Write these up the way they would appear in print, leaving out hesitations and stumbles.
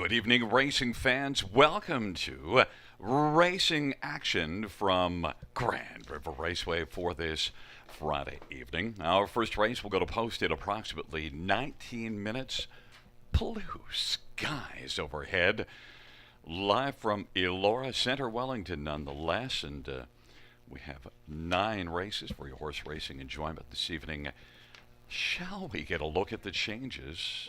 Good evening, racing fans. Welcome to racing action from Grand River Raceway for this Friday evening. Our first race will go to post in approximately 19 minutes. Blue skies overhead. Live from Elora Center, Wellington, nonetheless. And we have 9 races for your horse racing enjoyment this evening. Shall we get a look at the changes?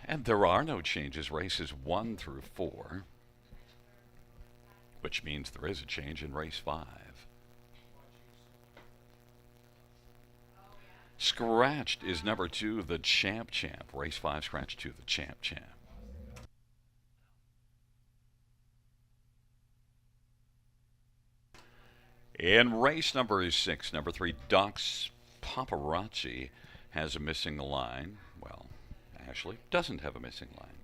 And there are no changes, races 1 through 4, which means there is a change in race 5. Scratched is number 2, the Champ. Race 5, Scratch 2, the Champ. In race number 6, number 3, Doc's Paparazzi has a missing line. Well, Ashley doesn't have a missing line.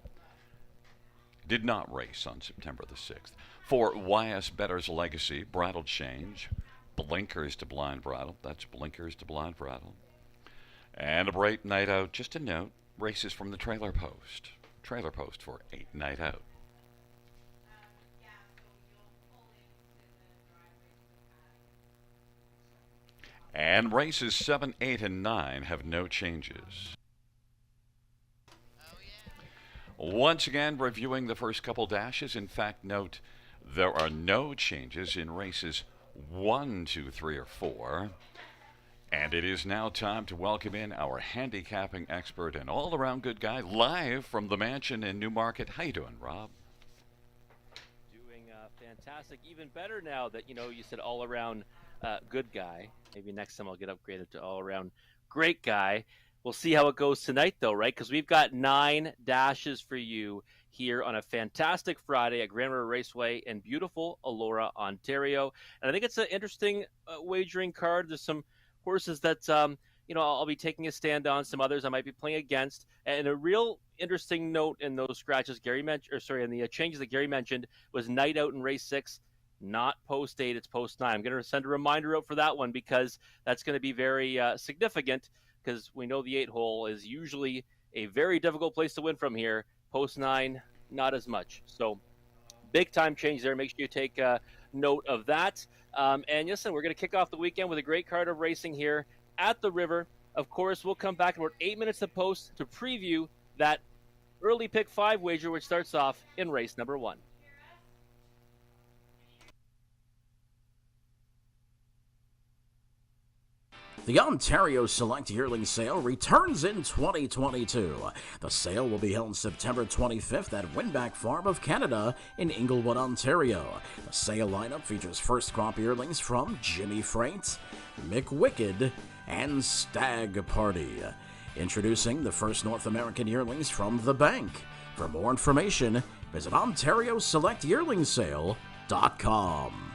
Did not race on September the 6th. For YS Better's Legacy, bridle change. Blinkers to blind bridle. That's blinkers to blind bridle. And a bright night out. Just a note, races from the trailer post. Trailer post for 8 night out. And races 7, 8, and 9 have no changes. Once again, reviewing the first couple dashes. In fact, note there are no changes in races 1, 2, 3, or 4. And it is now time to welcome in our handicapping expert and all-around good guy, live from the mansion in Newmarket. How you doing, Rob? Doing fantastic. Even better now that, you said all-around good guy. Maybe next time I'll get upgraded to all-around great guy. We'll see how it goes tonight, though, right? Because we've got 9 dashes for you here on a fantastic Friday at Grand River Raceway in beautiful Elora, Ontario. And I think it's an interesting wagering card. There's some horses that, I'll be taking a stand on. Some others I might be playing against. And a real interesting note in those scratches Gary mentioned, in the changes that Gary mentioned, was night out in race 6. Not post 8, it's post 9. I'm going to send a reminder out for that one because that's going to be very significant, because we know the 8 hole is usually a very difficult place to win from here. Post 9, not as much. So big time change there. Make sure you take note of that. And listen, we're going to kick off the weekend with a great card of racing here at the River. Of course, we'll come back in about 8 minutes to post to preview that early pick 5 wager, which starts off in race number 1. The Ontario Select Yearling Sale returns in 2022. The sale will be held September 25th at Winback Farm of Canada in Inglewood, Ontario. The sale lineup features first crop yearlings from Jimmy Freight, McWicked, and Stag Party. Introducing the first North American yearlings from The Bank. For more information, visit OntarioSelectYearlingSale.com.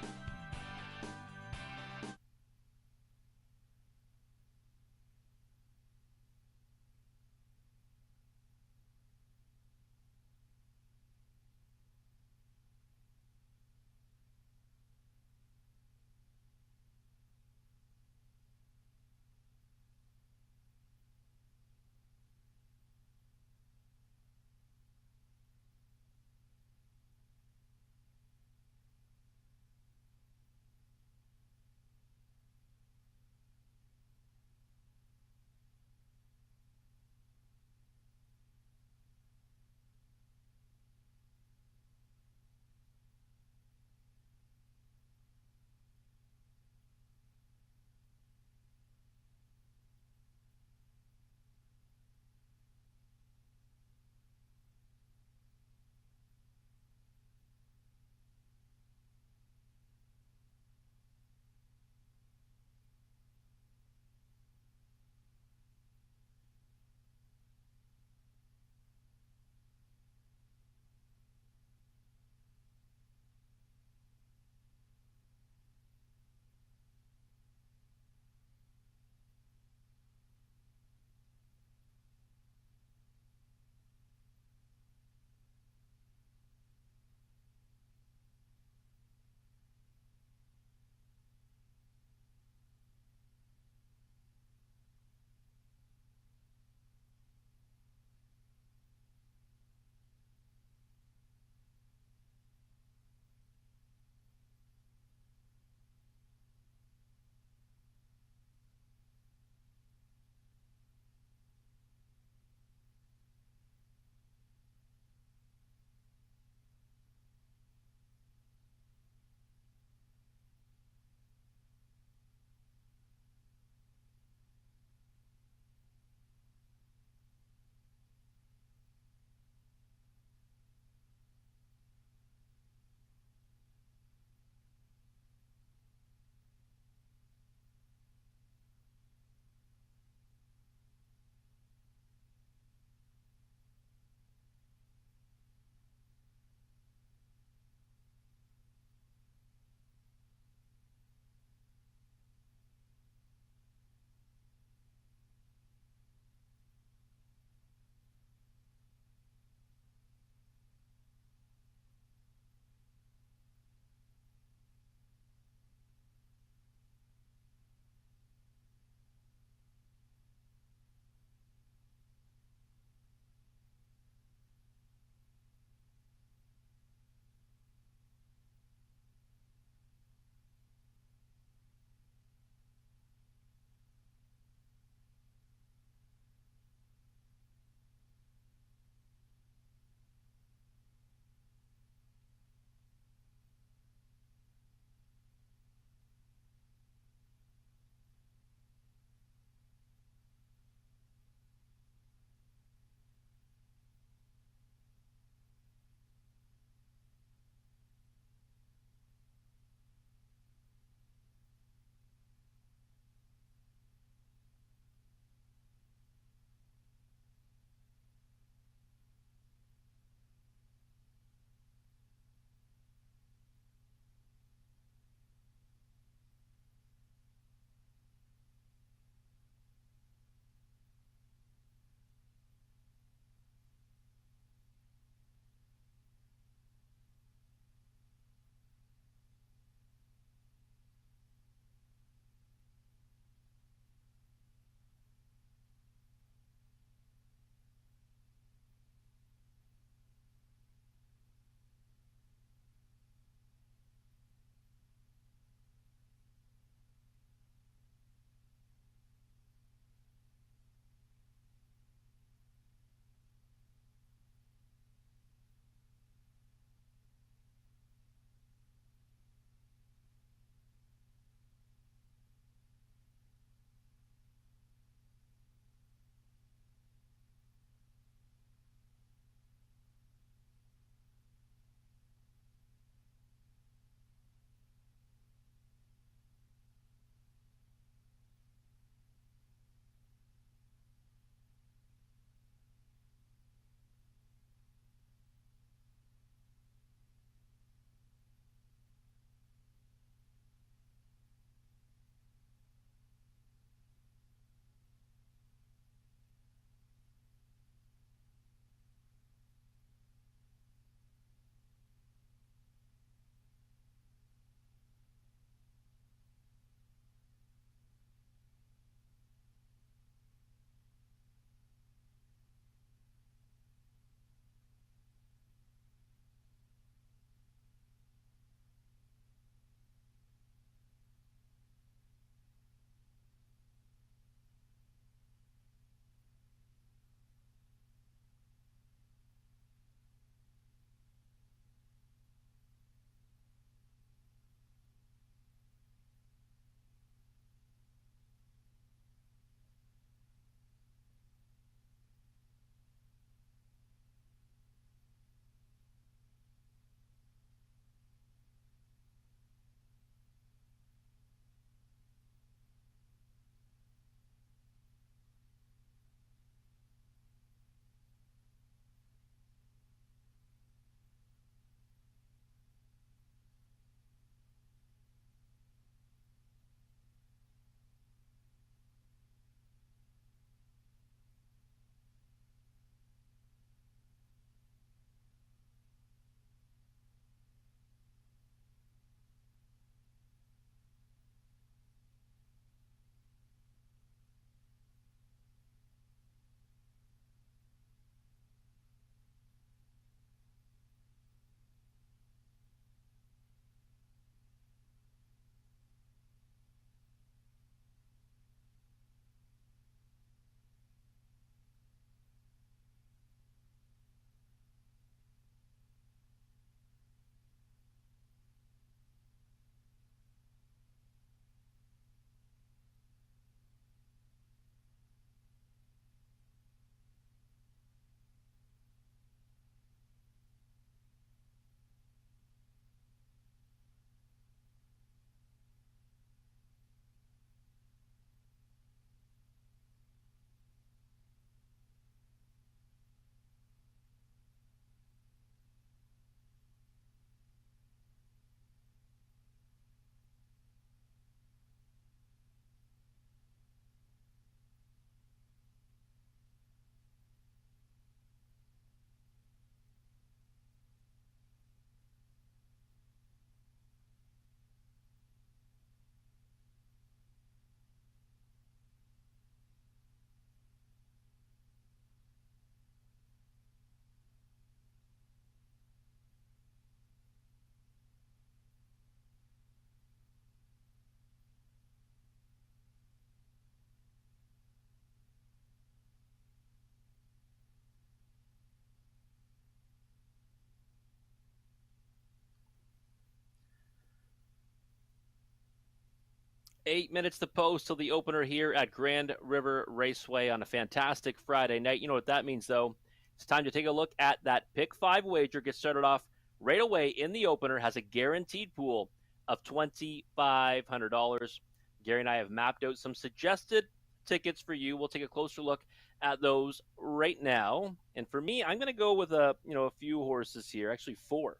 8 minutes to post till the opener here at Grand River Raceway on a fantastic Friday night. You know what that means, though? It's time to take a look at that pick 5 wager. Get started off right away in the opener. Has a guaranteed pool of $2,500. Gary and I have mapped out some suggested tickets for you. We'll take a closer look at those right now. And for me, I'm going to go with a few horses here, actually 4. I'm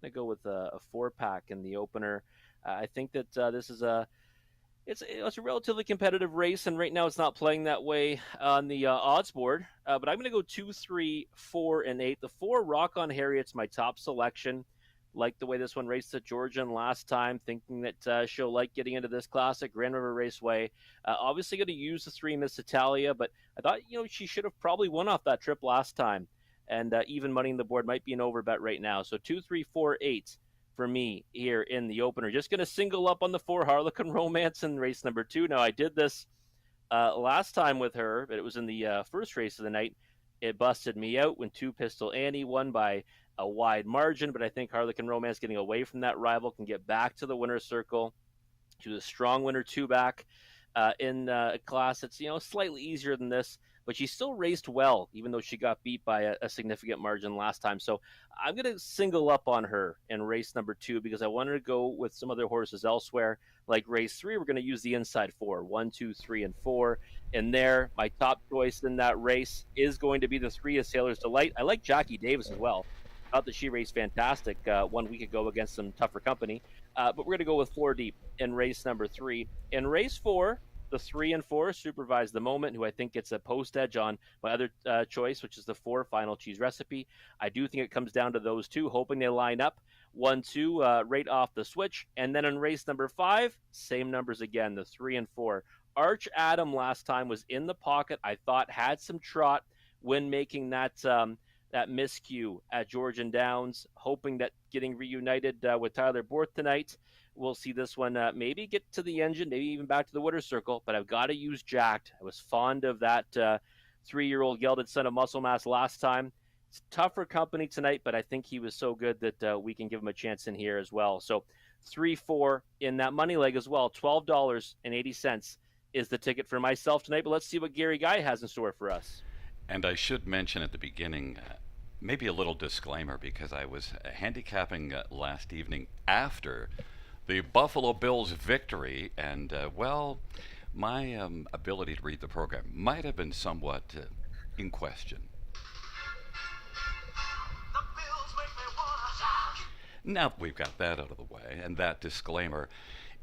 going to go with a 4-pack in the opener. I think that this is it's a relatively competitive race, and right now it's not playing that way on the odds board. But I'm going to go 2, 3, 4, and 8. The 4, Rock on Harriet's my top selection. Like the way this one raced at Georgian last time, thinking that she'll like getting into this classic Grand River Raceway. Obviously going to use the 3, Miss Italia, but I thought she should have probably won off that trip last time. And even money in the board might be an overbet right now. So 2, 3, 4, 8 for me here in the opener. Just going to single up on the 4, Harlequin Romance in race number 2. Now, I did this last time with her, but it was in the first race of the night. It busted me out when 2 Pistol Annie won by a wide margin, but I think Harlequin Romance getting away from that rival can get back to the winner's circle. She was a strong winner 2 back in a class that's slightly easier than this, but she still raced well, even though she got beat by a significant margin last time. So I'm going to single up on her in race number 2 because I wanted to go with some other horses elsewhere. Like race 3, we're going to use the inside 4, 1, 2, 3, and 4. And there, my top choice in that race is going to be the 3 of Sailor's Delight. I like Jackie Davis as well. Thought that she raced fantastic 1 week ago against some tougher company. But we're going to go with 4 deep in race number 3. In race 4, the 3 and 4, Supervise the Moment, who I think gets a post edge on my other choice, which is the 4, Final Cheese Recipe. I do think it comes down to those 2, hoping they line up 1, 2 right off the switch. And then in race number 5, same numbers again, the 3 and 4. Arch Adam last time was in the pocket. I thought had some trot when making that miscue at Georgian Downs, hoping that getting reunited with Tyler Borth tonight, we'll see this one maybe get to the engine, maybe even back to the winner's circle, but I've got to use Jacked. I was fond of that 3-year-old gelded son of Muscle Mass last time. It's tougher company tonight, but I think he was so good that we can give him a chance in here as well. So 3, 4 in that money leg as well. $12.80 is the ticket for myself tonight, but let's see what Gary Guy has in store for us. And I should mention at the beginning, maybe a little disclaimer, because I was handicapping last evening after the Buffalo Bills victory, and my ability to read the program might have been somewhat in question. Now that we've got that out of the way and that disclaimer,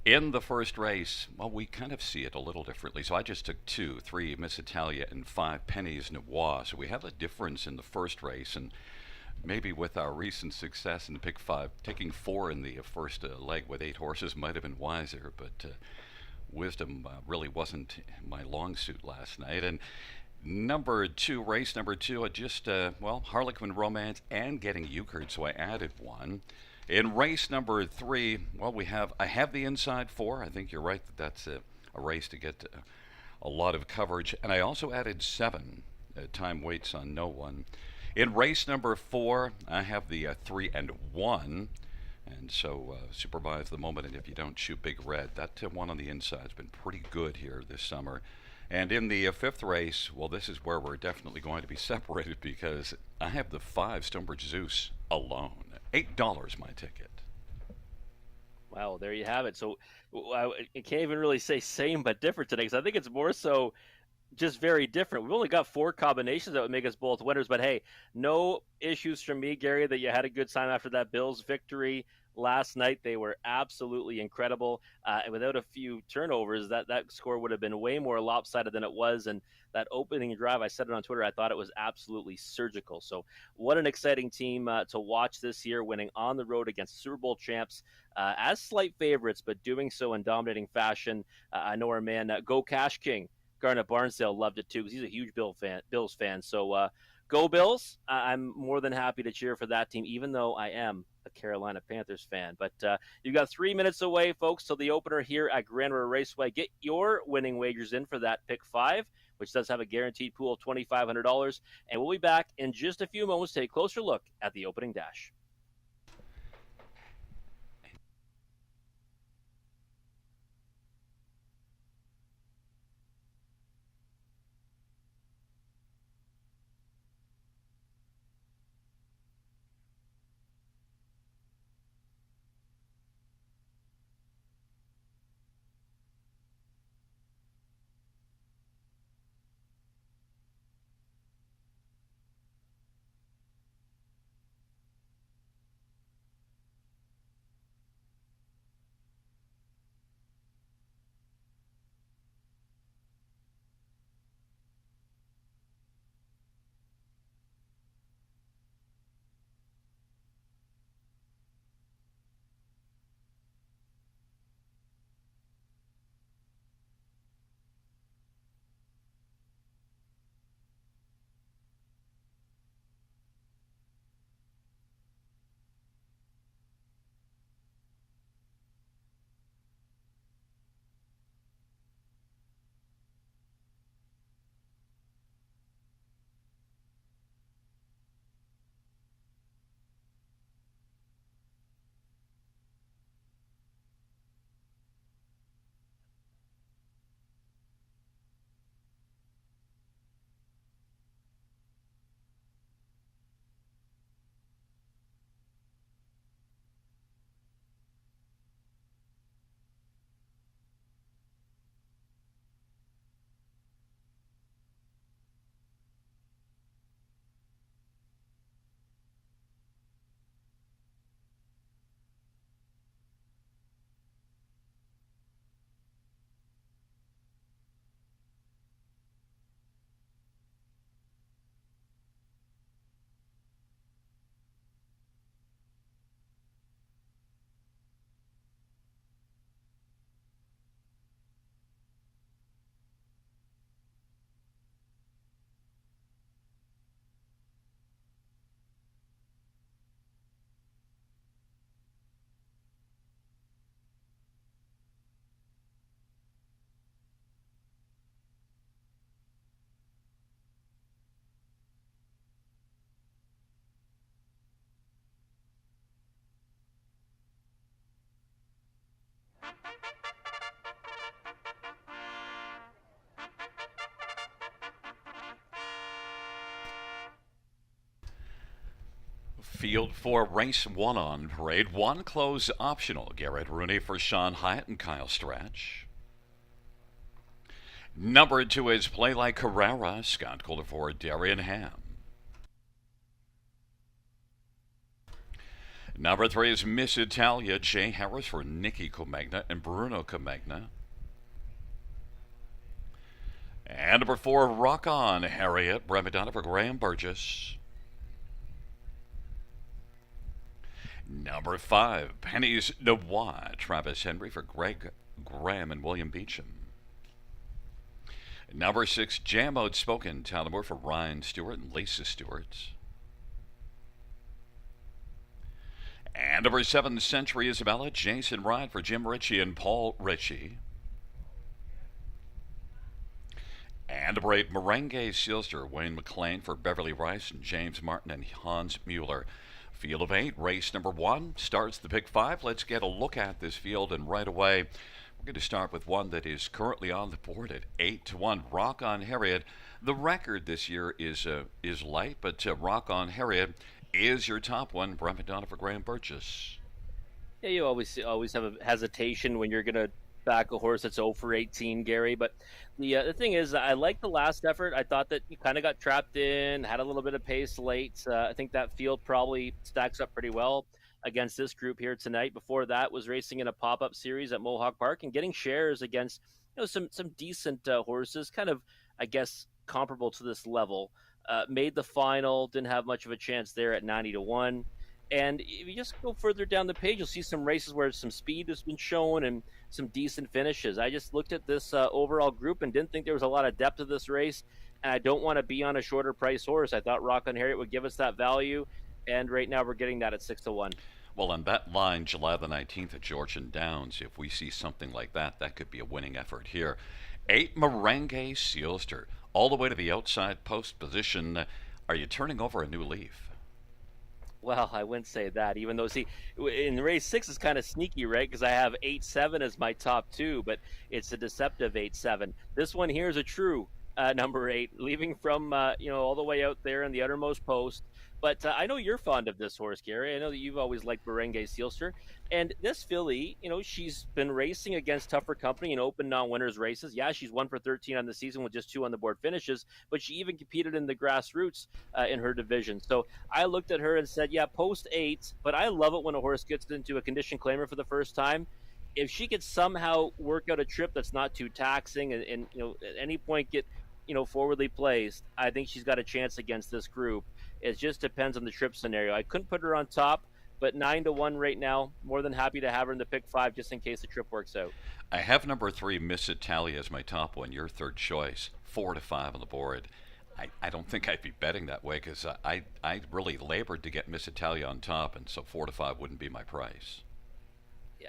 in the first race, well, we kind of see it a little differently. So I just took 2, 3, Miss Italia, and 5 Pennies Noir. So we have a difference in the first race, and maybe with our recent success in the pick 5, taking 4 in the first leg with 8 horses might have been wiser, but wisdom really wasn't my long suit last night. And race number 2, I just, Harlequin Romance and Getting Euchred, so I added 1. In race number 3, I have the inside 4. I think you're right that that's a race to get a lot of coverage. And I also added 7. Time waits on no one. In race number 4, I have the 3 and 1. And so Supervise the Moment, and if you don't shoot Big Red, that one on the inside has been pretty good here this summer. And in the 5th race, this is where we're definitely going to be separated because I have the 5 Stonebridge Zeus alone. $8 my ticket. Wow, there you have it. So I can't even really say same but different today because I think it's more so just very different. We've only got 4 combinations that would make us both winners, but hey, no issues from me, Gary, that you had a good time after that Bills victory last night. They were absolutely incredible. And without a few turnovers, that score would have been way more lopsided than it was. And that opening drive, I said it on Twitter, I thought it was absolutely surgical. So what an exciting team to watch this year, winning on the road against Super Bowl champs as slight favorites, but doing so in dominating fashion. I know our man, Go Cash King, Garnet Barnsdale, loved it too because he's a huge Bills fan. So go Bills. I'm more than happy to cheer for that team, even though I am a Carolina Panthers fan. But you've got 3 minutes away, folks, till the opener here at Grand River Raceway. Get your winning wagers in for that pick 5, which does have a guaranteed pool of $2,500. And we'll be back in just a few moments to take a closer look at the opening dash. Field for race 1 on parade. 1 close optional. Garrett Rooney for Sean Hyatt and Kyle Stretch. Number 2 is Play Like Carrera. Scott Calder for Darian Ham. Number 3 is Miss Italia. Jay Harris for Nikki Comegna and Bruno Comegna. And number 4, Rock On Harriet. Bremadonna for Graham Burgess. Number 5, Pennies Noir. Travis Henry for Greg Graham and William Beecham. Number 6, Jam Mode Spoken. Tallimore for Ryan Stewart and Lisa Stewart. And number 7, Century Isabella. Jason Ryan for Jim Ritchie and Paul Ritchie. And number 8, Merengue Sealster. Wayne McLean for Beverly Rice and James Martin and Hans Mueller. Field of 8, race number 1 starts the pick 5. Let's get a look at this field, and right away we're going to start with one that is currently on the board at 8-1. Rock On Harriet. The record this year is light, but Rock On Harriet is your top one. Bremadonna for Graham Burgess. Yeah, you always have a hesitation when you're going to back a horse that's 0 for 18, Gary. But the thing is, I like the last effort. I thought that you kind of got trapped in, had a little bit of pace late. I think that field probably stacks up pretty well against this group here tonight. Before that, was racing in a pop-up series at Mohawk Park and getting shares against some decent horses, kind of, I guess, comparable to this level. Made the final, didn't have much of a chance there at 90-1. And if you just go further down the page, you'll see some races where some speed has been shown and some decent finishes. I just looked at this overall group and didn't think there was a lot of depth to this race. And I don't want to be on a shorter price horse. I thought Rock On Harriet would give us that value. And right now we're getting that at 6-1. Well, on that line, July the 19th at Georgian Downs, if we see something like that, that could be a winning effort here. 8, Merengue Sealster, all the way to the outside post position. Are you turning over a new leaf? Well, I wouldn't say that, even though, see, in race 6 is kind of sneaky, right? Because I have 8-7 as my top 2, but it's a deceptive 8-7. This one here is a true number 8, leaving from, all the way out there in the uttermost post. But I know you're fond of this horse, Gary. I know that you've always liked Merengue Sealster. And this filly, she's been racing against tougher company in open non-winners races. Yeah, she's 1 for 13 on the season with just 2 on the board finishes, but she even competed in the grassroots in her division. So I looked at her and said, yeah, post 8, but I love it when a horse gets into a condition claimer for the first time. If she could somehow work out a trip that's not too taxing and at any point get, forwardly placed, I think she's got a chance against this group. It just depends on the trip scenario. I couldn't put her on top, but 9-1 right now. More than happy to have her in the pick 5 just in case the trip works out. I have number 3, Miss Italia, as my top one. Your third choice, 4-5 on the board. I don't think I'd be betting that way because I really labored to get Miss Italia on top, and so 4-5 wouldn't be my price.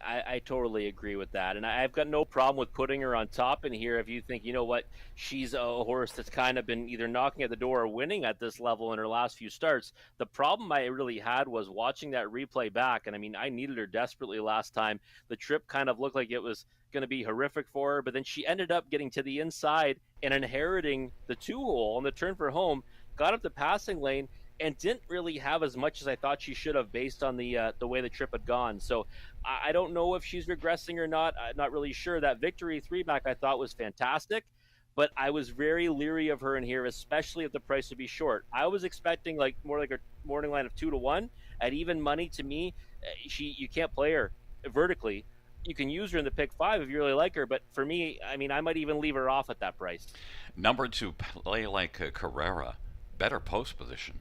I totally agree with that. And I've got no problem with putting her on top in here if you think, she's a horse that's kind of been either knocking at the door or winning at this level in her last few starts. The problem I really had was watching that replay back. And I needed her desperately last time. The trip kind of looked like it was going to be horrific for her, but then she ended up getting to the inside and inheriting the 2-hole on the turn for home, got up the passing lane, and didn't really have as much as I thought she should have based on the way the trip had gone. So I don't know if she's regressing or not. I'm not really sure. That victory 3-back I thought was fantastic, but I was very leery of her in here, especially if the price would be short. I was expecting more like a morning line of 2-1 at even money. To me, you can't play her vertically. You can use her in the pick 5 if you really like her, but for me, I might even leave her off at that price. Number 2, Play Like Carrera, better post position.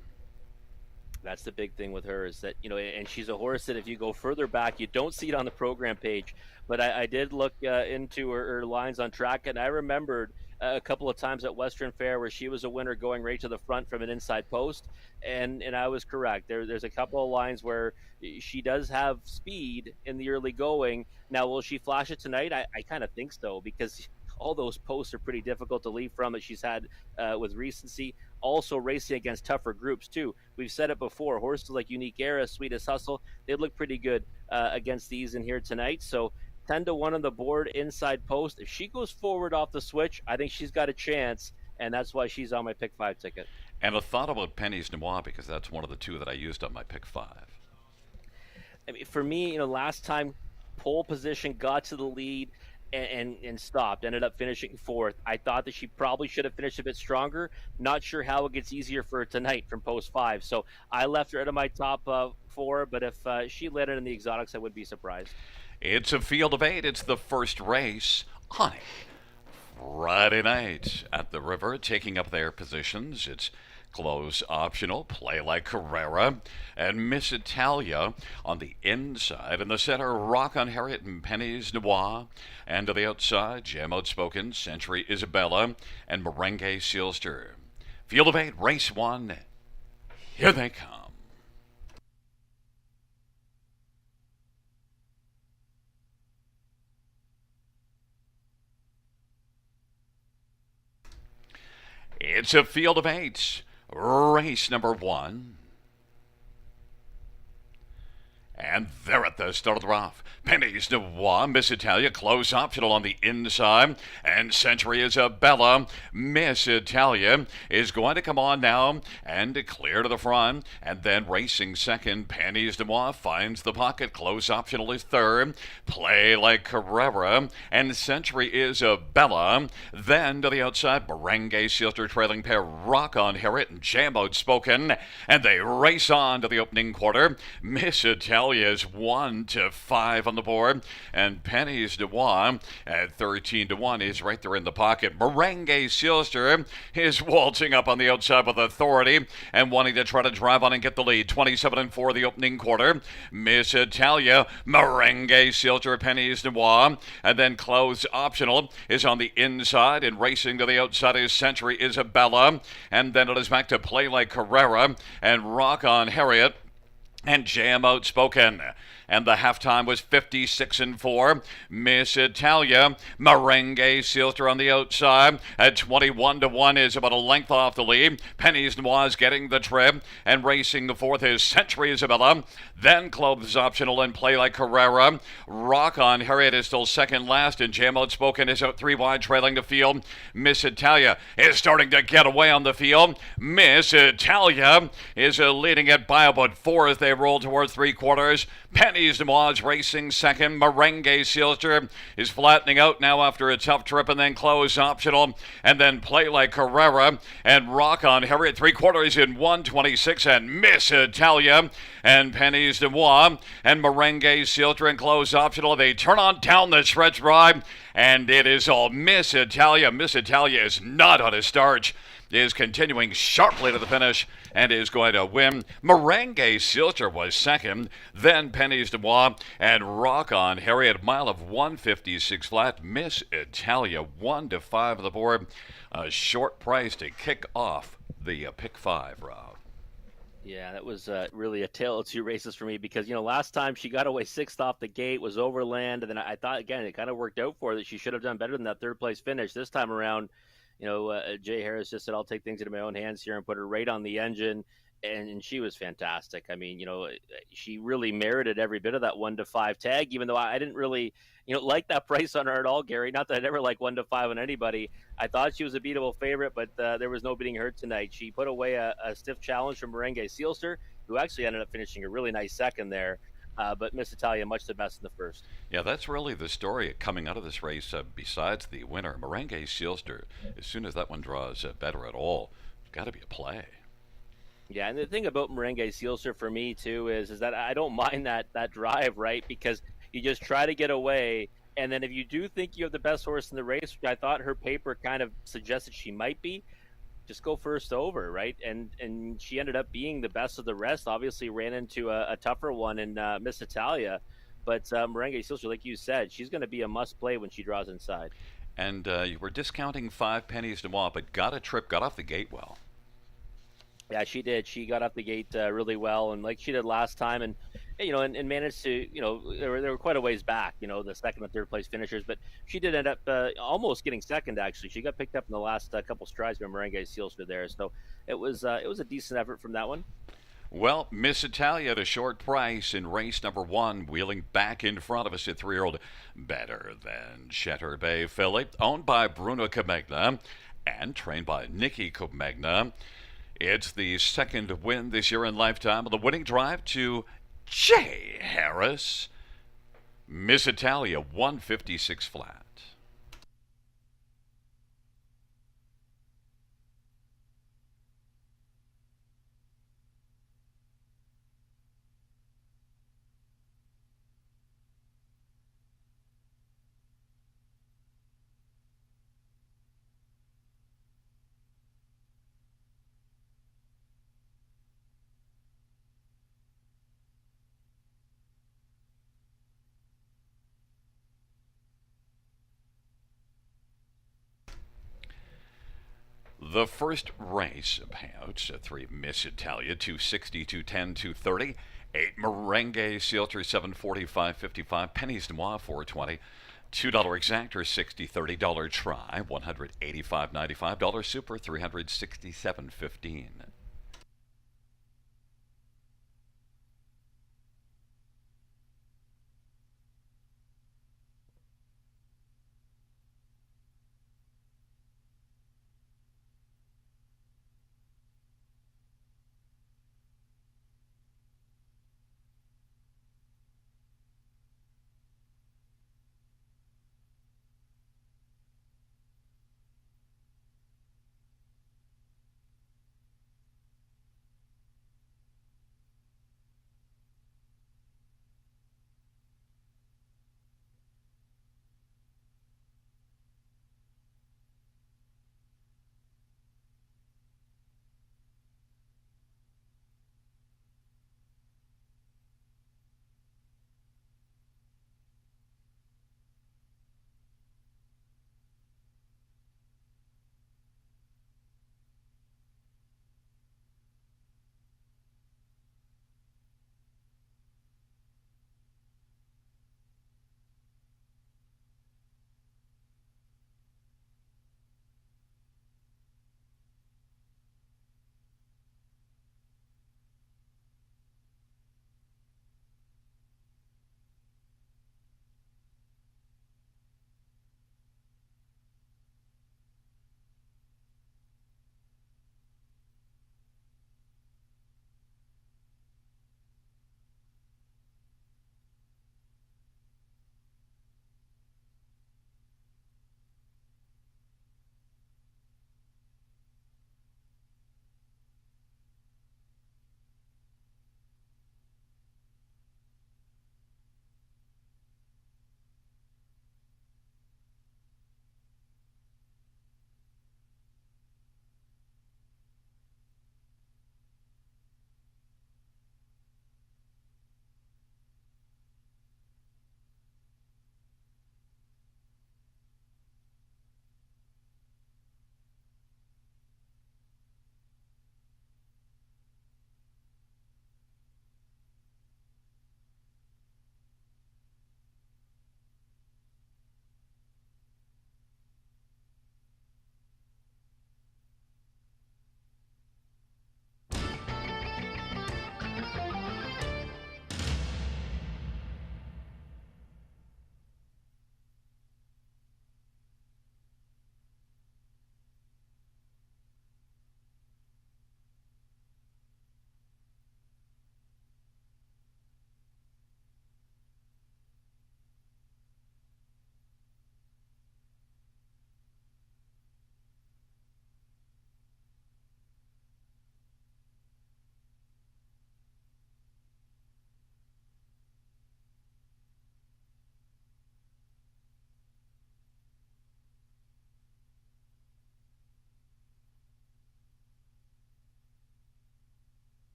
That's the big thing with her is that, and she's a horse that if you go further back, you don't see it on the program page. But I did look into her lines on track, and I remembered a couple of times at Western Fair where she was a winner going right to the front from an inside post. And I was correct. There's a couple of lines where she does have speed in the early going. Now, will she flash it tonight? I kind of think so, because all those posts are pretty difficult to leave from that she's had with recency. Also racing against tougher groups too. We've said it before, horses like Unique Era, Sweetest Hustle, they look pretty good against these in here tonight. So 10-1 on the board, inside post. If she goes forward off the switch, I think she's got a chance, and that's why she's on my pick 5 ticket. And a thought about Penny's Noir because that's one of the two that I used on my pick five. I mean, for me, last time pole position got to the lead and stopped, ended up finishing fourth. I thought that she probably should have finished a bit stronger. Not sure how it gets easier for her tonight from post five. So I left her out of my top four, but if she led it in the exotics, I would be surprised. It's a field of eight. It's the first race on a Friday night at the river, taking up their positions. It's close optional, Play Like Carrera, and Miss Italia on the inside. In the center, Rock on Harriet and Penny's Noir. And to the outside, Jam Outspoken, Century Isabella, and Merengue Sealster. Field of eight, race one. Here they come. It's a field of eight. Race number one. And they're at the start of the rough. Penny's Noir, Miss Italia, close optional on the inside. And Century Isabella. Miss Italia is going to come on now and clear to the front. And then racing second, Penny's Noir finds the pocket. Close optional is third. Play Like Carrera. And Century Isabella. Then to the outside, Merengue Sealster trailing pair, Rock on Harriet and Jam Outspoken. And they race on to the opening quarter. Miss Italia is 1-5 on the board, and Penny's Noir at 13-1 is right there in the pocket. Merengue Sealster is waltzing up on the outside with authority and wanting to try to drive on and get the lead. 27-4 the opening quarter. Miss Italia, Merengue Sealster, Penny's Noir, and then close optional is on the inside, and racing to the outside is Century Isabella, and then it is back to Play Like Carrera and Rock on Harriet and Jam Outspoken. And the halftime was 56-4. Miss Italia, Merengue Sealster on the outside at 21-1 is about a length off the lead. Penny's Noir is getting the trip, and racing the fourth is Century Isabella. Then close optional and Play Like Carrera. Rock on Harriet is still second last, and Jam Outspoken is out three wide, trailing the field. Miss Italia is starting to get away on the field. Miss Italia is leading it by about four as they roll towards three quarters. Penny's Noir is racing second. Merengue Sealster is flattening out now after a tough trip, and then close optional, and then Play Like Carrera and Rock on Harriet. Three quarters in 1:26, and Miss Italia and Penny's Noir and Merengue Sealster and close optional. They turn on down the stretch ride, and it is all Miss Italia. Miss Italia is not on a starch, is continuing sharply to the finish and is going to win. Merengue Sealster was second, then Penny's Noir and Rock on Harriet, mile of 1:56 flat. Miss Italia 1-5 on the board. A short price to kick off the pick five, Rob. Yeah, that was really a tale of two races for me because, last time she got away sixth off the gate, was overland, and then I thought, again, it kind of worked out for her that she should have done better than that third place finish. This time around, Jay Harris just said, I'll take things into my own hands here and put her right on the engine. And she was fantastic. I mean, she really merited every bit of that 1-5 tag, even though I didn't really, like that price on her at all, Gary. Not that I'd ever like 1-5 on anybody. I thought she was a beatable favorite, but there was no beating her tonight. She put away a stiff challenge from Merengue Sealster, who actually ended up finishing a really nice second there. But Miss Italia, much the best in the first. Yeah, that's really the story coming out of this race, besides the winner. Merengue Sealster, as soon as that one draws better at all, it's got to be a play. Yeah, and the thing about Merengue Sealster for me, too, is that I don't mind that drive, right? Because you just try to get away, and then if you do think you have the best horse in the race, which I thought her paper kind of suggested she might be, just go first over, right? And she ended up being the best of the rest. Obviously ran into a tougher one in Miss Italia, but Merengue Sealster, like you said, she's going to be a must-play when she draws inside. And you were discounting 5 Pennies Noir, but got off the gate well. Yeah, she did. She got off the gate really well, and like she did last time, and managed to, they were quite a ways back, the second and third place finishers, but she did end up almost getting second. Actually, she got picked up in the last couple strides by Merengue Sealster there, so it was a decent effort from that one. Well, Miss Italia at a short price in race number one, wheeling back in front of us at 3-year-old Better Than Shetter Bay filly, owned by Bruno Comegna and trained by Nikki Comegna, It's the second win this year in Lifetime of the winning drive to Jay Harris. Miss Italia 156 flat. The first race payouts 3 Miss Italia 260, 210, 230. 8 Merengue Sealter 745, 55. Pennies Noir 420. $2 exactor 60, $30 try 185.95. Dollar super 367.15.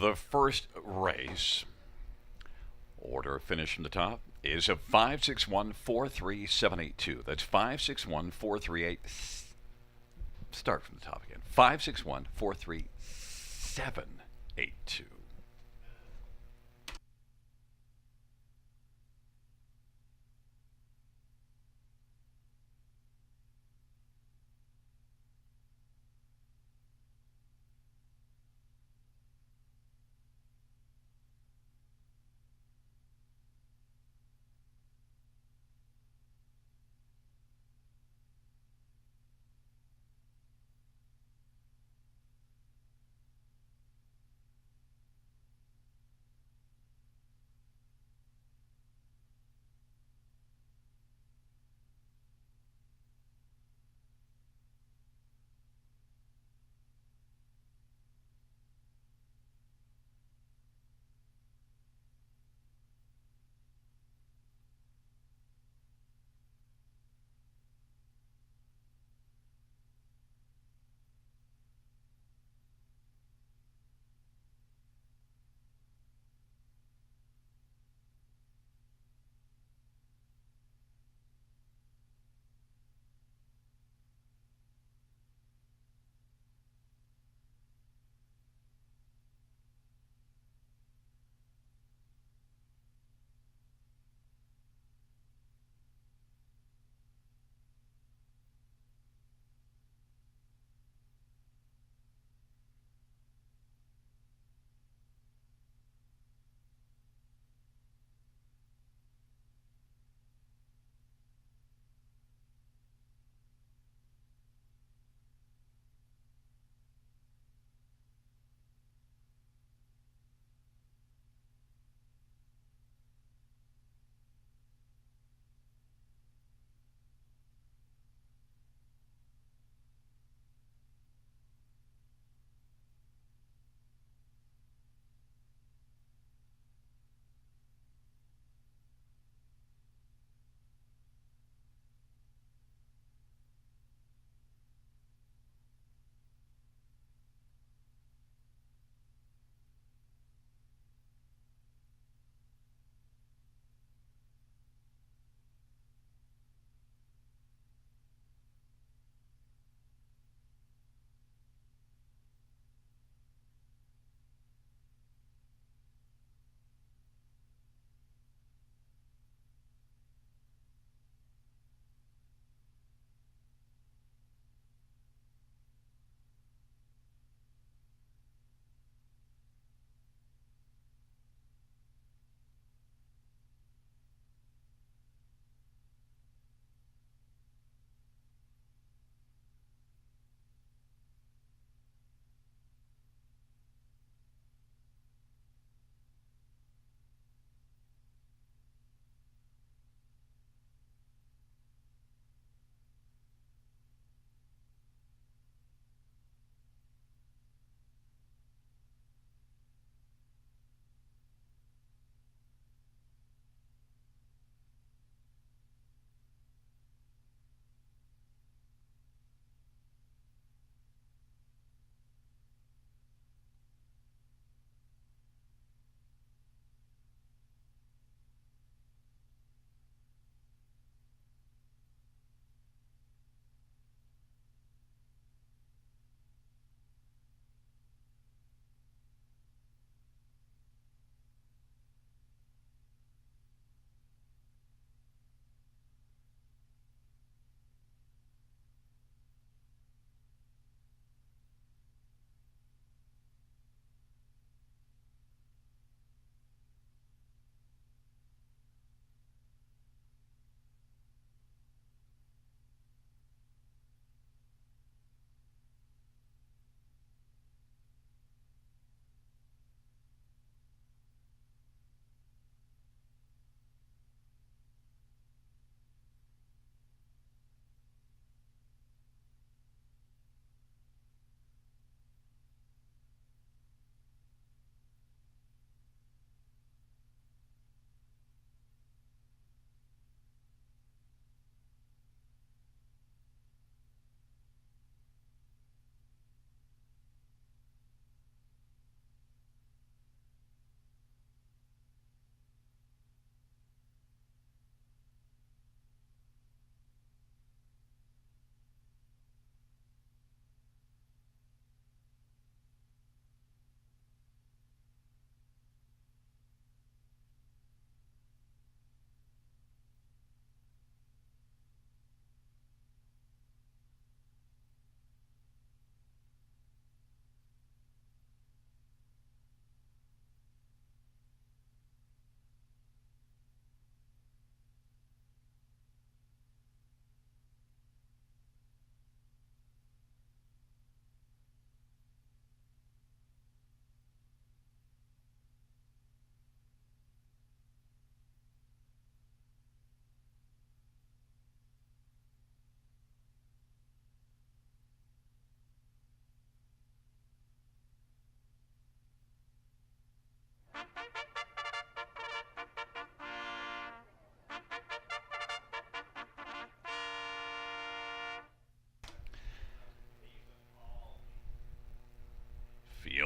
The first race, order finish from the top, is a 561-43782. That's 561-438. Start from the top again. 561-43782.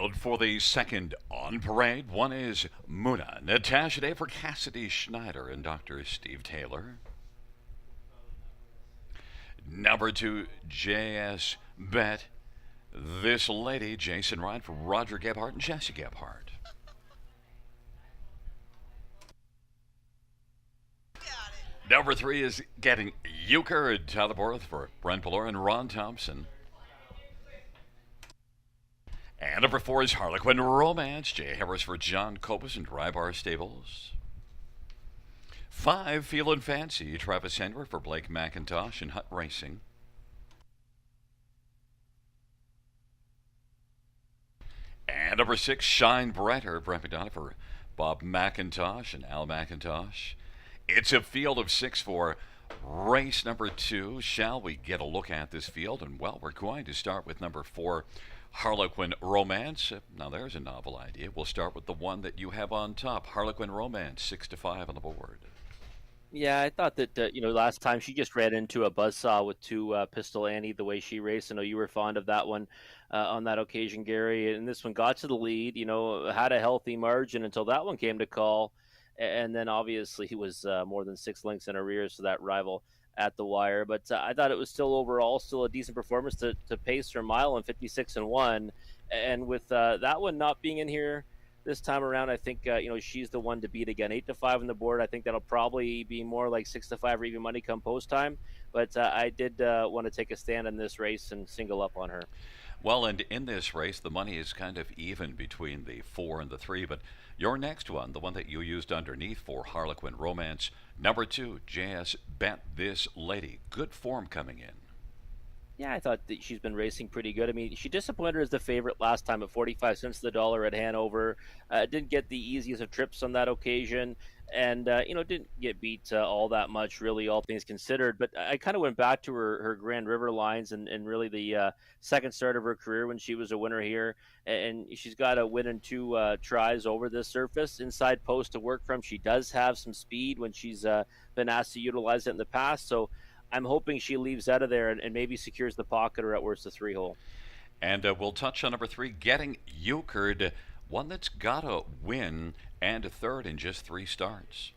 field for the second on parade. One is Muna Natasha Day for Cassidy Schneider and Dr. Steve Taylor. Number 2, JS Bet. This lady, Jason Ryan for Roger Gebhardt and Jesse Gebhardt. Number 3 is Getting Euchre and Tyler Borth for Brent Ballor and Ron Thompson. And number 4 is Harlequin Romance, Jay Harris for John Copus and Rybar Stables. 5, Feelin' Fancy, Travis Henry for Blake McIntosh and Hut Racing. And number 6, Shine Brighter, Brent McDonough for Bob McIntosh and Al McIntosh. It's a field of 6 for race number 2. Shall we get a look at this field? And well, we're going to start with number 4, Harlequin Romance. Now there's a novel idea. We'll start with the one that you have on top, Harlequin Romance, 6-5 on the board. Yeah, I thought that last time she just ran into a buzzsaw with 2 Pistol Annie the way she raced. I know you were fond of that one on that occasion, Gary. And this one got to the lead. Had a healthy margin until that one came to call, and then obviously he was more than 6 lengths in arrears to that rival at the wire. But I thought it was still overall a decent performance to pace her mile in 56-1. And with that one not being in here this time around, I think she's the one to beat again. 8-5 on the board. I think that'll probably be more like 6-5 or even money come post time. But I did want to take a stand in this race and single up on her. Well, and in this race, the money is kind of even between the 4 and the 3. But your next one, the one that you used underneath for Harlequin Romance, number 2, JS Bet This Lady. Good form coming in. Yeah, I thought that she's been racing pretty good. I mean, she disappointed as the favorite last time at 45 cents to the dollar at Hanover. Didn't get the easiest of trips on that occasion, and didn't get beat all that much, really, all things considered. But I kind of went back to her Grand River lines and really the second start of her career when she was a winner here, and she's got a win in 2 tries over this surface. Inside post to work from. She does have some speed when she's been asked to utilize it in the past, so I'm hoping she leaves out of there and maybe secures the pocket or at worst a 3-hole. And we'll touch on number 3, Getting Euchred, one that's got a win and a third in just 3 starts.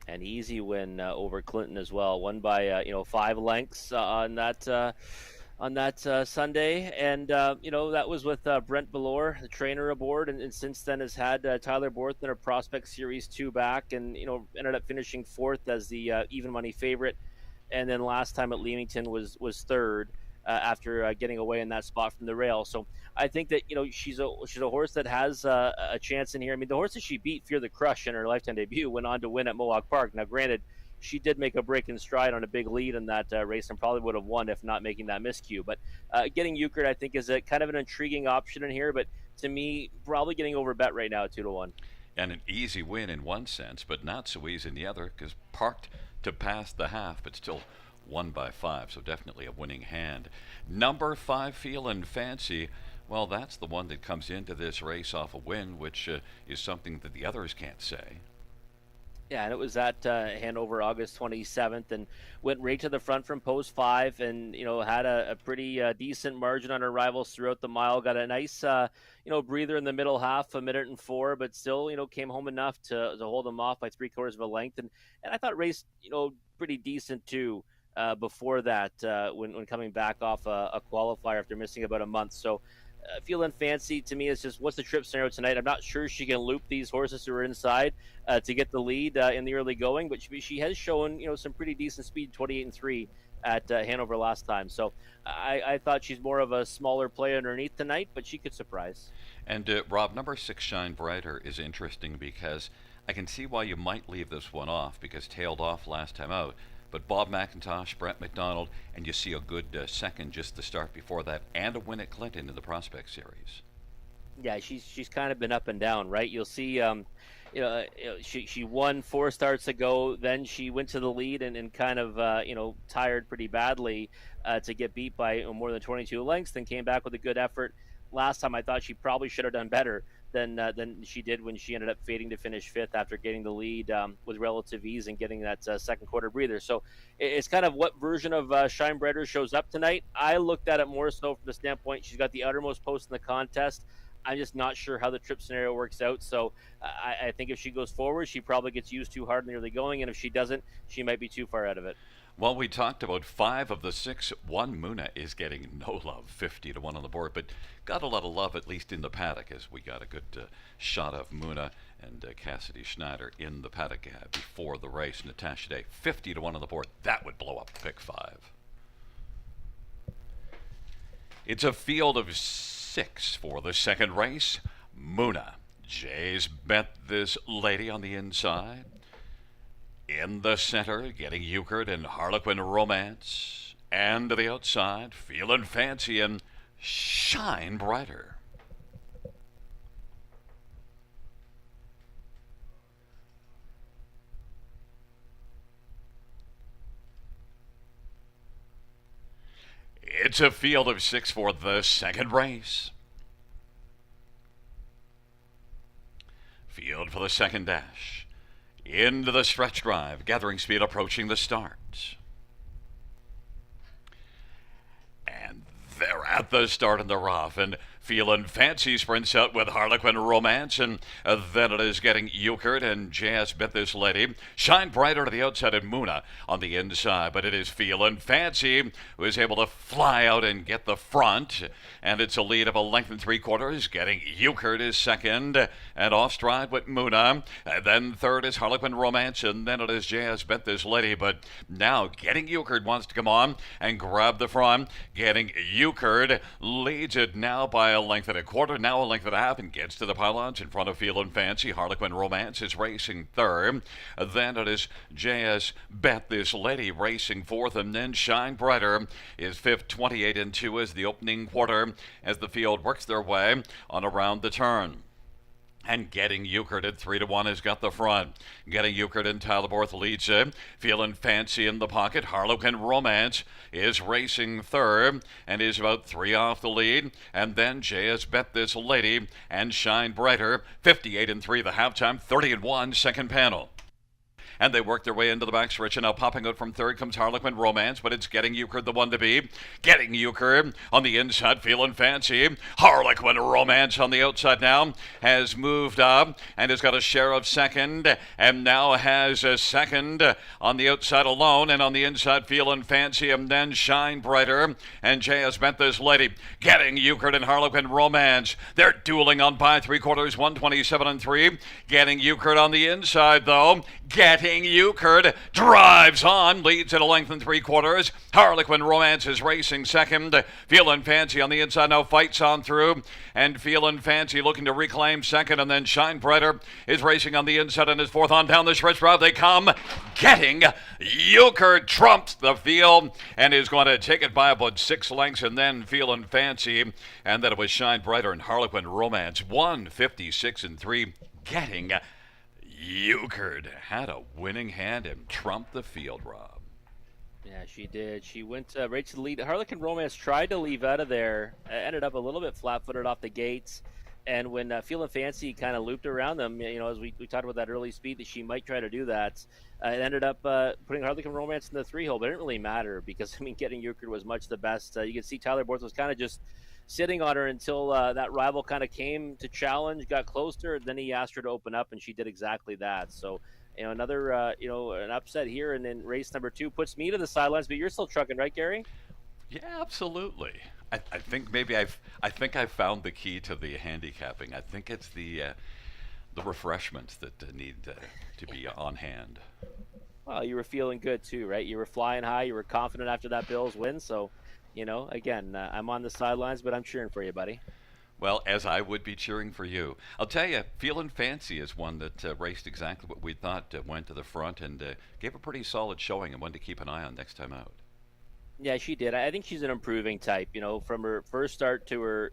An easy win over Clinton as well. Won by 5 lengths on that Sunday, and that was with Brent Ballor, the trainer, aboard, and since then has had Tyler Borth in a Prospect Series 2 back, and ended up finishing 4th as the even money favorite. And then last time at Leamington was 3rd after getting away in that spot from the rail. So I think that she's a horse that has a chance in here. I mean, the horse that she beat, Fear the Crush, in her lifetime debut, went on to win at Mohawk Park. Now, granted, she did make a break in stride on a big lead in that race and probably would have won if not making that miscue. But Getting Euchred, I think, is a kind of an intriguing option in here. But to me, probably getting overbet right now at 2-1. And an easy win in one sense, but not so easy in the other, because parked to pass the half, but still won by 5, so definitely a winning hand. Number 5, Feelin' Fancy. Well, that's the one that comes into this race off a win, which is something that the others can't say. Yeah, and it was at Hanover August 27th, and went right to the front from post 5, and had a pretty decent margin on her rivals throughout the mile. Got a nice breather in the middle half, 1:04, but still came home enough to hold them off by 3/4 of a length, and I thought raced pretty decent too before that when coming back off a qualifier after missing about a month. So Feelin' Fancy to me is just, what's the trip scenario tonight? I'm not sure she can loop these horses who are inside to get the lead in the early going, but she has shown some pretty decent speed, 28-3 at Hanover last time. So I thought she's more of a smaller play underneath tonight, but she could surprise. And Rob, number 6, Shine Brighter, is interesting because I can see why you might leave this one off, because tailed off last time out. But Bob McIntosh, Brent McDonald, and you see a good second just to start before that, and a win at Clinton in the Prospect Series. Yeah, she's kind of been up and down, right? You'll see, she won 4 starts ago, then she went to the lead and kind of tired pretty badly to get beat by more than 22 lengths, then came back with a good effort. Last time I thought she probably should have done better than she did when she ended up fading to finish 5th after getting the lead with relative ease and getting that second quarter breather. So it's kind of what version of Shine Brighter shows up tonight. I looked at it more so from the standpoint she's got the outermost post in the contest. I'm just not sure how the trip scenario works out. So I think if she goes forward, she probably gets used too hard in the early going, and if she doesn't, she might be too far out of it. Well, we talked about 5 of the 6. One Muna is getting no love, 50-1 on the board, but got a lot of love at least in the paddock as we got a good shot of Muna and Cassidy Schneider in the paddock before the race. Natasha Day, 50-1 on the board. That would blow up pick 5. It's a field of 6 for the second race. Muna. Jay's bet this lady on the inside. In the center, getting Euchred and Harlequin Romance. And to the outside, Feeling Fancy and Shine Brighter. It's a field of 6 for the second race. Field for the second dash. Into the stretch drive, gathering speed approaching the start. And they're at the start in the rough, and Feeling Fancy sprints out with Harlequin Romance, and then it is getting Euchred and J.S. Bet This Lady. Shine Brighter to the outside and Muna on the inside, but it is Feeling Fancy who is able to fly out and get the front, and it's a lead of a length and 3/4, getting Euchred is second, and off stride with Muna. And then third is Harlequin Romance, and then it is J.S. Bet This Lady, but now getting Euchred wants to come on and grab the front. Getting Euchred leads it now by a length and 1/4, now a length and 1/2, and gets to the pylons in front of Feelin' Fancy. Harlequin Romance is racing third. Then it is J.S. Bet This Lady racing fourth, and then Shine Brighter is fifth. 28-2 is the opening quarter as the field works their way on around the turn. And getting Euchred at 3-1 has got the front. Getting Euchred and Tyler leads it. Feeling Fancy in the pocket. Harlequin Romance is racing third and is about 3 off the lead. And then J.S. Bet This Lady and Shine Brighter. 58-3 the halftime. 30-1 second panel. And they work their way into the backstretch, and now popping out from third comes Harlequin Romance, but it's getting Euchred the one to be. Getting Euchred on the inside, Feeling Fancy. Harlequin Romance on the outside now has moved up and has got a share of second, and now has a second on the outside alone, and on the inside, Feeling Fancy, and then Shine Brighter, and Jay has bet this lady. Getting Euchred and Harlequin Romance. They're dueling on by 3/4, 127-3. Getting Euchred on the inside, though. Getting Euchred drives on, leads at a length and 3/4. Harlequin Romance is racing second. Feelin' Fancy on the inside now fights on through, and Feelin' Fancy looking to reclaim second, and then Shine Brighter is racing on the inside and is fourth on down the stretch route. They come. Getting Euchred trumps the field and is going to take it by about 6 lengths, and then Feelin' Fancy, and then it was Shine Brighter and Harlequin Romance. 156-3. Getting Euchred had a winning hand and trumped the field, Rob. Yeah, she did. She went right to the lead. Harlequin Romance tried to leave out of there, ended up a little bit flat-footed off the gates. And when Feelin' Fancy kind of looped around them, as we talked about that early speed that she might try to do that, it ended up putting Harlequin Romance in the 3-hole. But it didn't really matter because, getting Euchred was much the best. You can see Tyler Borth was kind of just sitting on her until that rival kind of came to challenge, got closer. Then he asked her to open up, and she did exactly that. So, another, an upset here. And then race number 2 puts me to the sidelines, but you're still trucking, right, Gary? Yeah, absolutely. I think maybe I've found the key to the handicapping. I think it's the refreshments that need to be on hand. Well, you were feeling good too, right? You were flying high. You were confident after that Bills win. So, again, I'm on the sidelines, but I'm cheering for you, buddy. Well, as I would be cheering for you. I'll tell you, Feelin' Fancy is one that raced exactly what we thought, went to the front and gave a pretty solid showing, and one to keep an eye on next time out. Yeah, she did. I think she's an improving type. From her first start to her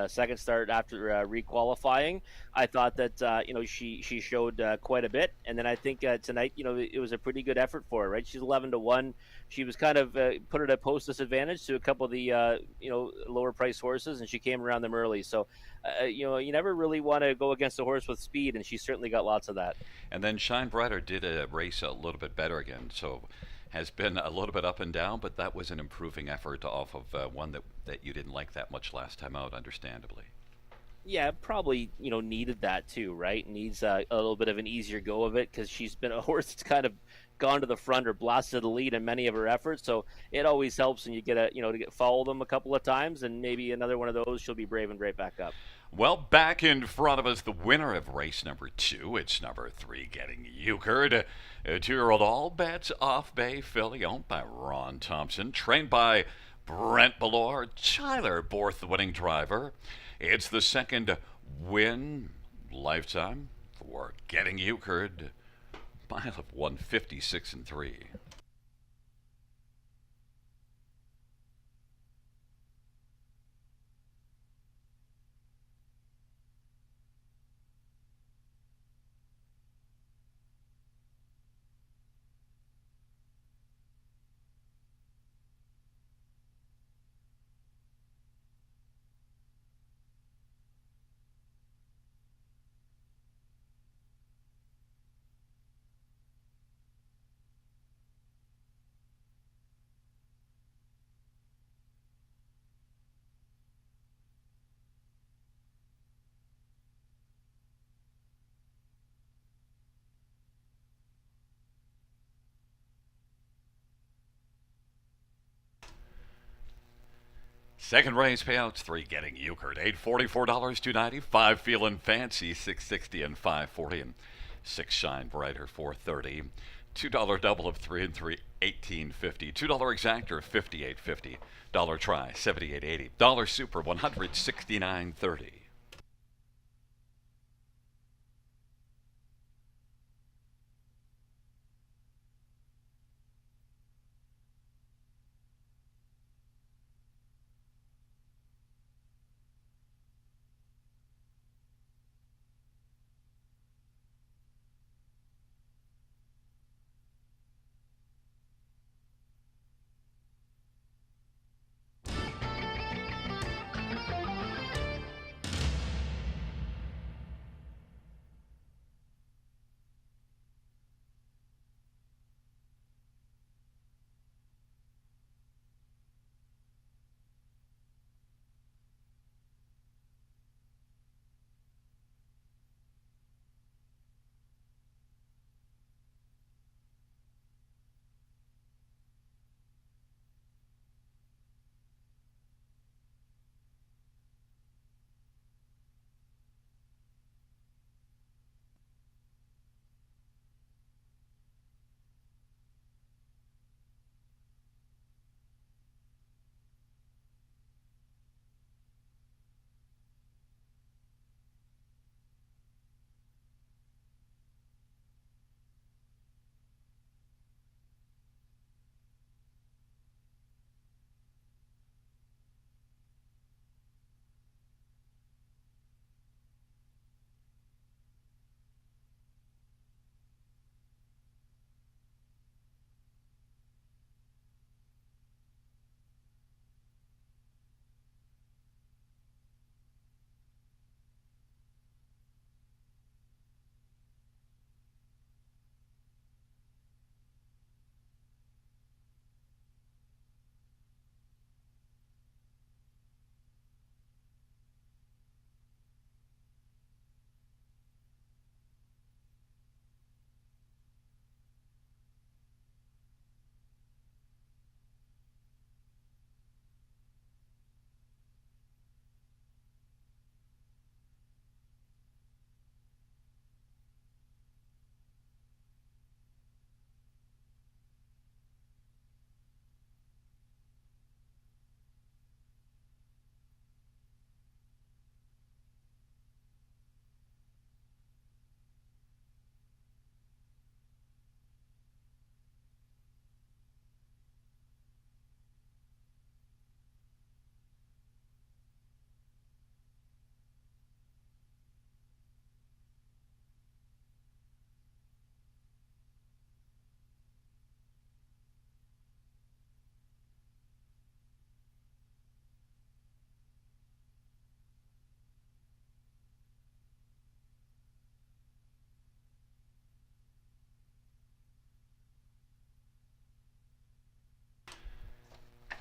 second start after requalifying, I thought that she showed quite a bit. And then I think tonight, it was a pretty good effort for her. Right, she's 11-1. She was kind of put at a post disadvantage to a couple of the lower price horses, and she came around them early. So you never really want to go against a horse with speed, and she certainly got lots of that. And then Shine Brighter did a race a little bit better again. So has been a little bit up and down, but that was an improving effort off of one that you didn't like that much last time out, understandably. Yeah, probably needed that too, right? Needs a little bit of an easier go of it because she's been a horse that's kind of gone to the front or blasted the lead in many of her efforts. So it always helps when you get to get follow them a couple of times, and maybe another one of those she'll be brave and right back up. Well, back in front of us, the winner of race number 2. It's number 3, Getting Euchred. A 2-year-old all bets off bay filly owned by Ron Thompson, trained by Brent Ballore. Tyler Borth, the winning driver. It's the second win lifetime for Getting Euchred. Mile of 156 and 3. Second race payouts: 3, Getting Euchred, $844, $290. 5, Feelin' Fancy, $660 and $540, and 6, Shine Brighter, $430. $2 double of 3 and 3, $18.50. $2 exactor, $58.50. Dollar try, $78.80. Dollar super, $169.30.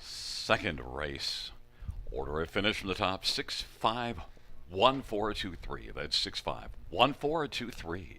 Second race. Order of finish from the top: 6, 5, 1423. That's 651423.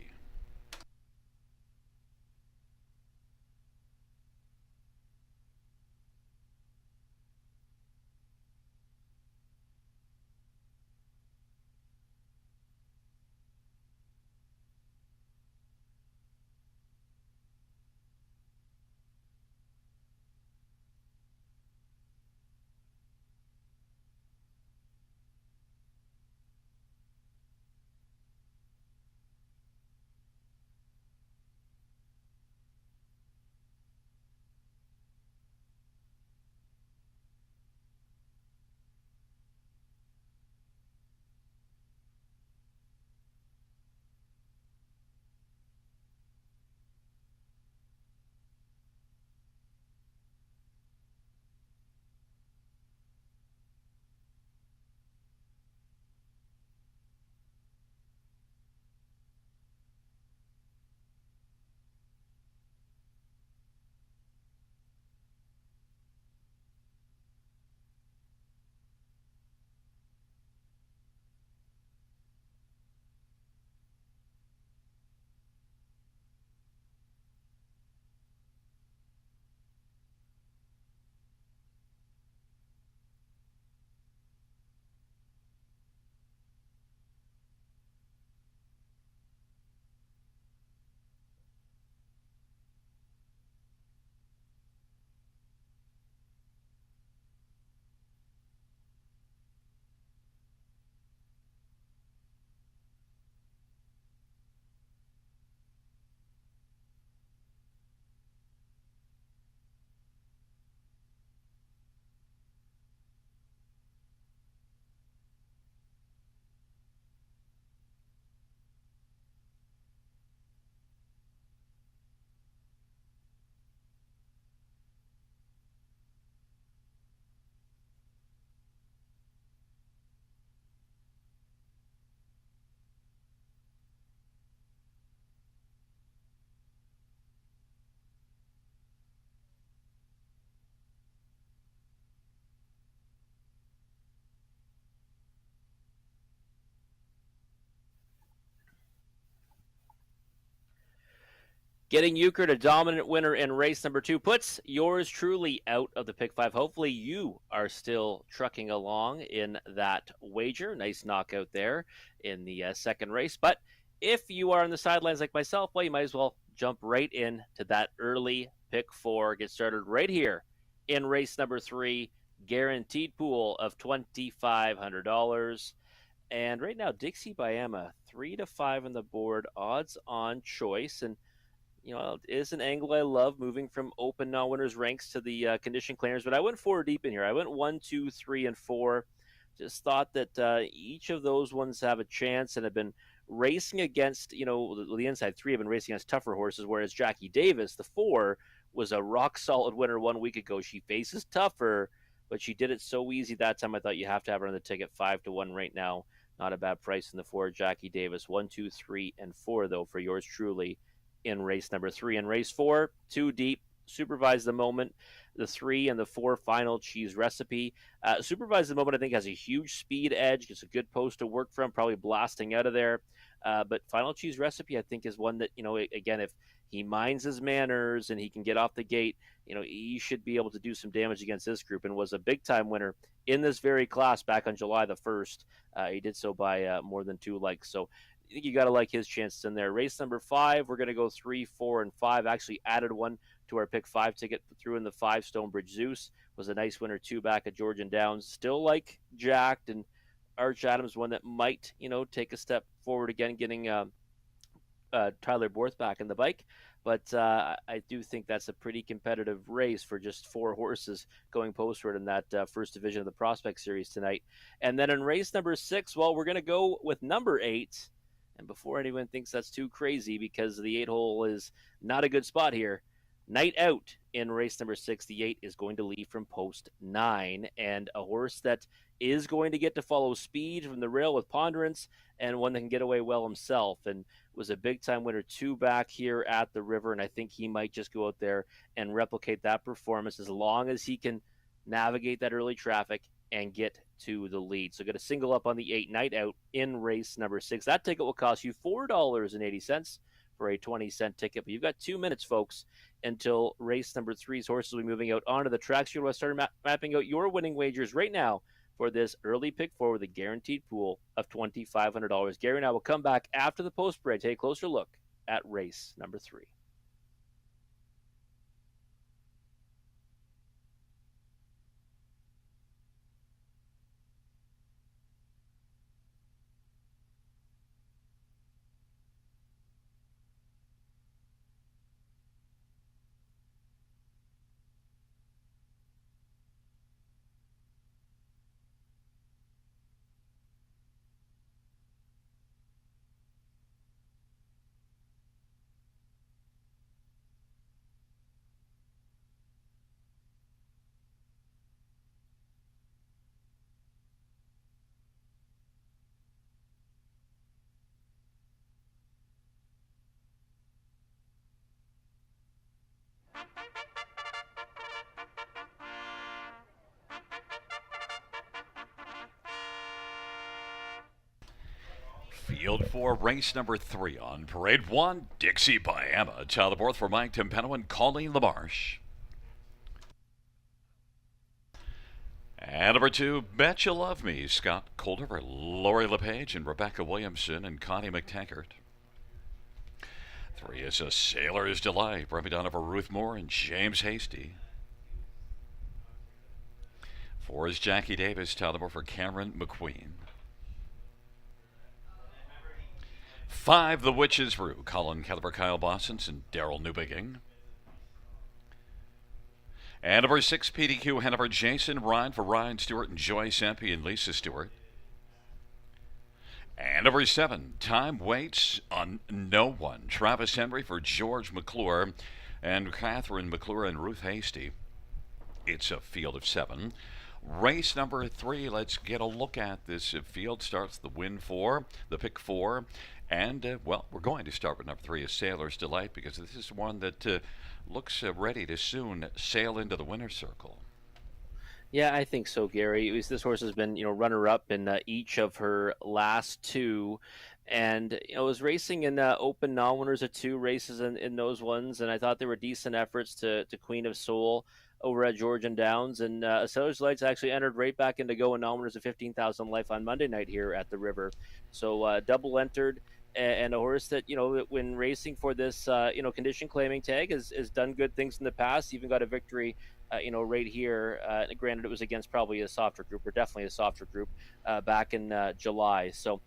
Getting Euchre, a dominant winner in race number 2, puts yours truly out of the pick 5. Hopefully you are still trucking along in that wager. Nice knockout there in the second race. But if you are on the sidelines like myself, well, you might as well jump right in to that early pick 4. Get started right here in race number 3. Guaranteed pool of $2,500. And right now, Dixie Bayama, 3 to 5 on the board, odds on choice. And it is an angle I love, moving from open non-winners ranks to the condition claimers. But I went 4 deep in here. I went 1, 2, 3, and 4. Just thought that each of those ones have a chance and have been racing against, the inside 3 have been racing against tougher horses, whereas Jackie Davis, the 4, was a rock-solid winner 1 week ago. She faces tougher, but she did it so easy that time. I thought you have to have her on the ticket 5 to 1 right now. Not a bad price in the 4, Jackie Davis. 1, 2, 3, and 4, though, for yours truly in race number 3. And race 4, 2 deep, supervise the moment. The 3 and the 4 final cheese recipe. Supervise the moment, I think, has a huge speed edge, gets a good post to work from, probably blasting out of there. But final cheese recipe, I think, is one that, again, if he minds his manners and he can get off the gate, he should be able to do some damage against this group, and was a big time winner in this very class back on July the 1st. He did so by more than 2 legs. So I think you got to like his chances in there. Race number 5, we're going to go 3, 4, and 5. Actually added one to our pick 5 ticket, threw in the 5 Stonebridge Zeus. Was a nice winner, 2 back at Georgian Downs. Still like Jacked and Arch Adams, one that might, take a step forward again, getting Tyler Borth back in the bike. But I do think that's a pretty competitive race for just 4 horses going postward in that first division of the Prospect Series tonight. And then in race number 6, well, we're going to go with number 8. And before anyone thinks that's too crazy, because the 8 hole is not a good spot here, Night Out in race number 6, the 8 is going to leave from post 9, and a horse that is going to get to follow speed from the rail with Ponderance, and one that can get away well himself, and was a big-time winner 2 back here at the River, and I think he might just go out there and replicate that performance as long as he can navigate that early traffic, and get to the lead. So get a single up on the 8, night out in race number 6. That ticket will cost you $4.80 for a 20-cent ticket. But you've got 2 minutes, folks, until race number 3's horses will be moving out onto the tracks. You're going to start mapping out your winning wagers right now for this early pick four with a guaranteed pool of $2,500. Gary and I will come back after the post break, take a closer look at race number 3. Field 4, race number 3 on Parade 1, Dixie by Emma. Child aboard for Mike Timpano and Colleen LaMarche. And number 2, Bet You Love Me, Scott Colder, Lori LePage, and Rebecca Williamson and Connie McTaggart. 3 is A Sailor's Delight, Remy Donovan, Ruth Moore, and James Hasty. 4 is Jackie Davis, child aboard for Cameron McQueen. 5, The Witch's Brew, Colin Kettlebur, Kyle Bossens, and Daryl Newbeging. And number 6, PDQ Hanover, Jason Ryan for Ryan Stewart and Joy Sampe and Lisa Stewart. And number 7, Time Waits on No One, Travis Henry for George McClure and Catherine McClure and Ruth Hasty. It's a field of 7. Race number 3, let's get a look at this field. Starts the win 4, the pick 4. And, well, we're going to start with number 3, A Sailor's Delight, because this is one that looks ready to soon sail into the winner's circle. Yeah, I think so, Gary. This horse has been, runner-up in each of her last 2. And, was racing in open non-winners of 2 races in those ones. And I thought they were decent efforts to Queen of Soul over at Georgian Downs. And Sailor's Delight's actually entered right back into going non-winners of 15,000 life on Monday night here at the River. So double entered. And a horse that, when racing for this, condition claiming tag has done good things in the past, even got a victory, right here. Granted, it was against probably a softer group, or definitely a softer group, back in July. So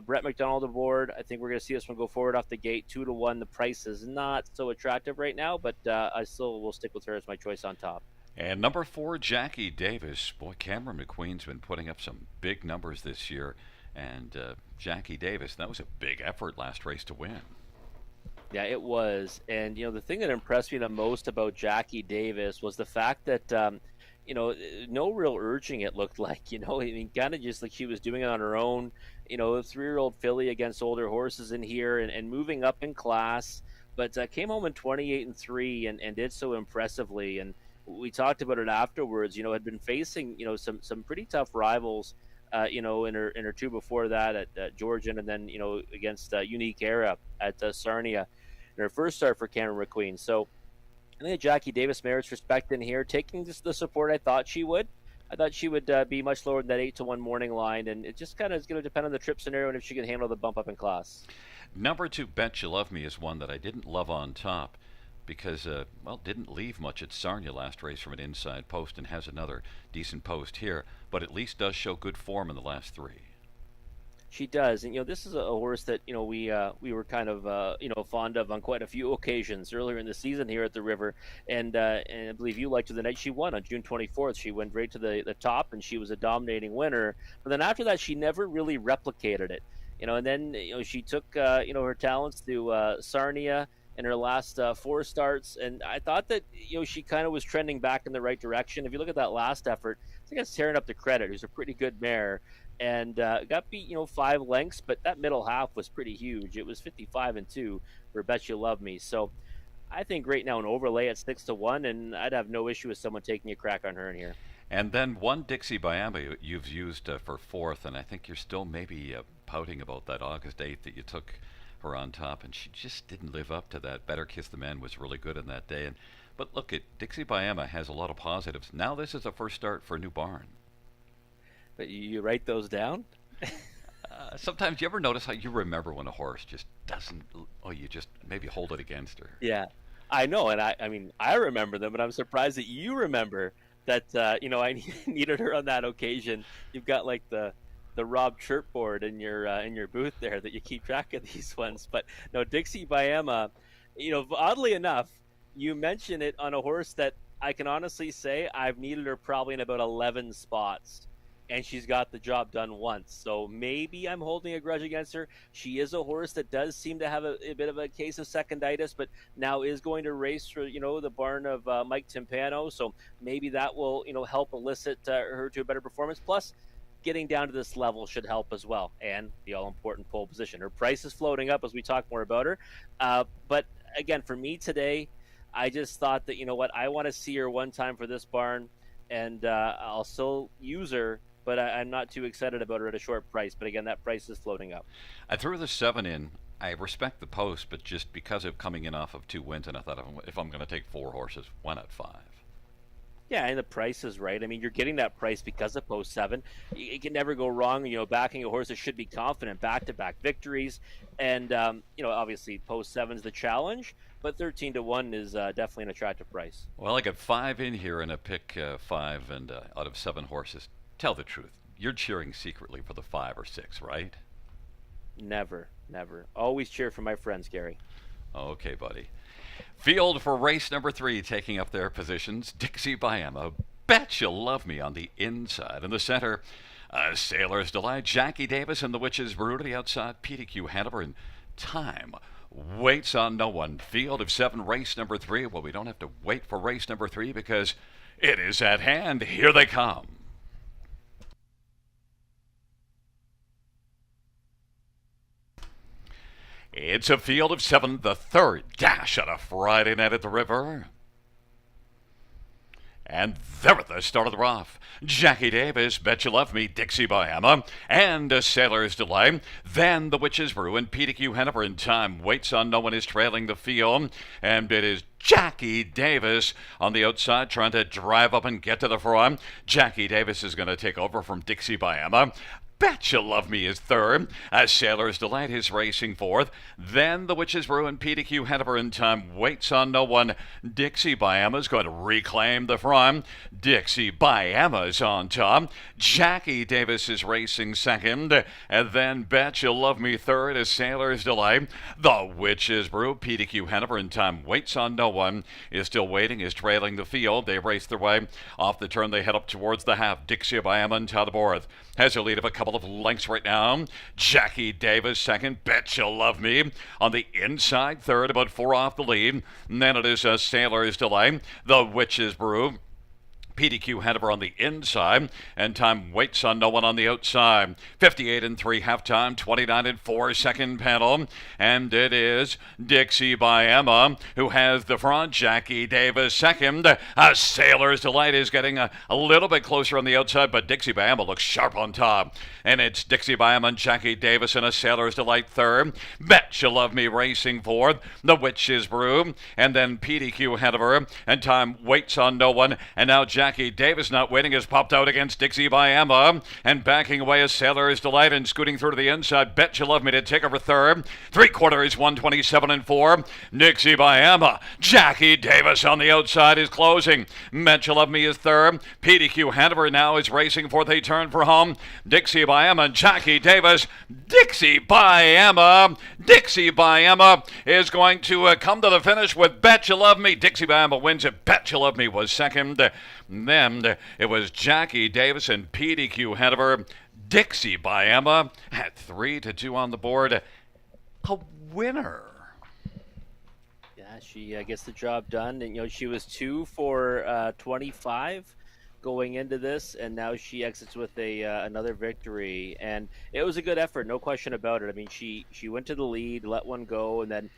Brett McDonald aboard. I think we're going to see this one go forward off the gate, 2-1. The price is not so attractive right now, but I still will stick with her as my choice on top. And number 4, Jackie Davis. Boy, Cameron McQueen's been putting up some big numbers this year. And Jackie Davis, that was a big effort last race to win. Yeah, it was. And, the thing that impressed me the most about Jackie Davis was the fact that, no real urging it looked like, kind of just like she was doing it on her own, a 3-year-old filly against older horses in here and moving up in class, but came home in 28-3 and did so impressively. And we talked about it afterwards, had been facing, some pretty tough rivals, in her 2 before that at Georgian, and then against Unique Era at Sarnia in her first start for Cameron McQueen. So I think Jackie Davis merits respect in here, taking the support I thought she would. I thought she would be much lower than that 8-1 morning line, and it just kind of is going to depend on the trip scenario and if she can handle the bump up in class. Number 2, Bet You Love Me, is one that I didn't love on top because, didn't leave much at Sarnia last race from an inside post and has another decent post here, but at least does show good form in the last 3. She does, and this is a horse that we were kind of fond of on quite a few occasions earlier in the season here at the River, and I believe you liked her the night she won on June 24th. She went right to the top, and she was a dominating winner. But then after that, she never really replicated it, and then she took her talents to Sarnia in her last 4 starts, and I thought that she kind of was trending back in the right direction. If you look at that last effort, I think it's tearing up the Credit, who's a pretty good mare, and got beat 5 lengths, but that middle half was pretty huge. It was 55-2 for Bet You Love Me. So I think right now an overlay at 6-1, and I'd have no issue with someone taking a crack on her in here. And then one Dixie Biamba you've used for fourth, and I think you're still maybe pouting about that August 8th that you took her on top, and she just didn't live up to that. Better Kiss the Man was really good in that day. But look, Dixie Biamba has a lot of positives. Now this is the first start for a new barn. But you write those down? Sometimes you ever notice how you remember when a horse just doesn't, oh, you just maybe hold it against her. Yeah, I know, and I mean, I remember them, but I'm surprised that you remember that. I needed her on that occasion. You've got like the Rob chirp board in your booth there that you keep track of these ones. But no, Dixie Biamba, oddly enough, you mention it on a horse that I can honestly say I've needed her probably in about 11 spots. And she's got the job done once. So maybe I'm holding a grudge against her. She is a horse that does seem to have a bit of a case of seconditis, but now is going to race for, the barn of Mike Timpano. So maybe that will, help elicit her to a better performance. Plus, getting down to this level should help as well. And the all-important pole position. Her price is floating up as we talk more about her. But again, for me today, I just thought that, I want to see her one time for this barn. And I'll still use her, but I'm not too excited about her at a short price. But again, that price is floating up. I threw the 7 in. I respect the post, but just because of coming in off of 2 wins, and I thought if I'm going to take 4 horses, why not 5? Yeah, and the price is right. I mean, you're getting that price because of post 7. You can never go wrong, backing a horse that should be confident, back-to-back victories. And, obviously post 7's the challenge, but 13-1 is definitely an attractive price. Well, I got 5 in here and a pick 5 and out of 7 horses. Tell the truth. You're cheering secretly for the 5 or 6, right? Never. Always cheer for my friends, Gary. Okay, buddy. Field for race number 3, taking up their positions. Dixie Biamba, Bet You Love Me on the inside. In the center, Sailor's Delight, Jackie Davis and the Witch's Brew to the outside. PDQ Hanover and Time waits on no one. Field of 7, race number 3. Well, we don't have to wait for race number 3 because it is at hand. Here they come. It's a field of 7, the third dash on a Friday night at the river. And they're at the start of the rough. Jackie Davis, Bet You Love Me, Dixie Biamba, and a Sailor's Delight. Then the Witch's Brew and PDQ Hanover in Time waits on no one is trailing the field. And it is Jackie Davis on the outside trying to drive up and get to the front. Jackie Davis is going to take over from Dixie Biamba. Bet You Love Me is third. A Sailor's Delight is racing fourth. Then the Witch's Brew and PDQ Hanover in Time waits on no one. Dixie Biamba is going to reclaim the front. Dixie Biamba is on top. Jackie Davis is racing second. And then Bet You Love Me third. A Sailor's Delight. The Witch's Brew, PDQ Hanover in Time waits on no one. Is still waiting, is trailing the field. They race their way. Off the turn, they head up towards the half. Dixie Biamba on top of the fourth. Has a lead of a couple of lengths right now. Jackie Davis second. Bet You Love Me on the inside third, about 4 off the lead. And then it is a Sailor's Delight. The Witch's Brew. PDQ Hanover on the inside, and Time waits on no one on the outside. 58 3 halftime, 29 4 second panel, and it is Dixie Biamba who has the front. Jackie Davis second. A Sailor's Delight is getting a little bit closer on the outside, but Dixie Biamba looks sharp on top. And it's Dixie Biamba and Jackie Davis and a Sailor's Delight third. Bet You Love Me racing fourth. The Witch's Brew, and then PDQ Hanover, and Time waits on no one, and now Jackie Davis not waiting has popped out against Dixie Biamba, and backing away a Sailor's Delight and scooting through to the inside. Bet You Love Me to take over third. 3/4 127 4. Dixie Biamba. Jackie Davis on the outside is closing. Bet You Love Me is third. PDQ Hanover now is racing fourth. They turn for home. Dixie Biamba and Jackie Davis. Dixie Biamba. Dixie Biamba is going to come to the finish with Bet You Love Me. Dixie Biamba wins it. Bet You Love Me was second. Then it was Jackie Davis and PDQ Hanover. Dixie Biamba at 3-2 on the board. A winner. Yeah, she gets the job done. And, she was 2 for 25 going into this, and now she exits with another victory. And it was a good effort, no question about it. I mean, she went to the lead, let one go, and then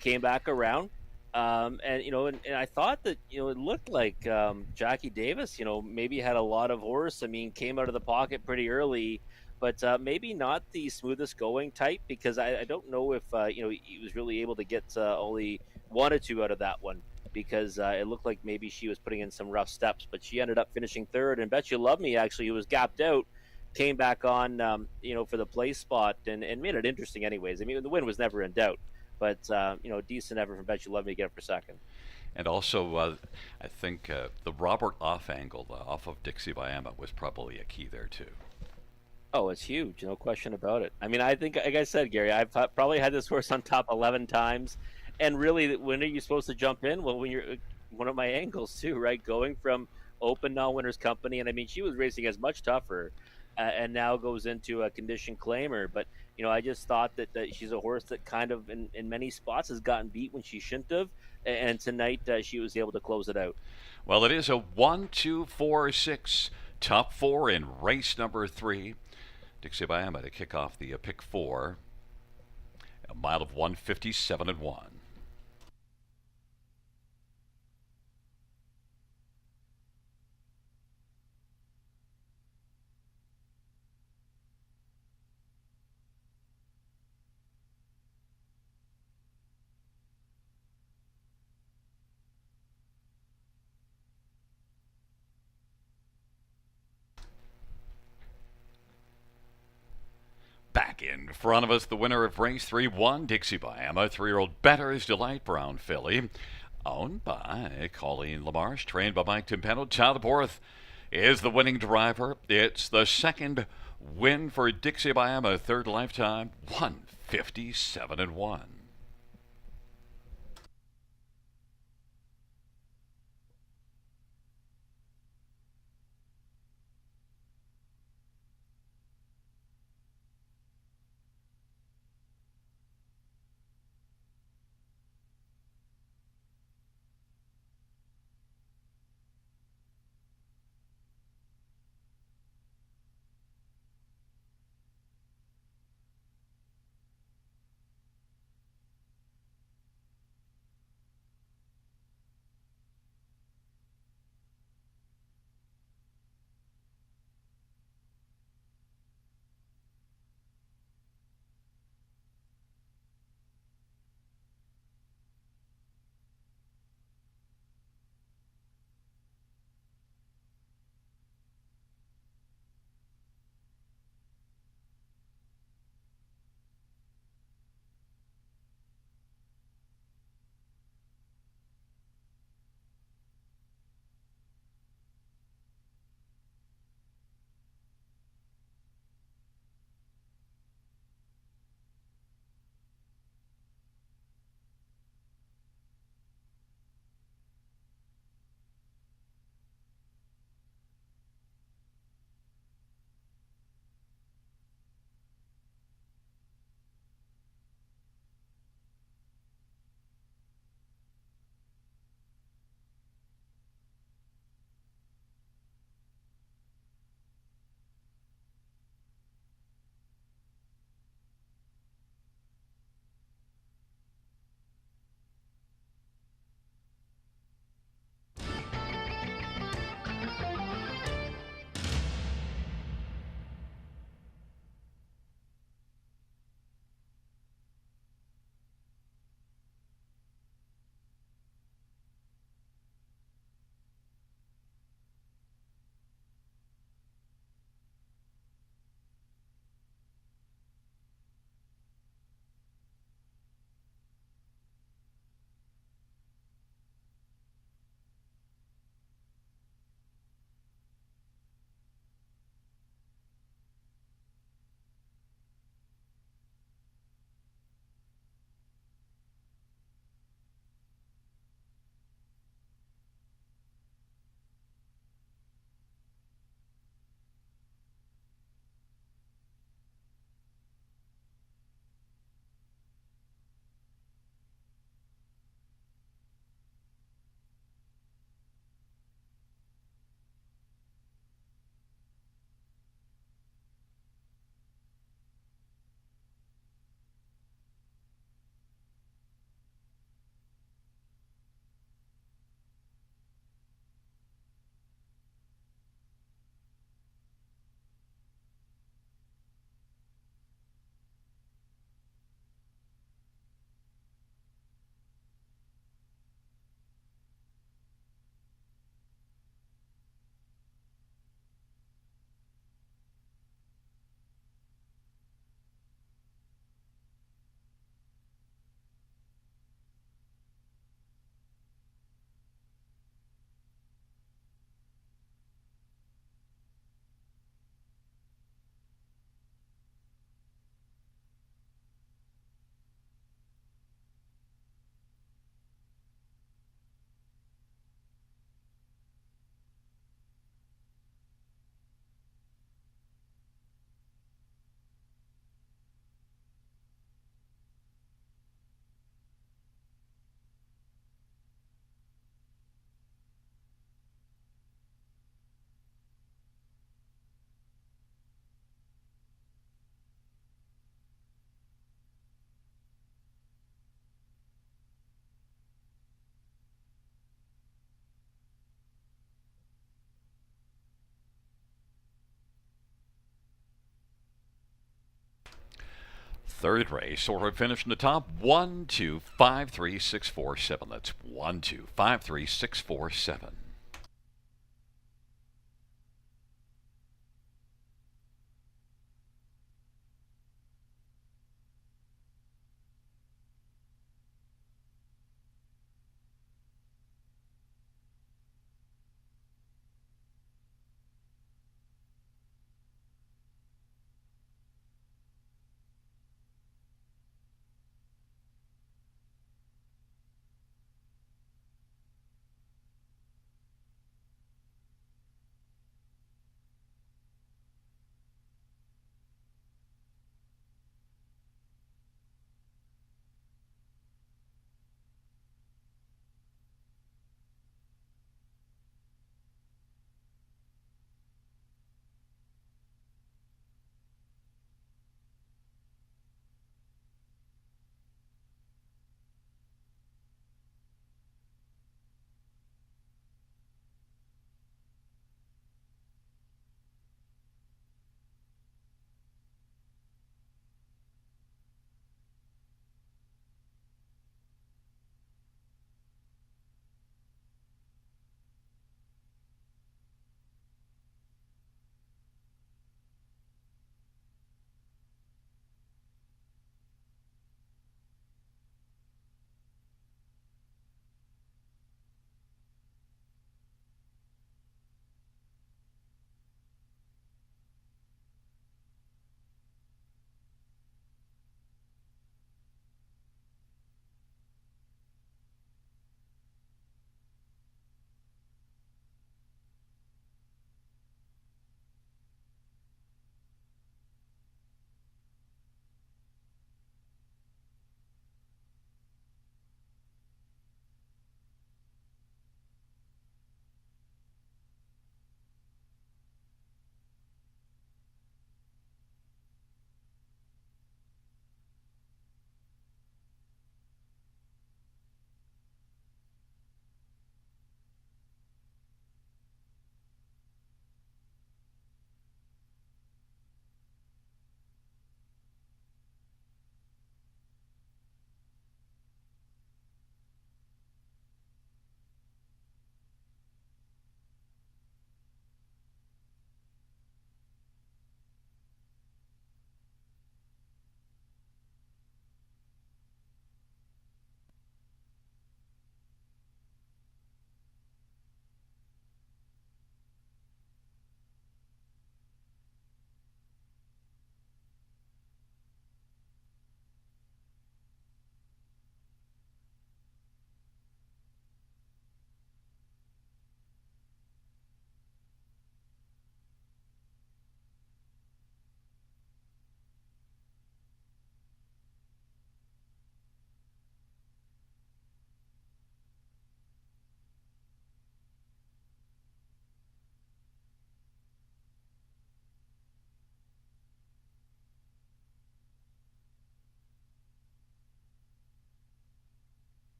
came back around. And and I thought that it looked like Jackie Davis, maybe had a lot of horse. I mean, came out of the pocket pretty early, but maybe not the smoothest going type because I don't know if he was really able to get all he wanted to out of that one because it looked like maybe she was putting in some rough steps, but she ended up finishing third. And Bet You Love Me actually, who was gapped out, came back on, for the place spot and made it interesting. Anyways, I mean, the win was never in doubt. But decent effort from Bet You Love Me to get up for second. And also, I think the Robert off angle off of Dixie by Emma was probably a key there too. Oh, it's huge, no question about it. I mean, I think, like I said, Gary, I've probably had this horse on top 11 times, and really, when are you supposed to jump in? Well, when you're one of my angles too, right? Going from open non-winners company, and I mean, she was racing as much tougher, and now goes into a condition claimer. But I just thought that she's a horse that kind of in many spots has gotten beat when she shouldn't have, and tonight she was able to close it out. Well, it is a 1, 2, 4, 6 top four in race number 3. Dixie by Emma to kick off the pick 4. A mile of 157-1. Back in front of us, the winner of race 3-1, Dixie by Emma, 3-year-old Better's Delight Brown filly, owned by Colleen LaMarche, trained by Mike Timpano. Childworth is the winning driver. It's the second win for Dixie by Emma, third lifetime, 157-1. third race, or finish in the top. 1253647. That's 1253647.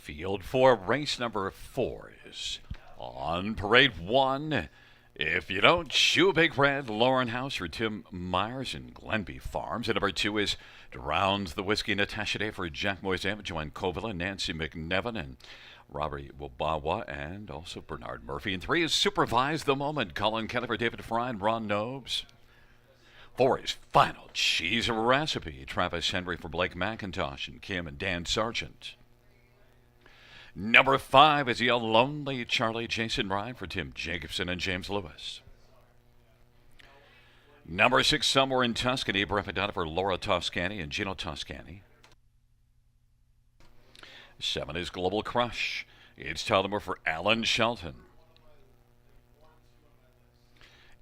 Field 4, race number 4 is on parade 1. If you don't chew Big Red, Lauren House for Tim Myers and Glenby Farms. And number 2 is Drowns the Whiskey, Natasha Day for Jack Moisant, Joanne Kovila, Nancy McNevin, and Robert Wabawa, and also Bernard Murphy. And 3 is Supervise the Moment, Colin Kelly for David Fry and Ron Nobes. 4 is Final Cheese Recipe, Travis Henry for Blake McIntosh and Kim and Dan Sargent. Number 5 is Yell Lonely Charlie Jason Ryan for Tim Jacobson and James Lewis. Number 6, Somewhere in Tuscany, Brett Madonna for Laura Toscani and Gino Toscani. 7 is Global Crush. It's Tyler for Alan Shelton.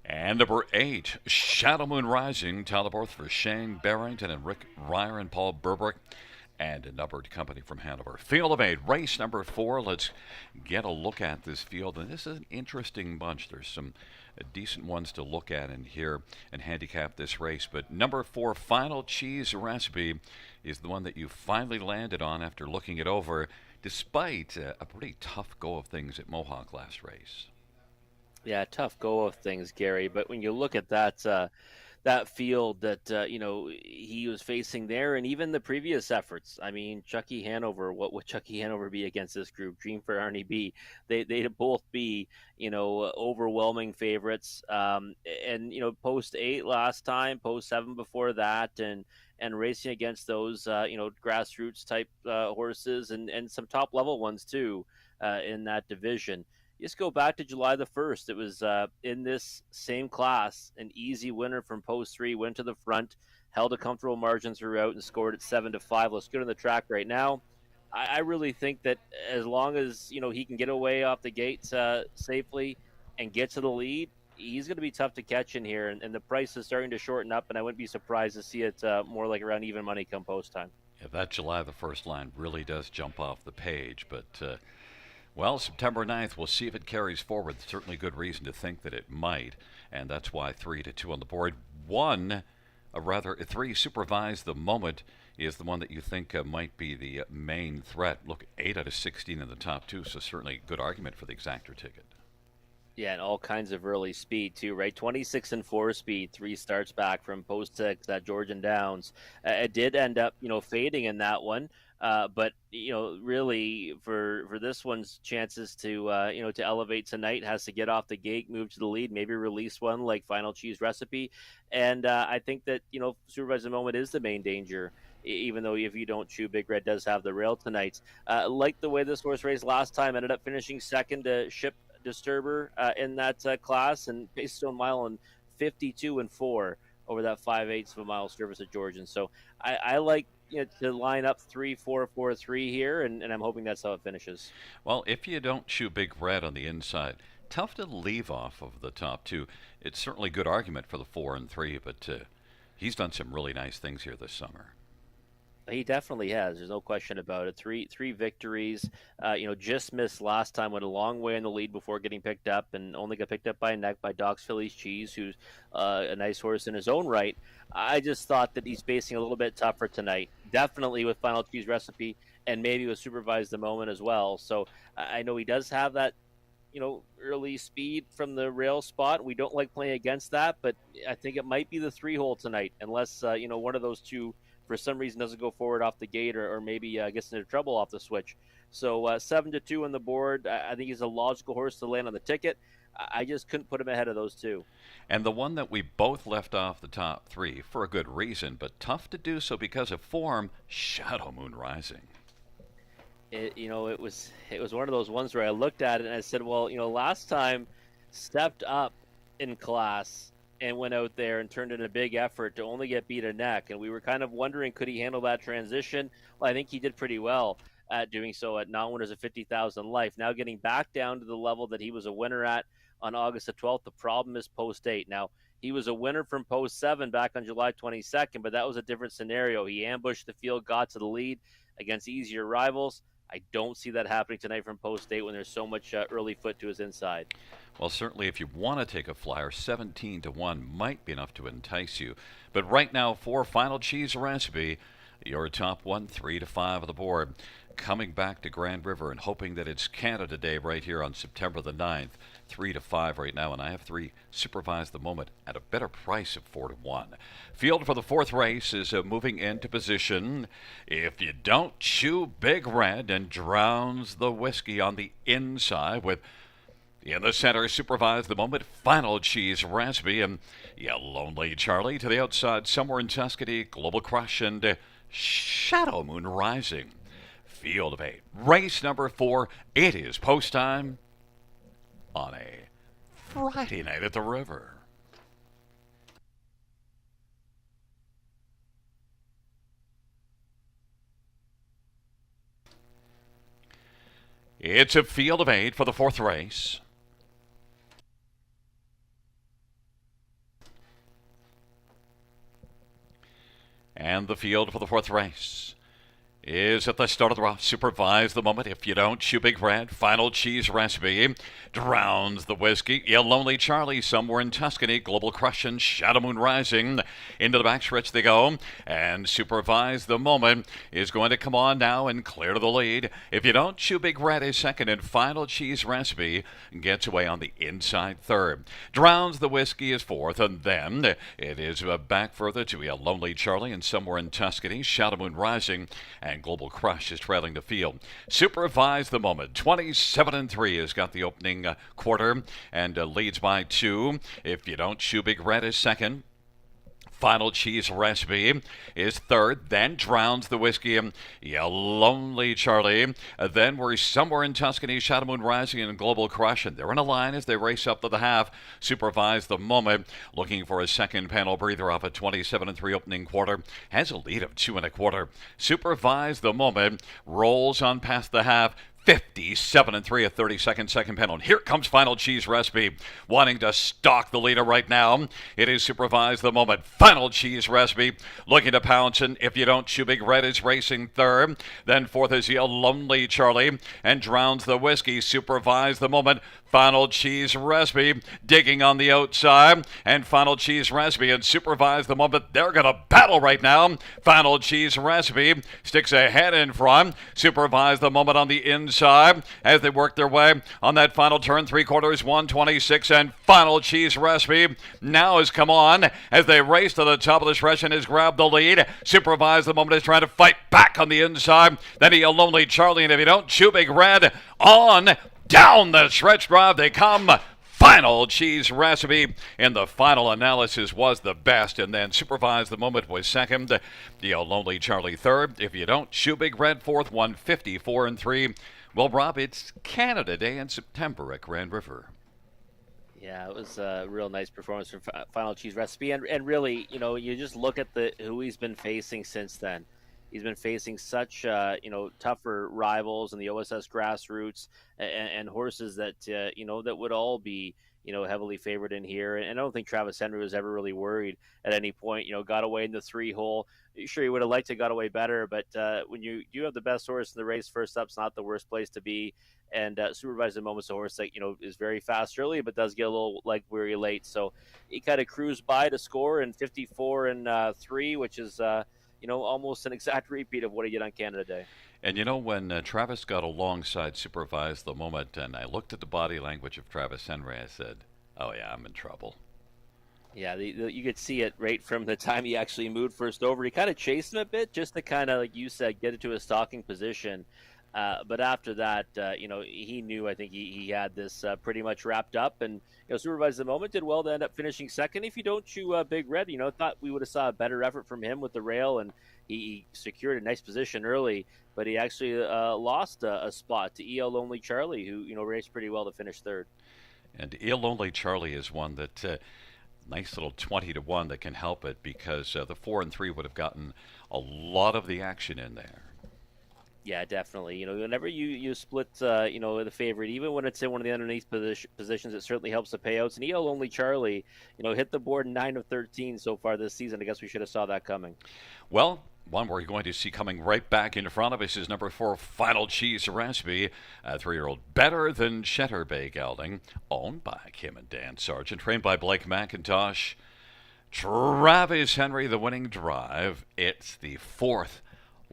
And number 8, Shadow Moon Rising, Tyler for Shane Barrington and Rick Ryer and Paul Burbrick. And a numbered company from Hanover. Field of 8, race number 4. Let's get a look at this field. And this is an interesting bunch. There's some decent ones to look at and hear and handicap this race. But number 4, Final Cheese Recipe, is the one that you finally landed on after looking it over, despite a pretty tough go of things at Mohawk last race. Yeah, tough go of things, Gary. But when you look at that field that he was facing there, and even the previous efforts. I mean, Chucky Hanover. What would Chucky Hanover be against this group? Dream for Arnie B. They'd both be overwhelming favorites. And post 8 last time, post 7 before that, and racing against those grassroots type horses and some top level ones too in that division. Just go back to July the 1st. It was in this same class, an easy winner from post 3, went to the front, held a comfortable margin throughout, and scored at 7-5. Let's get on the track right now. I really think that as long as he can get away off the gates safely and get to the lead, he's going to be tough to catch in here. And the price is starting to shorten up, and I wouldn't be surprised to see it more like around even money come post time. Yeah, that July the 1st line really does jump off the page, but. Well, September 9th, we'll see if it carries forward. Certainly good reason to think that it might, and that's why 3-2 on the board. 3, Supervise the Moment, is the one that you think might be the main threat. Look, 8 out of 16 in the top 2, so certainly a good argument for the exactor ticket. Yeah, and all kinds of early speed too, right? 26-4 speed, 3 starts back from post 6 at Georgian Downs. It did end up, fading in that one. But really for this one's chances to to elevate tonight, has to get off the gate, move to the lead, maybe release one like Final Cheese Recipe, and I think that Supervise the Moment is the main danger. Even though if you don't chew, Big Red does have the rail tonight. Like the way this horse raced last time, ended up finishing second to Ship Disturber in that class, and paced Stone Mile in 52-4 over that 5/8 of a mile service at Georgian. So I like to line up 3-4-4-3 here, and I'm hoping that's how it finishes. Well, if you don't chew Big Red on the inside, tough to leave off of the top 2. It's certainly a good argument for the 4 and 3, but he's done some really nice things here this summer. He definitely has. There's no question about it. Three victories. Just missed last time. Went a long way in the lead before getting picked up, and only got picked up by a neck by Doc's Phillies Cheese, who's a nice horse in his own right. I just thought that he's facing a little bit tougher tonight. Definitely with Final Cheese Recipe, and maybe with Supervise the Moment as well. So I know he does have that, early speed from the rail spot. We don't like playing against that, but I think it might be the 3-hole tonight, unless one of those two for some reason doesn't go forward off the gate, or maybe gets into trouble off the switch. So 7-2 on the board. I think he's a logical horse to land on the ticket. I just couldn't put him ahead of those two. And the one that we both left off the top 3 for a good reason, but tough to do so because of form, Shadow Moon Rising. It was one of those ones where I looked at it and I said, well, last time stepped up in class and went out there and turned in a big effort to only get beat a neck. And we were kind of wondering, could he handle that transition? Well, I think he did pretty well at doing so at non-winners of 50,000 life. Now getting back down to the level that he was a winner at on August the 12th. The problem is post 8. Now, he was a winner from post 7 back on July 22nd, but that was a different scenario. He ambushed the field, got to the lead against easier rivals. I don't see that happening tonight from post 8 when there's so much early foot to his inside. Well, certainly if you want to take a flyer, 17-1 might be enough to entice you. But right now, for Final Cheese Recipe, Your top one, 3 to 5 on the board. Coming back to Grand River and hoping that it's Canada Day right here on September the 9th. 3 to 5 right now, and I have 3 Supervise the Moment at a better price of 4 to 1. Field for the fourth race is moving into position. If you don't chew Big Red, and drowns the whiskey on the inside with in the center, Supervise the Moment, Final Cheese Raspy, and Lonely Charlie to the outside, Somewhere in Tuscany, Global Crush, and Shadow Moon Rising. Field of 8. Race number 4. It is post time on a Friday night at the river. It's a field of 8 for the fourth race. And the field for the fourth race is at the start of the rough. Supervise the Moment. If you don't, chew Big Red, Final Cheese Recipe, drowns the whiskey. Lonely Charlie, Somewhere in Tuscany, Global Crush, and Shadow Moon Rising. Into the backstretch they go, and Supervise the Moment is going to come on now and clear to the lead. If you don't, chew Big Red is second, and Final Cheese Recipe gets away on the inside third. Drowns the whiskey is fourth, and then it is back further to Lonely Charlie and Somewhere in Tuscany, Shadow Moon Rising, and Global Crush is trailing the field. Supervise the Moment. 27-3 has got the opening quarter and leads by 2. If you don't, chew Big Red is second. Final Cheese Recipe is third, then drowns the whiskey. Lonely Charlie. Then we're Somewhere in Tuscany, Shadow Moon Rising, and Global Crush, and they're in a line as they race up to the half. Supervise the Moment, looking for a second panel breather off a 27-3 opening quarter, has a lead of 2 1/4. Supervise the Moment rolls on past the half. 57-3, a 30-second second panel. And here comes Final Cheese Recipe, wanting to stalk the leader right now. It is Supervise the Moment. Final Cheese Recipe looking to pounce, and if you don't, chew Big Red is racing third. Then fourth is Lonely Charlie, and drowns the whiskey. Supervise the Moment. Final Cheese Recipe digging on the outside, and Final Cheese Recipe and Supervise the Moment. They're going to battle right now. Final Cheese Recipe sticks ahead in front. Supervise the Moment on the inside as they work their way on that final turn. 3/4, 126, and Final Cheese Recipe now has come on as they race to the top of the stretch and has grabbed the lead. Supervise the Moment is trying to fight back on the inside. Then Lonely Charlie, and if you don't, chew Big Red on down the stretch drive they come. Final Cheese Recipe in the final analysis was the best, and then Supervise the Moment was second. Lonely Charlie third. If you don't, chew Big Red fourth, 154-3. Well, Rob, it's Canada Day in September at Grand River. Yeah, it was a real nice performance from Final Cheese Recipe, and really, you just look at who he's been facing since then. He's been facing such, tougher rivals in the OSS grassroots and horses that, that would all be, heavily favored in here. And I don't think Travis Henry was ever really worried at any point. Got away in the 3-hole. Sure, he would have liked to got away better, but when you have the best horse in the race, first up's not the worst place to be. And Supervise the Moment's a horse that, is very fast early, but does get a little leg weary late. So he kind of cruised by to score in 54-3, which is, almost an exact repeat of what he did on Canada Day. And when Travis got alongside Supervise the Moment, and I looked at the body language of Travis Henry, I said, oh yeah, I'm in trouble. Yeah, you could see it right from the time he actually moved first over. He kind of chased him a bit just to kind of, like you said, get into a stalking position. But after that, he knew, I think he had this pretty much wrapped up. And, Supervise the Moment did well to end up finishing second. If you don't chew Big Red, thought we would have saw a better effort from him with the rail. And he secured a nice position early. But he actually lost a spot to Lonely Charlie, who, raced pretty well to finish third. And Lonely Charlie is one that... nice little 20-1 that can help it, because the 4 and 3 would have gotten a lot of the action in there. Yeah, definitely. Whenever you split, the favorite, even when it's in one of the underneath positions, it certainly helps the payouts. And Lonely Charlie, hit the board 9 of 13 so far this season. I guess we should have saw that coming. Well, one we're going to see coming right back in front of us is number 4, Final Cheese Recipe, a 3-year-old better than Cheddar Bay gelding, owned by Kim and Dan Sargent, trained by Blake McIntosh. Travis Henry, the winning drive. It's the 4th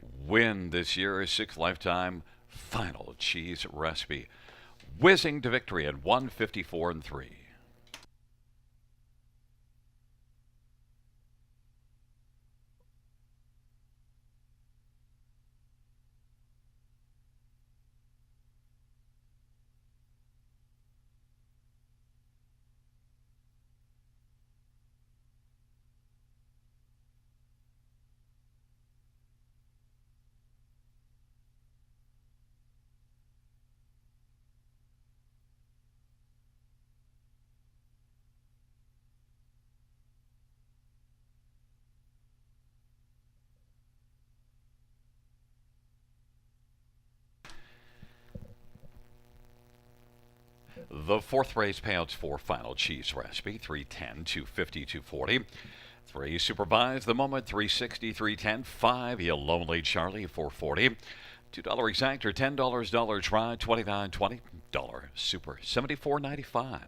win this year's sixth lifetime final cheese recipe, whizzing to victory at 154 and 3. The fourth race payouts for final cheese recipe 310, 250, 240. 3 super buys the moment 360, 310, 5 you lonely Charlie 440. $2 exactor, $10 dollar try 29.20. Dollar super 74.95.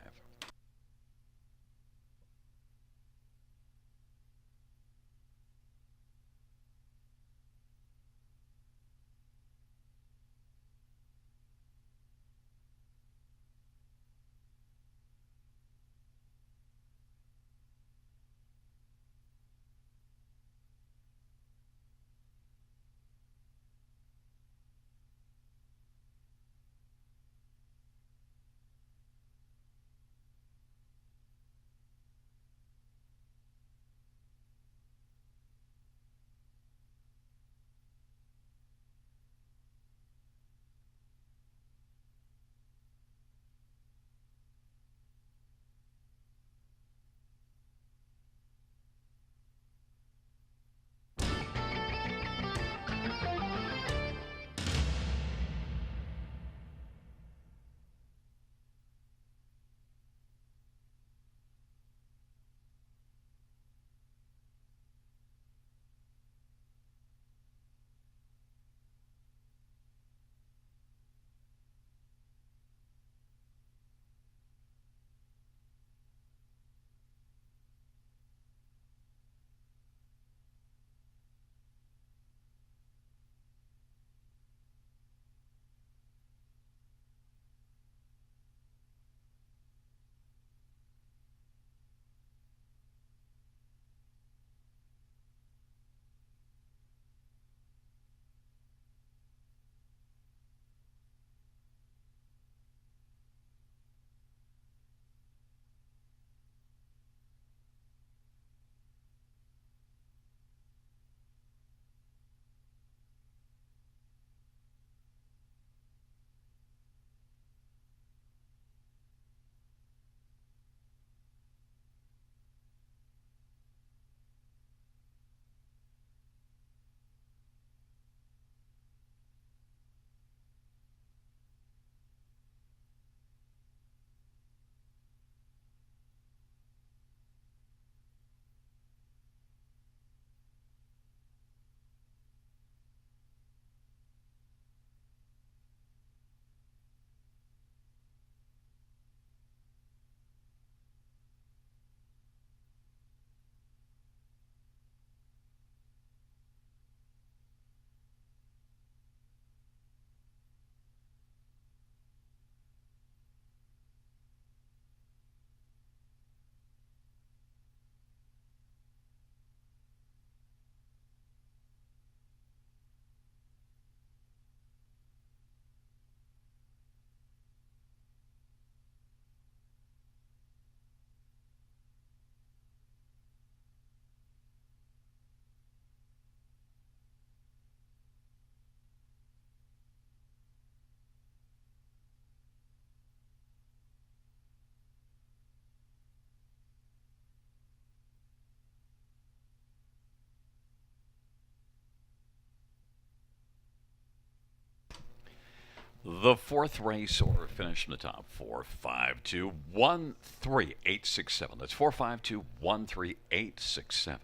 The fourth race order finished in the top 452-13867. That's 452-13867.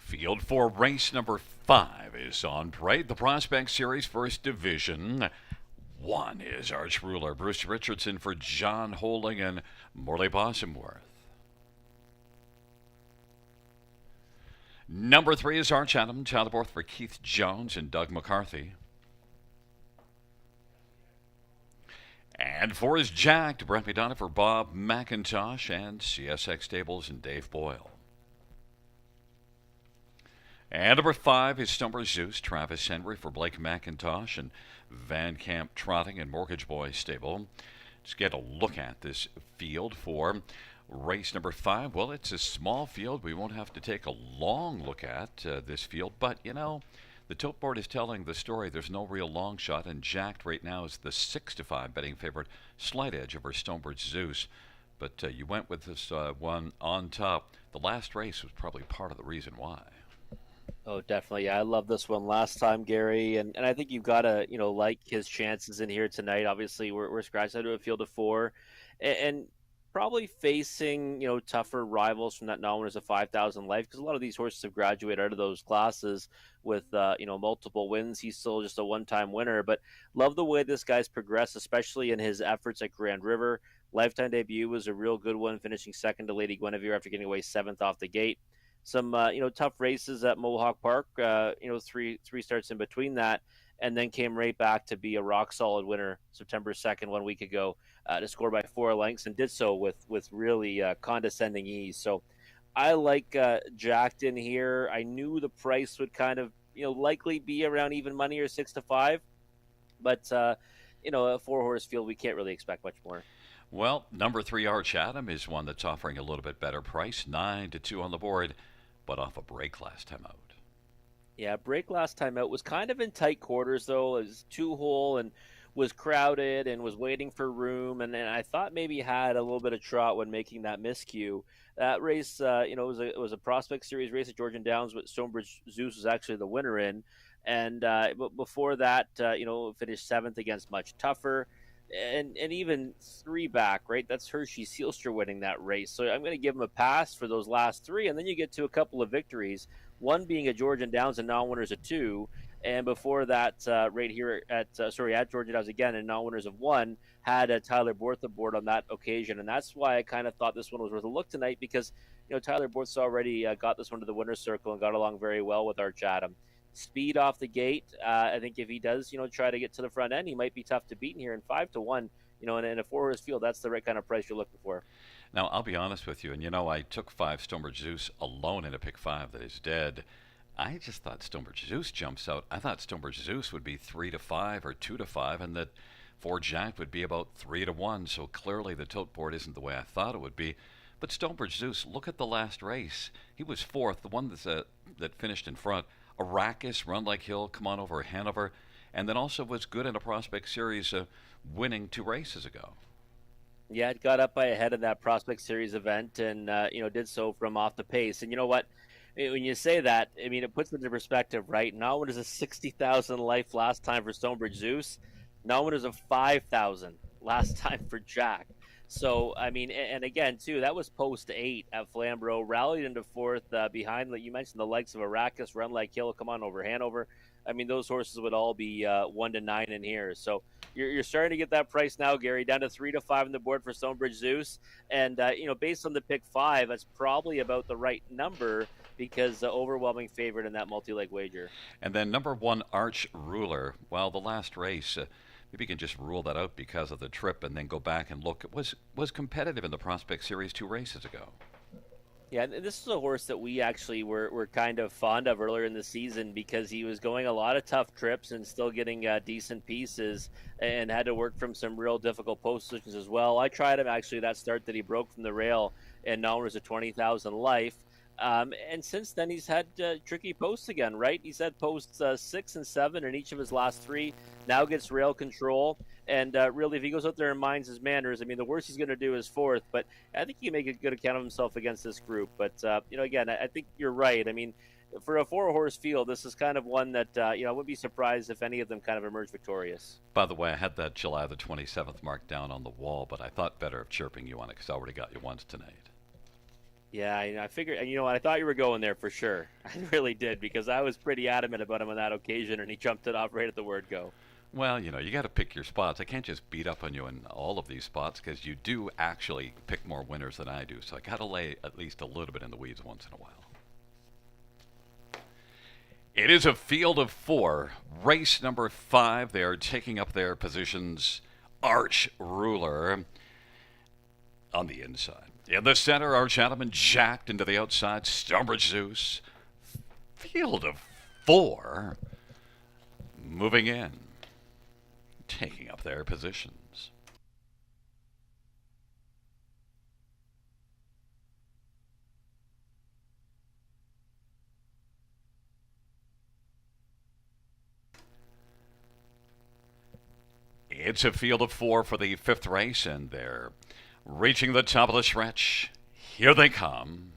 Field 4, race number 5 is on parade. The Prospect Series First Division. 1 is Arch Ruler Bruce Richardson for John Holding and Morley Bossamworth. Number 3 is Arch Adam Tylerborth for Keith Jones and Doug McCarthy. And 4 is Jacked, Brent McDonough for Bob McIntosh and CSX Stables and Dave Boyle. And number 5 is Stumper Zeus, Travis Henry for Blake McIntosh and Van Camp Trotting and Mortgage Boy Stable. Let's get a look at this field for race number 5. Well, it's a small field. We won't have to take a long look at this field, but you know, the tote board is telling the story. There's no real long shot, and Jacked right now is the 6-5 betting favorite, slight edge over Stonebridge Zeus. But you went with this one on top. The last race was probably part of the reason why. Oh, definitely. Yeah, I love this one last time, Gary, and I think you've got to, like his chances in here tonight. Obviously, we're scratched out of a field of 4, and probably facing, tougher rivals from that non-winners of 5,000 life, because a lot of these horses have graduated out of those classes with, multiple wins. He's still just a one-time winner, but love the way this guy's progressed, especially in his efforts at Grand River. Lifetime debut was a real good one, finishing second to Lady Guinevere after getting away 7th off the gate. Some, tough races at Mohawk Park, three starts in between that, and then came right back to be a rock-solid winner September 2nd, 1 week ago, to score by 4 lengths, and did so with really condescending ease. So I like Jacked in here. I knew the price would kind of, likely be around even money or 6-5, but, a 4-horse field, we can't really expect much more. Well, number 3, Arch Adam, is one that's offering a little bit better price, 9-2 on the board, but off a break last time out. Yeah, break last time out was kind of in tight quarters, though. It was 2-hole and was crowded and was waiting for room. And then I thought maybe had a little bit of trot when making that miscue. That race, it was a Prospect Series race at Georgian Downs, but Stonebridge Zeus was actually the winner in. And but before that, finished 7th against Much Tougher. And even 3 back, right? That's Hershey Sealster winning that race. So I'm going to give him a pass for those last 3. And then you get to a couple of victories, one being at Georgian Downs and non-winners of 2. And before that, right here at Georgian Downs again, and non-winners of 1, had Tyler Borth aboard on that occasion. And that's why I kind of thought this one was worth a look tonight, because, Tyler Borth's already got this one to the winner's circle and got along very well with Arch Adam. Speed off the gate. I think if he does, try to get to the front end, he might be tough to beat in here. And 5-1, in a 4-horse field, that's the right kind of price you're looking for. Now, I'll be honest with you, and I took 5 Stonebridge Zeus alone in a pick 5 that is dead. I just thought Stonebridge Zeus jumps out. I thought Stonebridge Zeus would be 3-5 or 2-5, and that 4 Jack would be about 3-1. So clearly the tote board isn't the way I thought it would be. But Stonebridge Zeus, look at the last race. He was 4th, the one that finished in front. Arrakis, Run Like Hill, Come On Over Hanover, and then also was good in a Prospect Series, winning 2 races ago. Yeah, it got up by a head in that Prospect Series event, and did so from off the pace. And you know what? When you say that, I mean, it puts it into perspective, right? Now it is a 60,000 life last time for Stonebridge Zeus. Now it is a 5,000 last time for Jack. So, I mean, and again, too, that was post 8 at Flamborough, rallied into 4th behind, you mentioned the likes of Arrakis, Run Like Hill, Come On Over Hanover. I mean, those horses would all be 1-9 in here. So you're starting to get that price now, Gary, down to 3-5 on the board for Stonebridge Zeus. And, based on the pick 5, that's probably about the right number, because the overwhelming favorite in that multi-leg wager. And then number 1, Arch Ruler. Well, the last race, maybe you can just rule that out because of the trip and then go back and look. It was competitive in the Prospect Series 2 races ago. Yeah, this is a horse that we actually were kind of fond of earlier in the season, because he was going a lot of tough trips and still getting decent pieces, and had to work from some real difficult post positions as well. I tried him actually that start that he broke from the rail, and now there's a 20,000 life. And since then, he's had tricky posts again, right? He's had posts 6 and 7 in each of his last 3. Now gets rail control. And really, if he goes out there and minds his manners, I mean, the worst he's going to do is 4th. But I think he can make a good account of himself against this group. But, again, I think you're right. I mean, for a 4-horse field, this is kind of one that, I wouldn't be surprised if any of them kind of emerge victorious. By the way, I had that July the 27th marked down on the wall, but I thought better of chirping you on it because I already got you once tonight. Yeah, I figured, and you know what? I thought you were going there for sure. I really did because I was pretty adamant about him on that occasion, and he jumped it off right at the word go. Well, you got to pick your spots. I can't just beat up on you in all of these spots because you do actually pick more winners than I do. So I got to lay at least a little bit in the weeds once in a while. It is a field of four. Race number 5. They are taking up their positions. Arch Ruler on the inside. In the center, Arch Adamant jacked into the outside. Stonebridge Zeus. Field of 4 moving in, taking up their positions. It's a field of 4 for the 5th race, and they're reaching the top of the stretch. Here they come.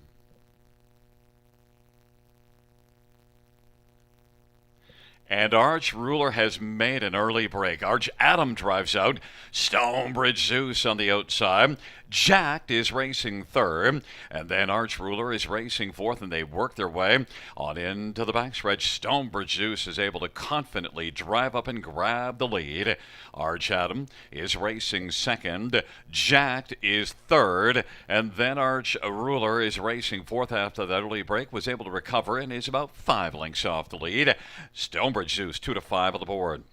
And Arch Ruler has made an early break. Arch Adam drives out. Stonebridge Zeus on the outside. Jacked is racing third. And then Arch Ruler is racing fourth, and they work their way on into the backstretch. Stonebridge Zeus is able to confidently drive up and grab the lead. Arch Adam is racing second. Jacked is third. And then Arch Ruler is racing fourth after that early break. Was able to recover and is about 5 lengths off the lead. Stonebridge Zeus 2 to 5 on the board.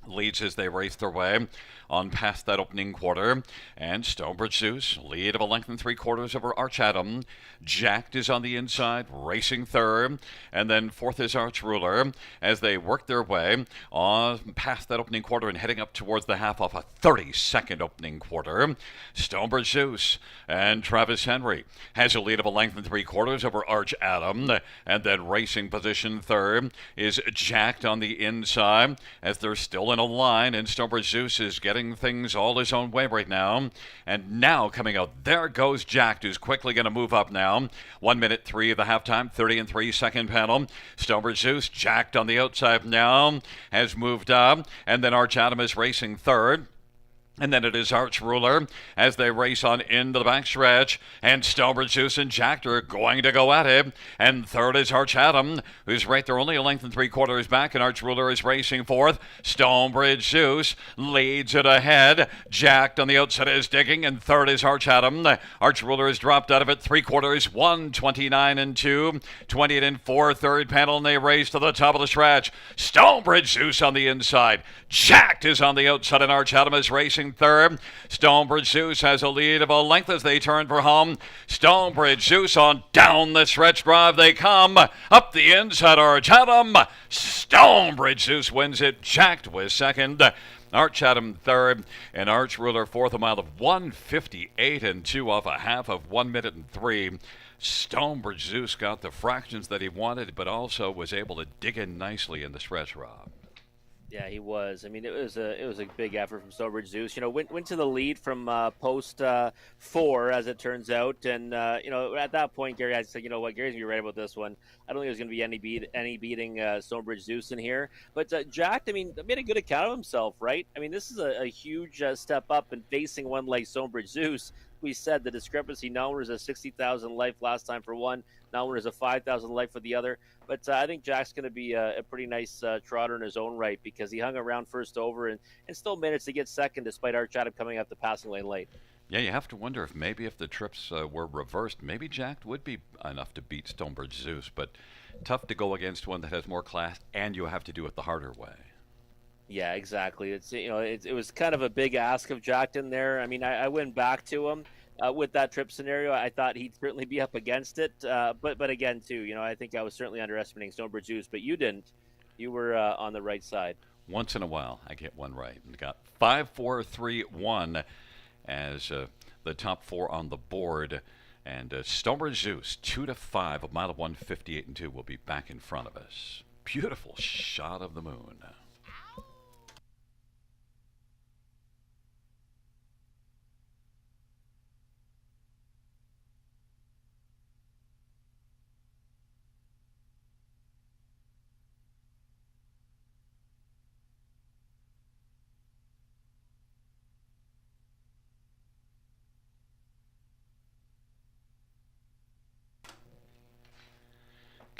Leads as they race their way on past that opening quarter. And Stonebridge Zeus, lead of a length and 3/4 over Arch Adam. Jacked is on the inside, racing third. And then fourth is Arch Ruler as they work their way on past that opening quarter and heading up towards the half off a 32nd opening quarter. Stonebridge Zeus and Travis Henry has a lead of a length and 3/4 over Arch Adam. And then racing position third is Jacked on the inside as they're still in a line, and Stonebridge Zeus is getting things all his own way right now. And now coming out, there goes Jacked, who's quickly going to move up now. 1 minute 3 of the halftime, 30 and 3 second panel. Stonebridge Zeus, Jacked on the outside now, has moved up, and then Arch Adam is racing third. And then it is Arch Ruler as they race on into the backstretch. And Stonebridge Zeus and Jacked are going to go at it. And third is Arch Adam, who's right there only a length and 3/4 back. And Arch Ruler is racing fourth. Stonebridge Zeus leads it ahead. Jacked on the outside is digging. And third is Arch Adam. Arch Ruler has dropped out of it 3/4. 1:29 and 2. 28 and 4 third panel. And they race to the top of the stretch. Stonebridge Zeus on the inside. Jacked is on the outside. And Arch Adam is racing third. Stonebridge Zeus has a lead of a length as they turn for home. Stonebridge Zeus on down the stretch drive they come. Up the inside, Arch Adam. Stonebridge Zeus wins it. Jacked was second. Arch Adam third, and Arch Ruler fourth, a mile of 1:58 and 2 off a half of 1 minute and 3. Stonebridge Zeus got the fractions that he wanted, but also was able to dig in nicely in the stretch, Rob. Yeah, he was. I mean, it was a big effort from Stonebridge Zeus. You know, went to the lead from post 4, as it turns out, and you know, at that point, Gary, I said, you know what, Gary's gonna be right about this one. I don't think there's gonna be any beating Stonebridge Zeus in here. But Jacked, I mean, made a good account of himself, right? I mean, this is a huge step up in facing one like Stonebridge Zeus. We said the discrepancy now was a 60,000 life last time for one. Now there's a 5,000 life for the other. But I think Jack's going to be a pretty nice trotter in his own right because he hung around first over and still managed to get second despite Arch Adam coming up the passing lane late. Yeah, you have to wonder if maybe if the trips were reversed, maybe Jacked would be enough to beat Stonebridge Zeus. But tough to go against one that has more class, and you have to do it the harder way. Yeah, exactly. It was kind of a big ask of Jackton there. I mean, I went back to him with that trip scenario. I thought he'd certainly be up against it, but again, too, you know, I think I was certainly underestimating Stonebridge Zeus, but you didn't. You were on the right side. Once in a while, I get one right, and got 5, 4, 3, 1 as the top 4 on the board. And Stonebridge Zeus 2 to 5, a mile of 1:58 and 2 will be back in front of us. Beautiful shot of the moon.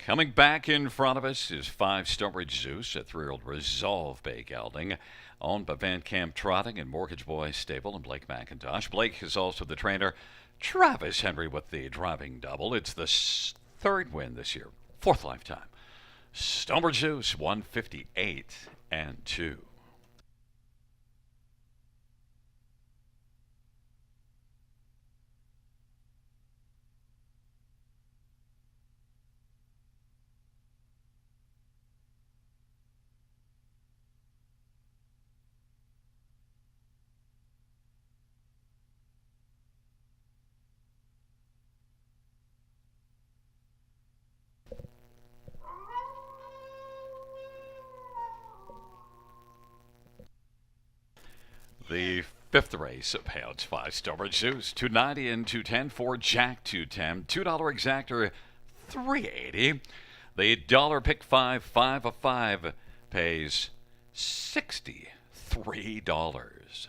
Coming back in front of us is 5 Storage Zeus, a 3-year-old Resolve Bay gelding, owned by Van Camp Trotting and Mortgage Boy Stable and Blake McIntosh. Blake is also the trainer. Travis Henry with the driving double. It's the third win this year, fourth lifetime. Stonebridge Zeus, 158 and 2. The fifth race of Payouts 5 Storage Zeus, 290 and 210 for Jack 210. $2 exactor, 380. The dollar pick 5 of 5 pays $63.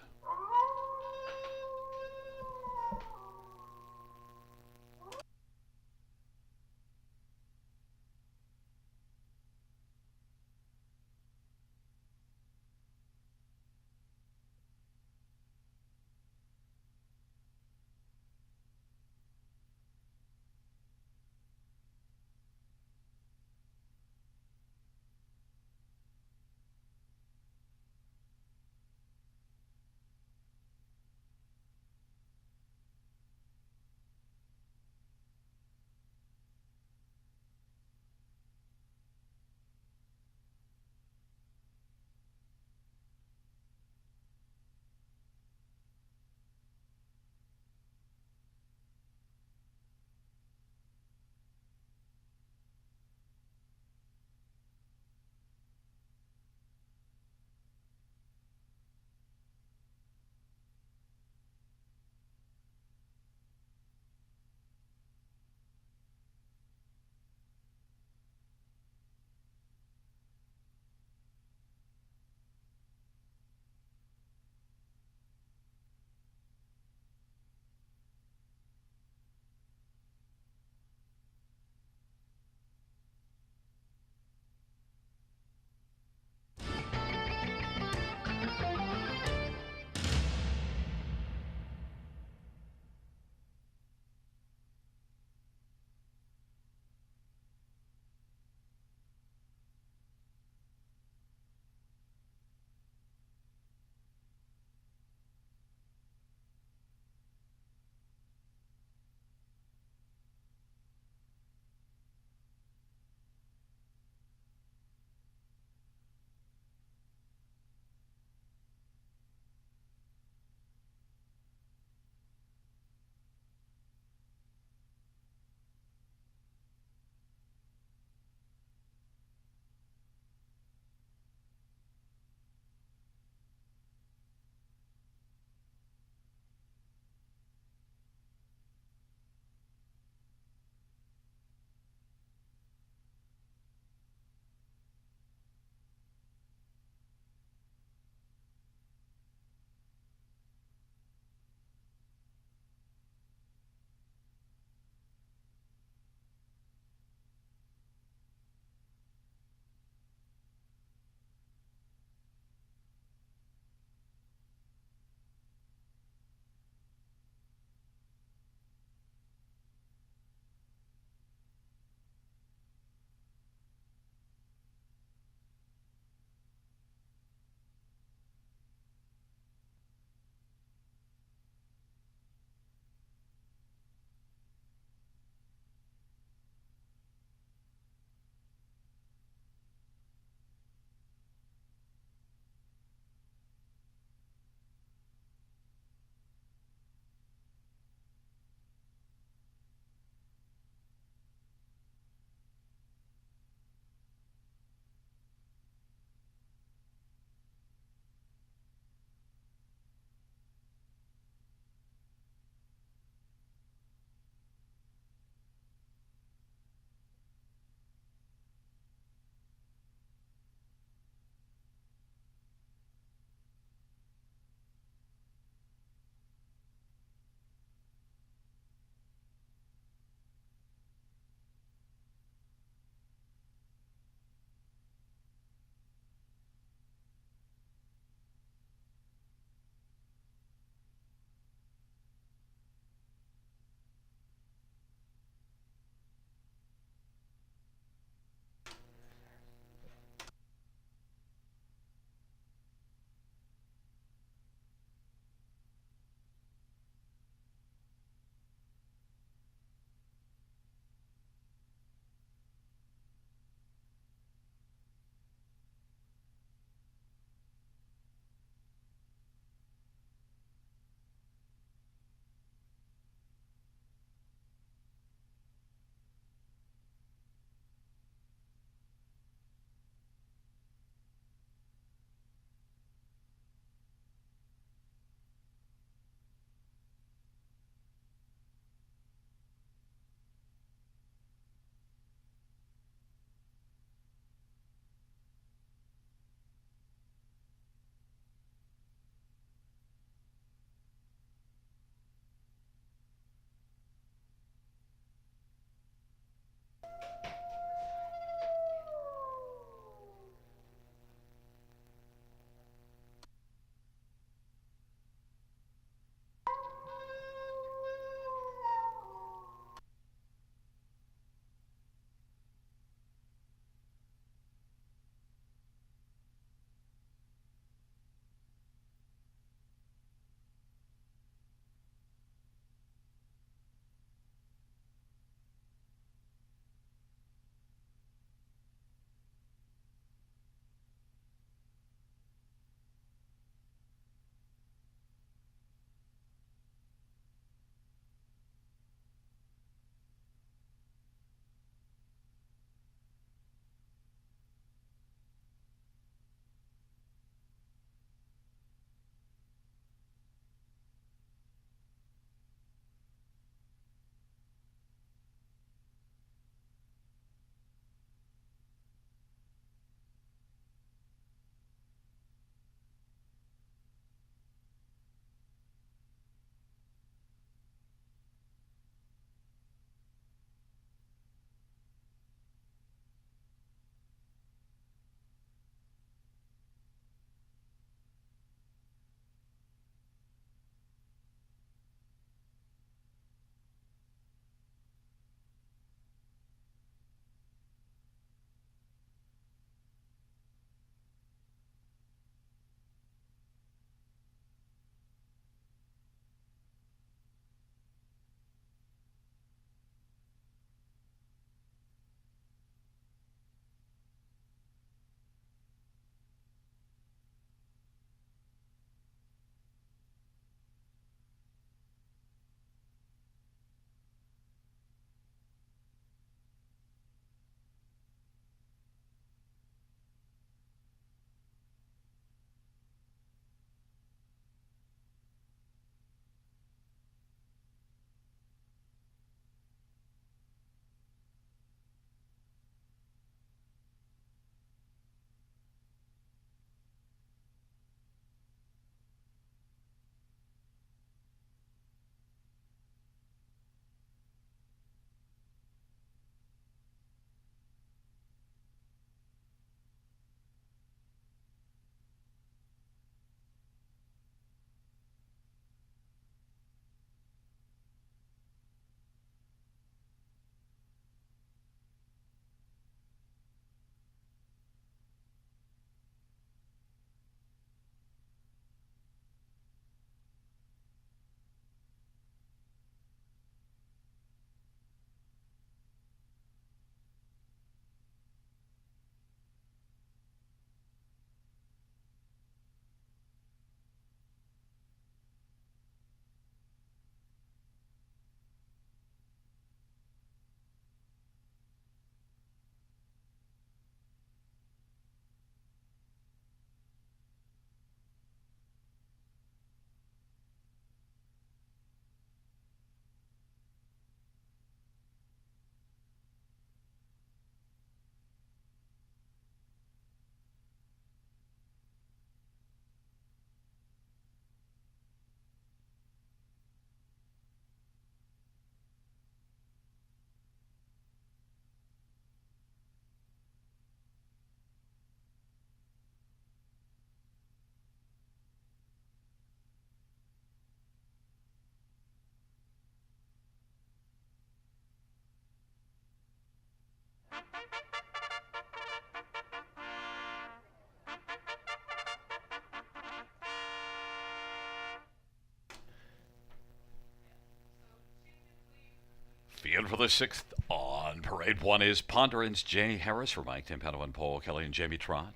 Field for the sixth on parade. One is Ponderance J. Harris for Mike Timpano and Paul Kelly and Jamie Trott.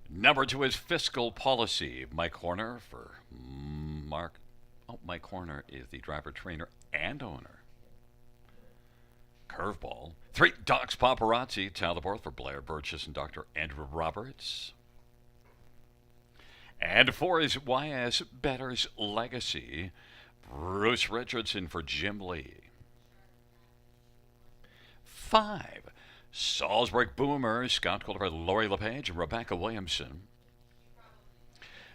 Number two is Fiscal Policy. Mike Horner for Mark. Oh, Mike Horner is the driver, trainer, and owner. Curveball. Three, Doc's Paparazzi. Talibor for Blair Burgess and Dr. Andrew Roberts. And four is YS Better's Legacy. Bruce Richardson for Jim Lee. Five, Salzburg Boomer. Scott Calder for Lori LePage and Rebecca Williamson.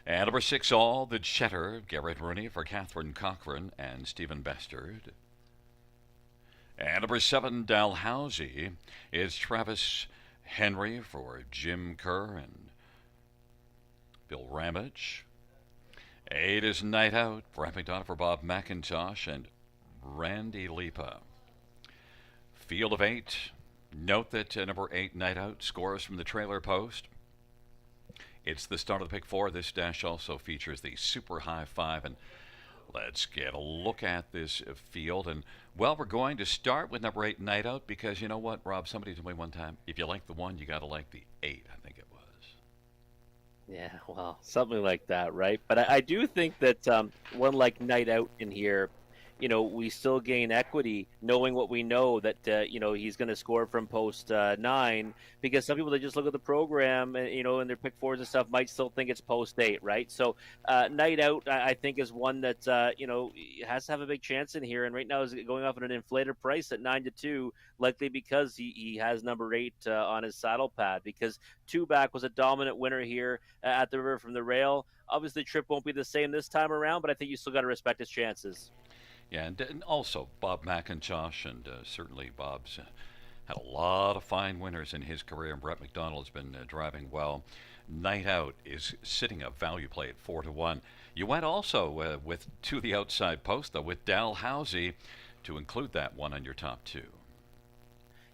And number six, All the Cheddar. Garrett Rooney for Catherine Cochran and Stephen Bestard. And number seven, Dalhousie, is Travis Henry for Jim Kerr and Bill Ramage. Eight is Night Out, Brad McDonough for Bob McIntosh and Randy Lipa. Field of eight. Note that number eight, Night Out, scores from the trailer post. It's the start of the pick four. This dash also features the super high five. And let's get a look at this field. And, well, we're going to start with number eight, Night Out, because you know what, Rob? Somebody told me one time, if you like the one, you got to like the eight, I think it was. Yeah, well, something like that, right? But I do think that one like Night Out in here, we still gain equity knowing what we know that, he's going to score from post 9, because some people that just look at the program, and their pick fours and stuff might still think it's post 8, right? So Night Out, I think, is one that, has to have a big chance in here. And right now is going off at an inflated price at 9-2, likely because he has number 8 on his saddle pad, because Two Back was a dominant winner here at the River from the Rail. Obviously, Trip won't be the same this time around, but I think you still got to respect his chances. Yeah, and also Bob McIntosh, and certainly Bob's had a lot of fine winners in his career, and Brett McDonald's been driving well. Night Out is sitting a value play at 4-1. You went also with To the Outside Post, though, with Dalhousie to include that one on your top two.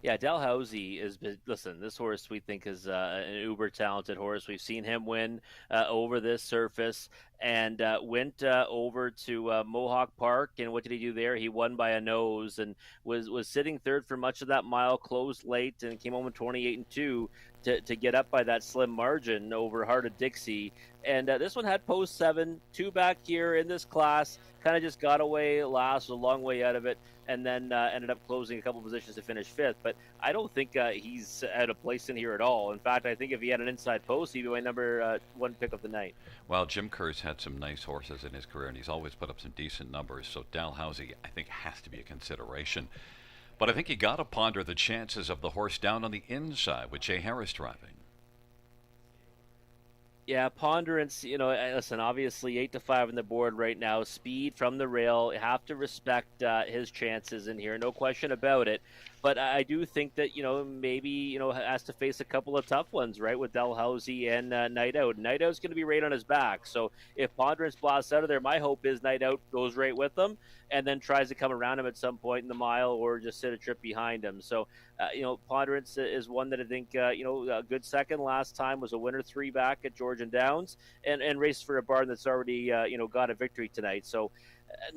Yeah, Dalhousie is. Listen, this horse we think is an uber talented horse. We've seen him win over this surface, and went over to Mohawk Park. And what did he do there? He won by a nose and was sitting third for much of that mile. Closed late and came home in 28-2 to get up by that slim margin over Heart of Dixie. And this one had post 7, Two Back here in this class. Kind of just got away last, a long way out of it, and then ended up closing a couple positions to finish 5th. But I don't think he's at a place in here at all. In fact, I think if he had an inside post, he'd be my number 1 pick of the night. Well, Jim Kerr's had some nice horses in his career, and he's always put up some decent numbers. So Dalhousie, I think, has to be a consideration. But I think you got to ponder the chances of the horse down on the inside with Jay Harris driving. Yeah, Ponderance, listen, obviously 8-5 on the board right now. Speed from the rail. You have to respect his chances in here. No question about it. But I do think that, maybe, has to face a couple of tough ones, right, with Dalhousie and Night Out. Night Out's going to be right on his back. So if Ponderance blasts out of there, my hope is Night Out goes right with him and then tries to come around him at some point in the mile or just sit a trip behind him. So, Ponderance is one that I think, a good second last time, was a winner 3 back at Georgian Downs and raced for a barn that's already, got a victory tonight. So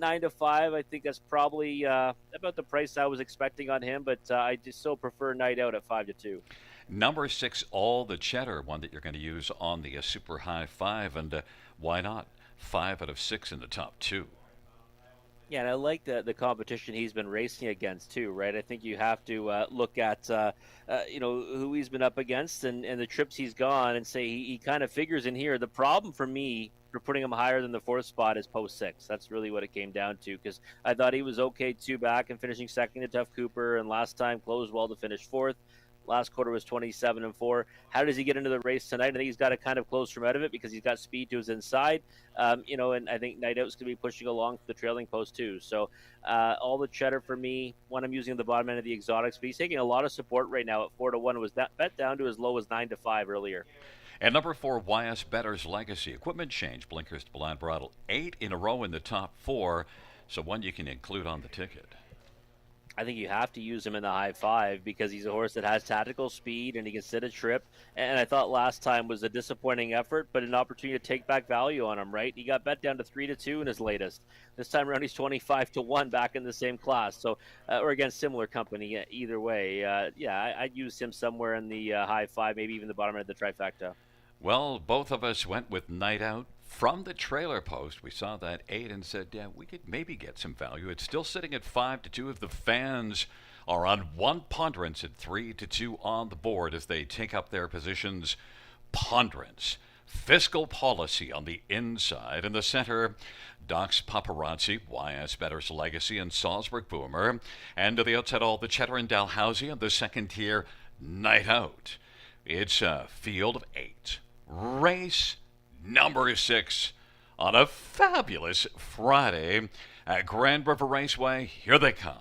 9-5, I think that's probably about the price I was expecting on him, but I just still prefer Night Out at 5-2. Number 6, All the Cheddar, one that you're going to use on the super high 5, and why not? 5 out of 6 in the top 2. Yeah, and I like the competition he's been racing against too, right? I think you have to look at who he's been up against and the trips he's gone, and say he kind of figures in here. The problem for me for putting him higher than the 4th spot is post 6. That's really what it came down to, because I thought he was okay 2 back and finishing second to Tough Cooper, and last time closed well to finish 4th. Last quarter was 27-4. How does he get into the race tonight? I think he's got to kind of close from out of it because he's got speed to his inside. And I think Night Out's going to be pushing along the trailing post too. So All the Cheddar for me, when I'm using the bottom end of the exotics, but he's taking a lot of support right now at 4-1. It was bet down to as low as 9-5 earlier. And number 4, YS Better's Legacy. Equipment change, blinkers to blind bridle. 8 in a row in the top 4, so one you can include on the ticket. I think you have to use him in the high five because he's a horse that has tactical speed and he can sit a trip. And I thought last time was a disappointing effort, but an opportunity to take back value on him, right? He got bet down to 3-2 in his latest. This time around, he's 25-1 back in the same class. So, or against similar company, either way. I'd use him somewhere in the high five, maybe even the bottom end of the trifecta. Well, both of us went with Night Out from the trailer post. We saw that 8 and said, yeah, we could maybe get some value. It's still sitting at 5-2 if the fans are on one ponderance at 3-2 on the board as they take up their positions. Ponderance. Fiscal policy on the inside. In the center, Doc's Paparazzi, YS Better's Legacy, and Salzburg Boomer. And to the outside, all the Cheddar and Dalhousie. And the second tier, Night Out. It's a field of 8. Race number 6 on a fabulous Friday at Grand River Raceway. Here they come.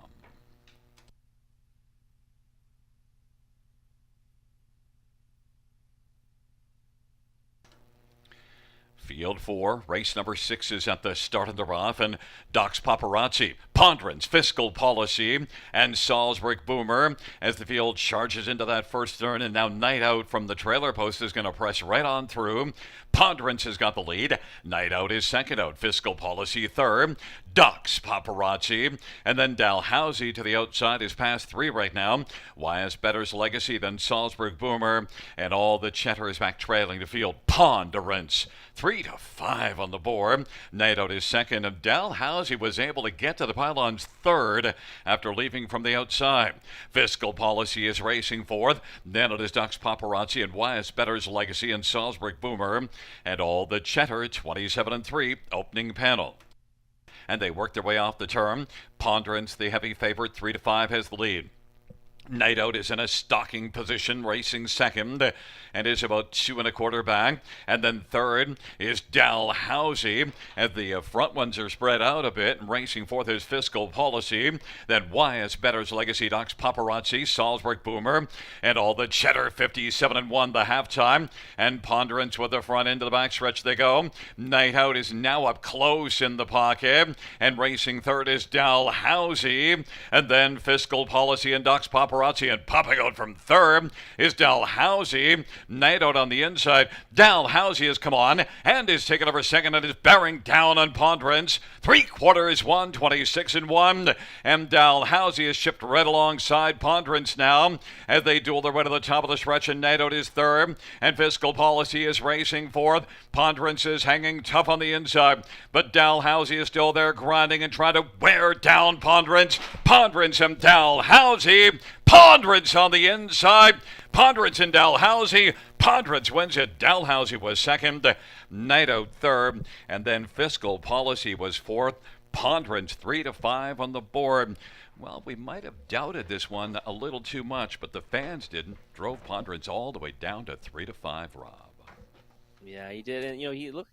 Field 4, race number 6 is at the start of the rough, and Doc's Paparazzi, Ponderance, Fiscal Policy, and Salzburg Boomer as the field charges into that first turn, and now Night Out from the trailer post is going to press right on through. Ponderance has got the lead. Night Out is second out. Fiscal Policy third. Doc's Paparazzi, and then Dalhousie to the outside is past 3 right now. YS Better's Legacy, then Salzburg Boomer, and all the Cheddar is back trailing the field. Ponderance 3-5 on the board. Night Out is second, and Dalhousie was able to get to the pylons third after leaving from the outside. Fiscal Policy is racing fourth. Then it is Doc's Paparazzi and YS Better's Legacy and Salzburg Boomer, and all the Cheddar 27-3 opening panel. And they work their way off the turn. Ponderance, the heavy favorite, 3-5 has the lead. Night Out is in a stalking position, racing second, and is about 2 1/4 back. And then third is Dalhousie, as the front ones are spread out a bit, and racing fourth is Fiscal Policy. Then YS Better's Legacy, Doc's Paparazzi, Salzburg Boomer, and all the Cheddar 57-1 the halftime. And Ponderance with the front into the backstretch they go. Night Out is now up close in the pocket, and racing third is Dalhousie, and then Fiscal Policy and Doc's Paparazzi. And popping out from third is Dalhousie. Night Out on the inside. Dalhousie has come on and is taken over second and is bearing down on Ponderance. 3/4 1, 26-1. And Dalhousie is shipped right alongside Ponderance now as they duel their way to the top of the stretch. And Night Out is third. And Fiscal Policy is racing fourth. Ponderance is hanging tough on the inside. But Dalhousie is still there grinding and trying to wear down Ponderance. Ponderance and Dalhousie. Ponderance on the inside. Ponderance and Dalhousie. Ponderance wins it. Dalhousie was second. Night Out third. And then Fiscal Policy was fourth. Ponderance 3-5 on the board. Well, we might have doubted this one a little too much, but the fans didn't. Drove Ponderance all the way down to 3-5, Rob. Yeah, he did, and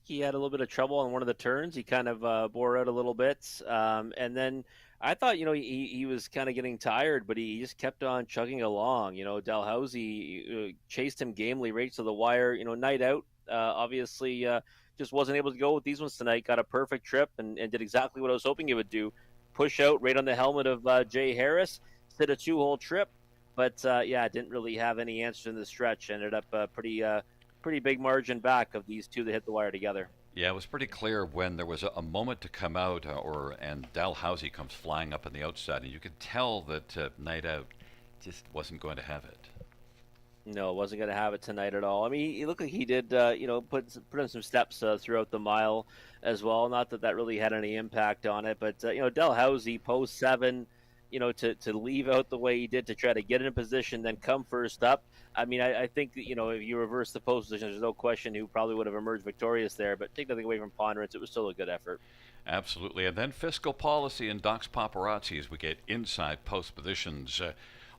he had a little bit of trouble on one of the turns. He kind of bore out a little bit, and then I thought he was kind of getting tired, but he just kept on chugging along. Dalhousie chased him gamely right to the wire. Night Out obviously just wasn't able to go with these ones tonight. Got a perfect trip and did exactly what I was hoping he would do: push out right on the helmet of Jay Harris, sit a 2-hole trip, but didn't really have any answers in the stretch. Ended up pretty big margin back of these two that hit the wire together. Yeah, it was pretty clear when there was a moment to come out, and Dalhousie comes flying up on the outside, and you could tell that Night Out just wasn't going to have it. No, wasn't going to have it tonight at all. I mean, he looked like he did, put in some steps throughout the mile as well. Not that really had any impact on it, but Dalhousie post 7. To leave out the way he did to try to get in a position, then come first up. I mean, I think that, if you reverse the post position, there's no question who probably would have emerged victorious there. But take nothing away from Ponderance, it was still a good effort. Absolutely. And then Fiscal Policy and Doc's Paparazzi as we get inside post positions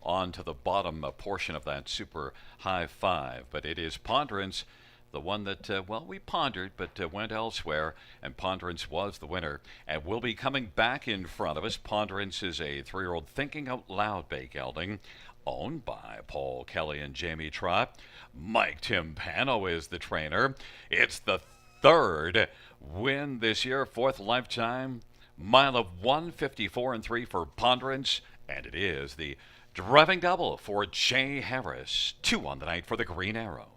onto the bottom portion of that super high five. But it is Ponderance, the one that, we pondered, but went elsewhere, and Ponderance was the winner. And will be coming back in front of us. Ponderance is a 3-year-old Thinking Out Loud bay gelding, owned by Paul Kelly and Jamie Trott. Mike Timpano is the trainer. It's the 3rd win this year, 4th lifetime. Mile of 154-3 for Ponderance, And it is the driving double for Jay Harris. 2 on the night for the Green Arrow.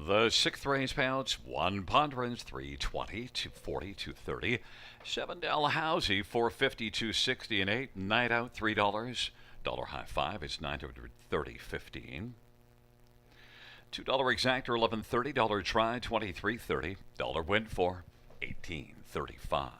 The 6th race pouch, 1 Ponderance, 320, 240, 230. 7 Dalhousie, 450, 260, and 8. Night out, $3. Dollar high 5 is 930.15. $2 exactor, 11.30. Dollar try, 23.30. Dollar win for 18.35.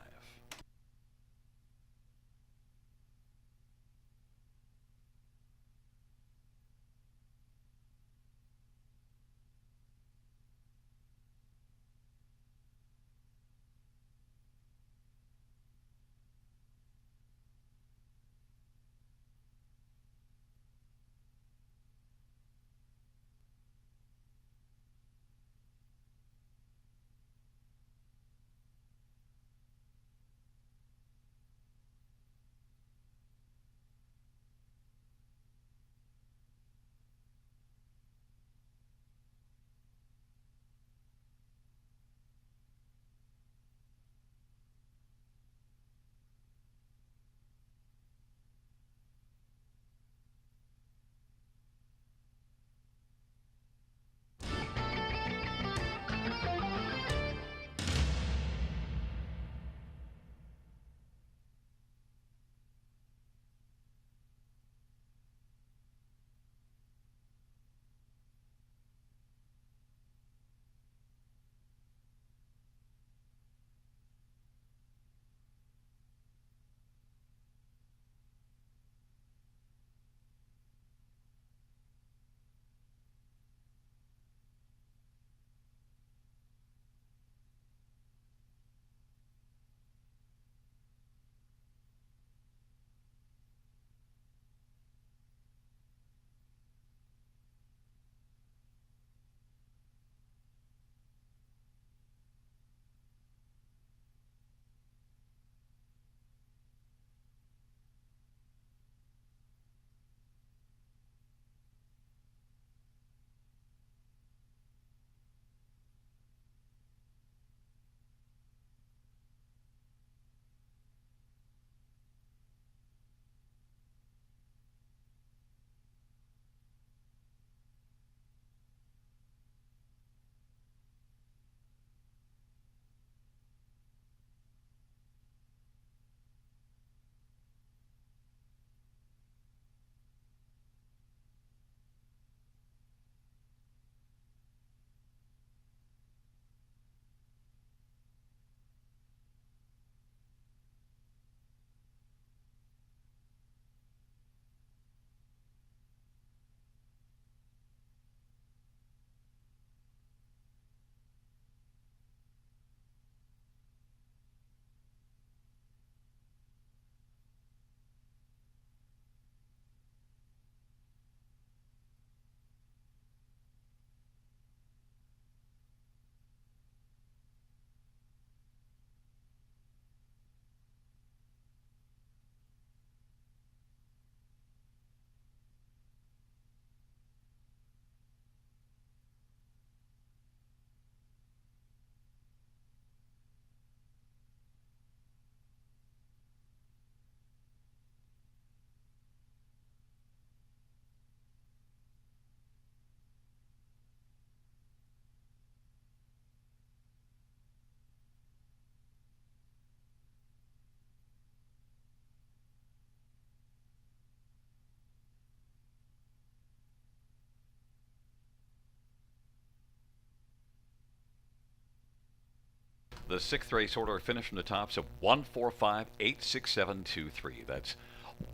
The 6th race order finished from the tops of 145, 86723. That's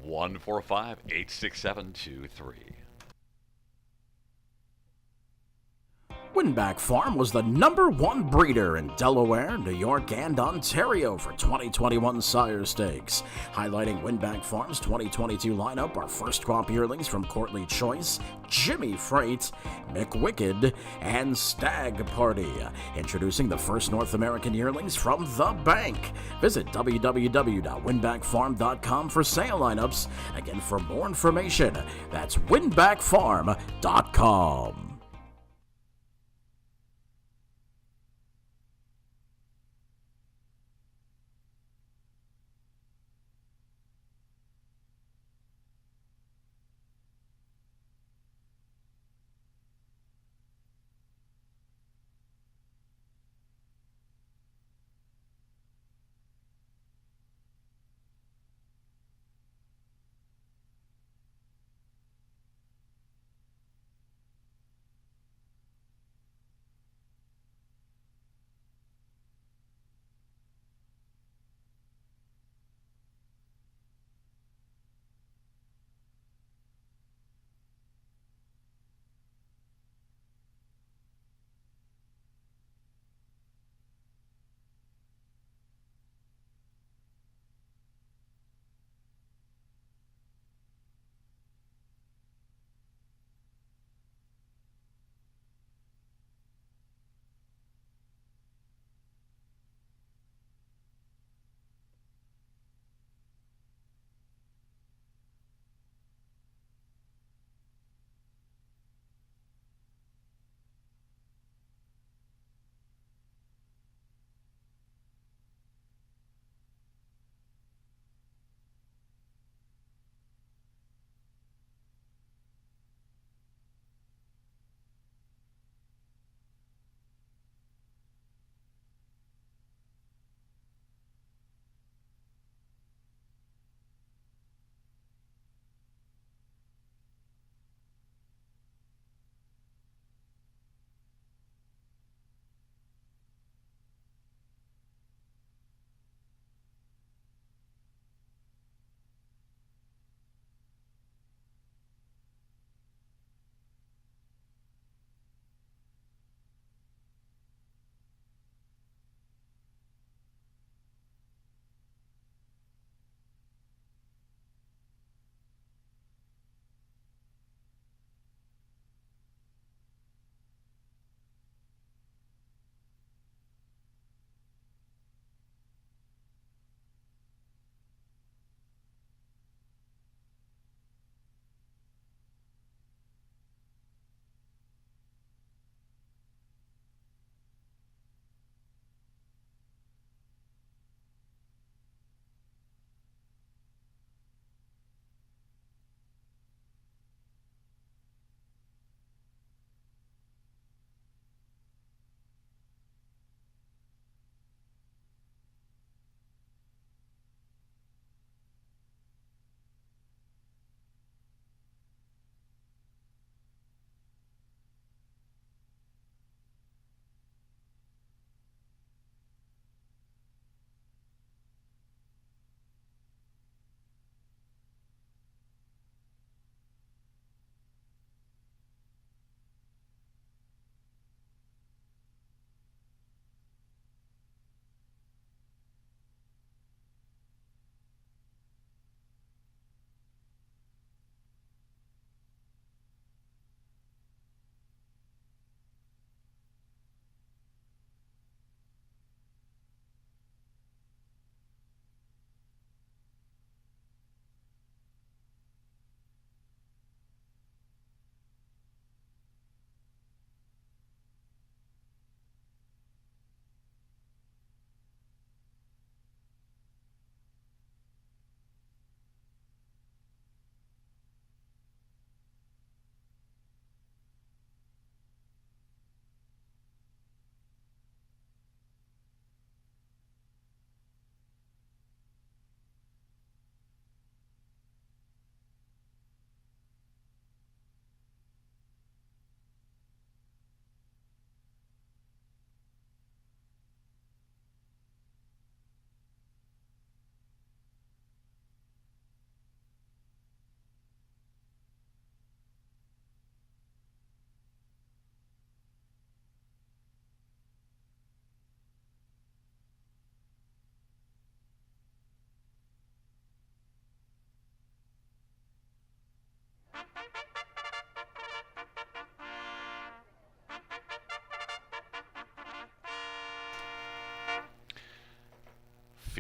145, 86723. Winback Farm was the #1 breeder in Delaware, New York, and Ontario for 2021 sire stakes. Highlighting Winback Farm's 2022 lineup are first crop yearlings from Courtly Choice, Jimmy Freight, McWicked, and Stag Party. Introducing the first North American yearlings from The Bank. Visit www.winbackfarm.com for sale lineups. Again, for more information, that's winbackfarm.com.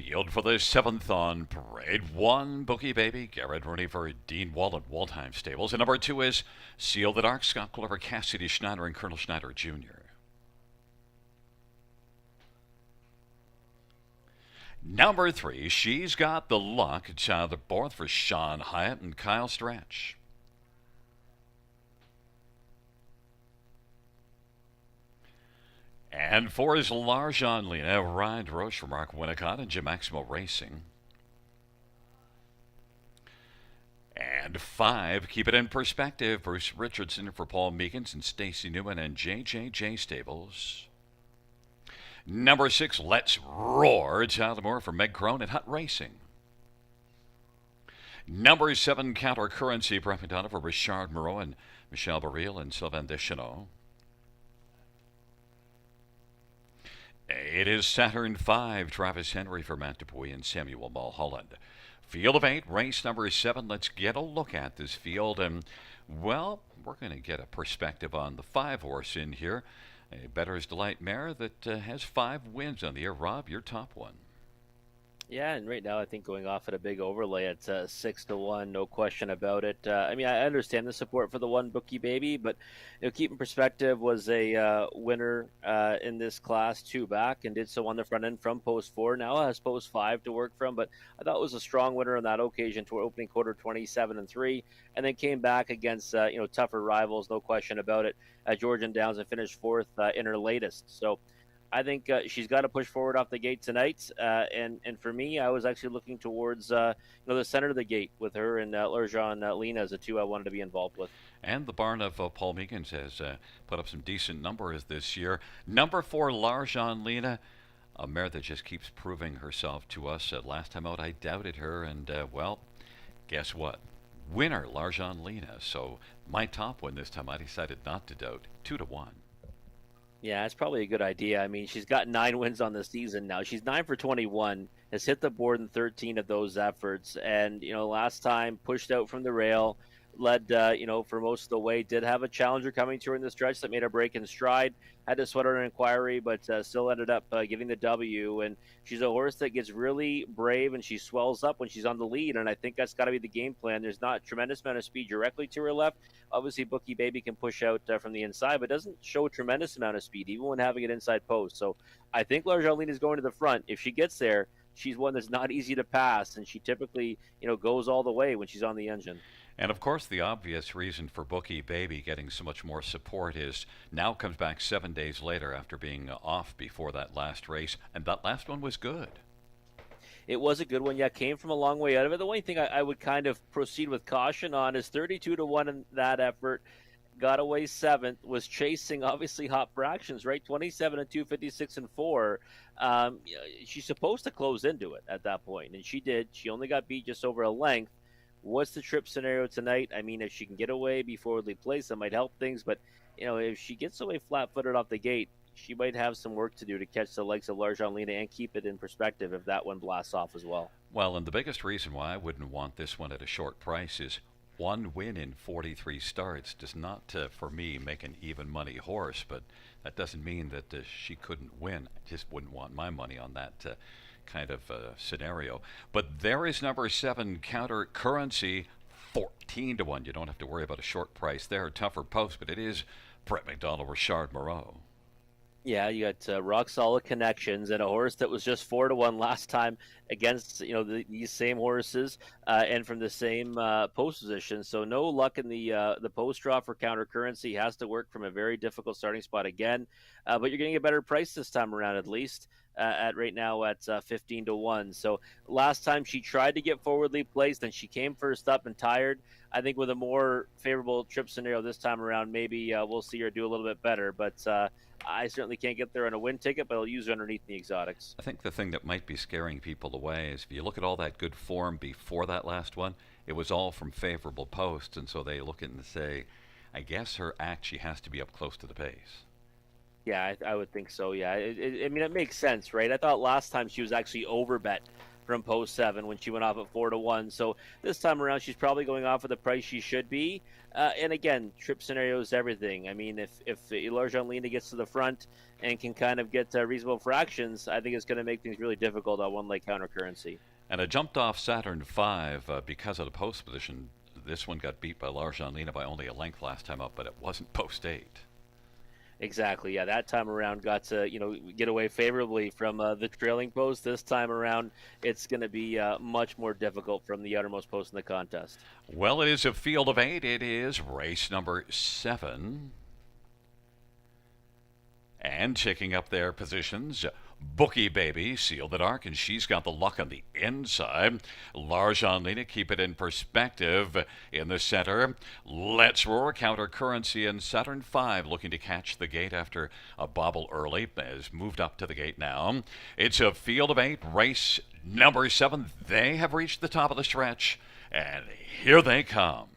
Field for the 7th on parade. 1, Bookie Baby, Garrett Rooney for Dean Wallen, Waldheim Stables. And number 2 is Seal the Dark, Scott Glover, Cassidy Schneider, and Colonel Schneider Jr. Number 3, She's Got the Luck, Child of Borth for Sean Hyatt and Kyle Stretch. And 4 is Larjan Lena, Ryan Roche for Mark Winnicott and Jim Maximo Racing. And 5, Keep It in Perspective, Bruce Richardson for Paul Meekins and Stacy Newman and JJJ Stables. Number 6, Let's Roar, Tyler Moore for Meg Crone and Hut Racing. Number 7, Counter Currency, Brett McDonough for Richard Moreau and Michelle Baril and Sylvain Deschenaux. It is Saturn 5, Travis Henry for Matt Dupuy and Samuel Mulholland. Field of 8, race number 7. Let's get a look at this field. And, well, we're going to get a perspective on the 5-horse in here. A Bettor's Delight mare that has 5 wins on the year. Rob, your top one. Yeah, and right now I think going off at a big overlay at 6-1, no question about it. I mean, I understand the support for the 1 Bookie Baby, but Keep in Perspective was a winner in this class 2 back and did so on the front end from post 4. Now has post 5 to work from, but I thought it was a strong winner on that occasion to opening quarter 27-3, and then came back against tougher rivals, no question about it. Georgian Downs and finished 4th in her latest. So I think she's got to push forward off the gate tonight. And for me, I was actually looking towards the center of the gate with her and Larjan Lena as the 2 I wanted to be involved with. And the barn of Paul Meekins has put up some decent numbers this year. Number 4, Larjan Lena, a mare that just keeps proving herself to us. Last time out, I doubted her, and well, guess what? Winner Larjan Lena. So my top one this time, I decided not to doubt. 2-1. Yeah, it's probably a good idea. I mean, she's got 9 wins on the season now. She's 9 for 21, has hit the board in 13 of those efforts. And, last time pushed out from the rail, led, for most of the way, did have a challenger coming to her in the stretch that made a break in stride, had to sweat out an inquiry, but still ended up getting the W. And she's a horse that gets really brave and she swells up when she's on the lead. And I think that's got to be the game plan. There's not a tremendous amount of speed directly to her left. Obviously, Bookie Baby can push out from the inside, but doesn't show a tremendous amount of speed, even when having it inside post. So I think Larjan is going to the front. If she gets there, she's one that's not easy to pass, and she typically, goes all the way when she's on the engine. And of course, the obvious reason for Bookie Baby getting so much more support is now comes back 7 days later after being off before that last race, and that last one was good. It was a good one. Yeah, came from a long way out of it. The only thing I would kind of proceed with caution on is 32-1 in that effort. Got away 7th, was chasing obviously hot fractions, right? 27-2, 56-4. She's supposed to close into it at that point, and she did. She only got beat just over a length. What's the trip scenario tonight? I mean, if she can get away before the place, that might help things. But, if she gets away flat-footed off the gate, she might have some work to do to catch the legs of Larjan Lena and keep it in perspective if that one blasts off as well. Well, and the biggest reason why I wouldn't want this one at a short price is 1 win in 43 starts does not, for me, make an even money horse. But that doesn't mean that she couldn't win. I just wouldn't want my money on that kind of scenario. But there is number 7, Counter Currency, 14-1. You don't have to worry about a short price there. Tougher post, but it is Brett McDonald, Richard Moreau. Yeah, you got rock solid connections and a horse that was just 4-1 last time against these same horses and from the same post position. So no luck in the post draw for Counter Currency. He has to work from a very difficult starting spot again, but you're getting a better price this time around at least. At right now at 15-1. So last time she tried to get forwardly placed and she came first up and tired. I think with a more favorable trip scenario this time around, maybe we'll see her do a little bit better. But I certainly can't get there on a win ticket, but I'll use her underneath the exotics. I think the thing that might be scaring people away is if you look at all that good form before that last one, it was all from favorable posts. And so they look at it and say, I guess her act, she has to be up close to the pace. Yeah, I would think so. Yeah, I mean, it makes sense, right? I thought last time she was actually overbet from post 7 when she went off at 4-1. So this time around, she's probably going off at the price she should be. And again, trip scenario is everything. I mean, if Larjan Lena gets to the front and can kind of get reasonable fractions, I think it's going to make things really difficult on one leg counter currency. And I jumped off Saturn 5 because of the post position. This one got beat by Larjan Lena by only a length last time up, but it wasn't post 8. Exactly. Yeah, that time around got to get away favorably from the trailing post. This time around, it's going to be much more difficult from the outermost post in the contest. Well, it is a field of 8. It is race number 7. And checking up their positions, Bookie Baby, Seal the Dark, and she's got the luck on the inside. Larjan Lena, keep it in perspective in the center. Let's Roar, Counter Currency, and Saturn 5 looking to catch the gate after a bobble early. Has moved up to the gate now. It's a field of 8, race number 7. They have reached the top of the stretch, and here they come.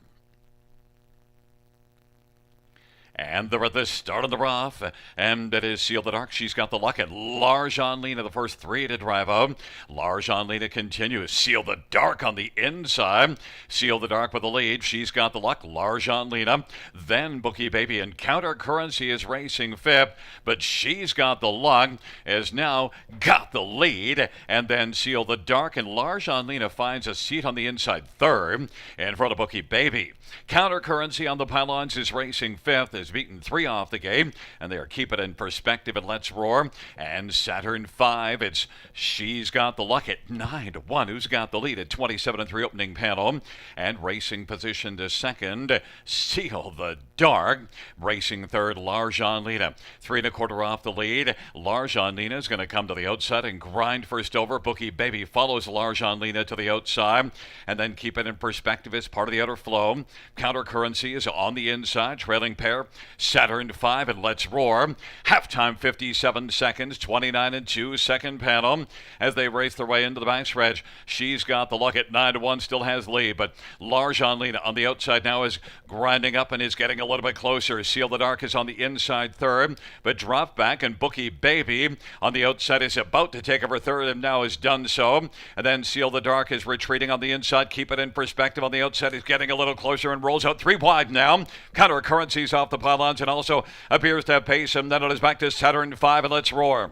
And they're at the start of the rough, and it is Seal the Dark. She's got the luck, and Larjan Lena, the first 3 to drive out. Larjan Lena continues. Seal the Dark on the inside. Seal the Dark with the lead. She's got the luck. Larjan Lena. Then Bookie Baby and Counter Currency is racing 5th, but she's got the luck, has now got the lead. And then Seal the Dark, and Larjan Lena finds a seat on the inside 3rd in front of Bookie Baby. Counter Currency on the pylons is racing 5th, has beaten 3 off the game, and they are keeping it in perspective at Let's Roar. And Saturn 5, it's She's Got the Luck at 9-1. Who's got the lead at 27-3 opening panel? And racing position to 2nd, Seal the Dark. Racing 3rd, Larjan Lena. 3 1/4 off the lead. Larjan Lena is going to come to the outside and grind first over. Bookie Baby follows Larjan Lena to the outside, and then keep it in perspective as part of the outer flow. Counter Currency is on the inside, trailing pair Saturn 5 and Let's Roar. Halftime 57 seconds, 29-2, second panel as they race their way into the backstretch. She's Got the Luck at 9-1, still has lead, but Larjan Lena on the outside now is grinding up and is getting a little bit closer. Seal the Dark is on the inside 3rd, but dropped back, and Bookie Baby on the outside is about to take over 3rd and now has done so. And then Seal the Dark is retreating on the inside. Keep it in perspective on the outside. He's getting a little closer and rolls out 3 wide now. Counter Currency's off the pylons and also appears to have pace, and then it is back to Saturn 5 and Let's Roar.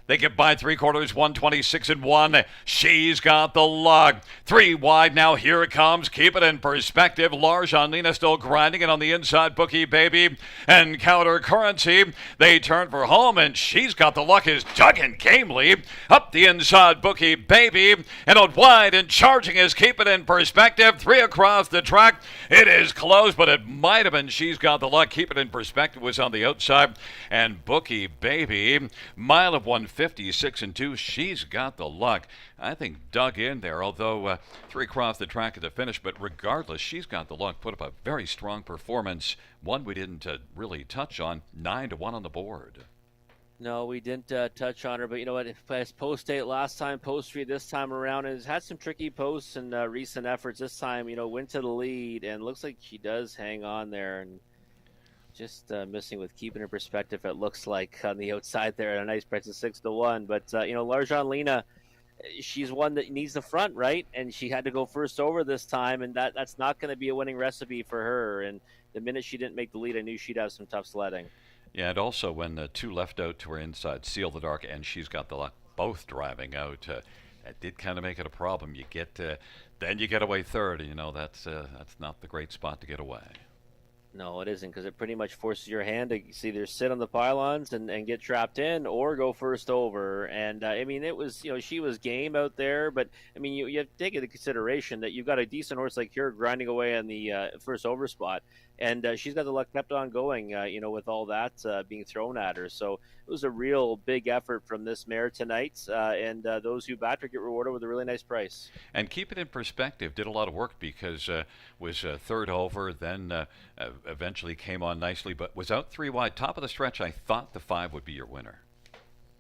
They get by 3/4, 126-1. She's Got the Luck. 3 wide now. Here it comes. Keep it in perspective. Larjan Lena still grinding it on the inside. Bookie Baby and Counter Currency. They turn for home, and She's Got the Luck is tugging gamely up the inside. Bookie Baby and out wide and charging is Keep it in perspective. 3 across the track. It is close, but it might have been She's Got the Luck. Keep it in perspective was on the outside, and Bookie Baby, mile of 156-2. She's Got the Luck, I think, dug in there, although 3 across the track at the finish. But regardless, She's Got the Luck put up a very strong performance, one we didn't really touch on. 9-1 on the board. No, we didn't touch on her, but you know what? As post 8 last time, post 3 this time around, has had some tricky posts and recent efforts. This time, went to the lead, and looks like she does hang on there, and just missing with keeping her perspective. It looks like on the outside there at a nice price of 6-1. But Larjan Lena, she's one that needs the front, right? And she had to go first over this time, and that's not going to be a winning recipe for her. And the minute she didn't make the lead, I knew she'd have some tough sledding. Yeah, and also when 2 left out to her inside, Seal the Dark and She's Got the Luck both driving out, it did kind of make it a problem. You get then you get away 3rd, and that's not the great spot to get away. No, it isn't, because it pretty much forces your hand to either sit on the pylons and get trapped in, or go first over. And it was, she was game out there, but you have to take into consideration that you've got a decent horse like her grinding away on the first over spot, and She's Got the Luck kept on going, with all that being thrown at her. So it was a real big effort from this mare tonight, and those who backed her get rewarded with a really nice price. And keep it in perspective, did a lot of work because was 3rd over, then eventually came on nicely, but was out 3 wide. Top of the stretch, I thought the 5 would be your winner.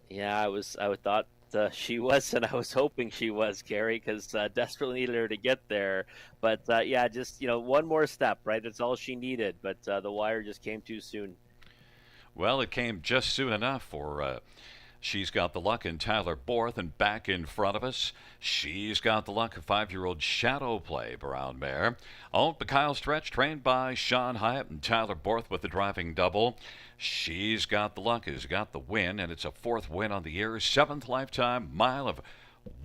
Yeah, I thought she was, and I was hoping she was, Gary, because desperately needed her to get there. But just one more step, right? That's all she needed. But the wire just came too soon. Well, it came just soon enough for She's Got the Luck in Tyler Borth, and back in front of us, She's Got the Luck, a 5-year-old shadow play brown mare. Owned by Kyle Stretch, trained by Sean Hyatt, and Tyler Borth with the driving double. She's Got the Luck has got the win, and it's a 4th win on the year. 7th lifetime mile of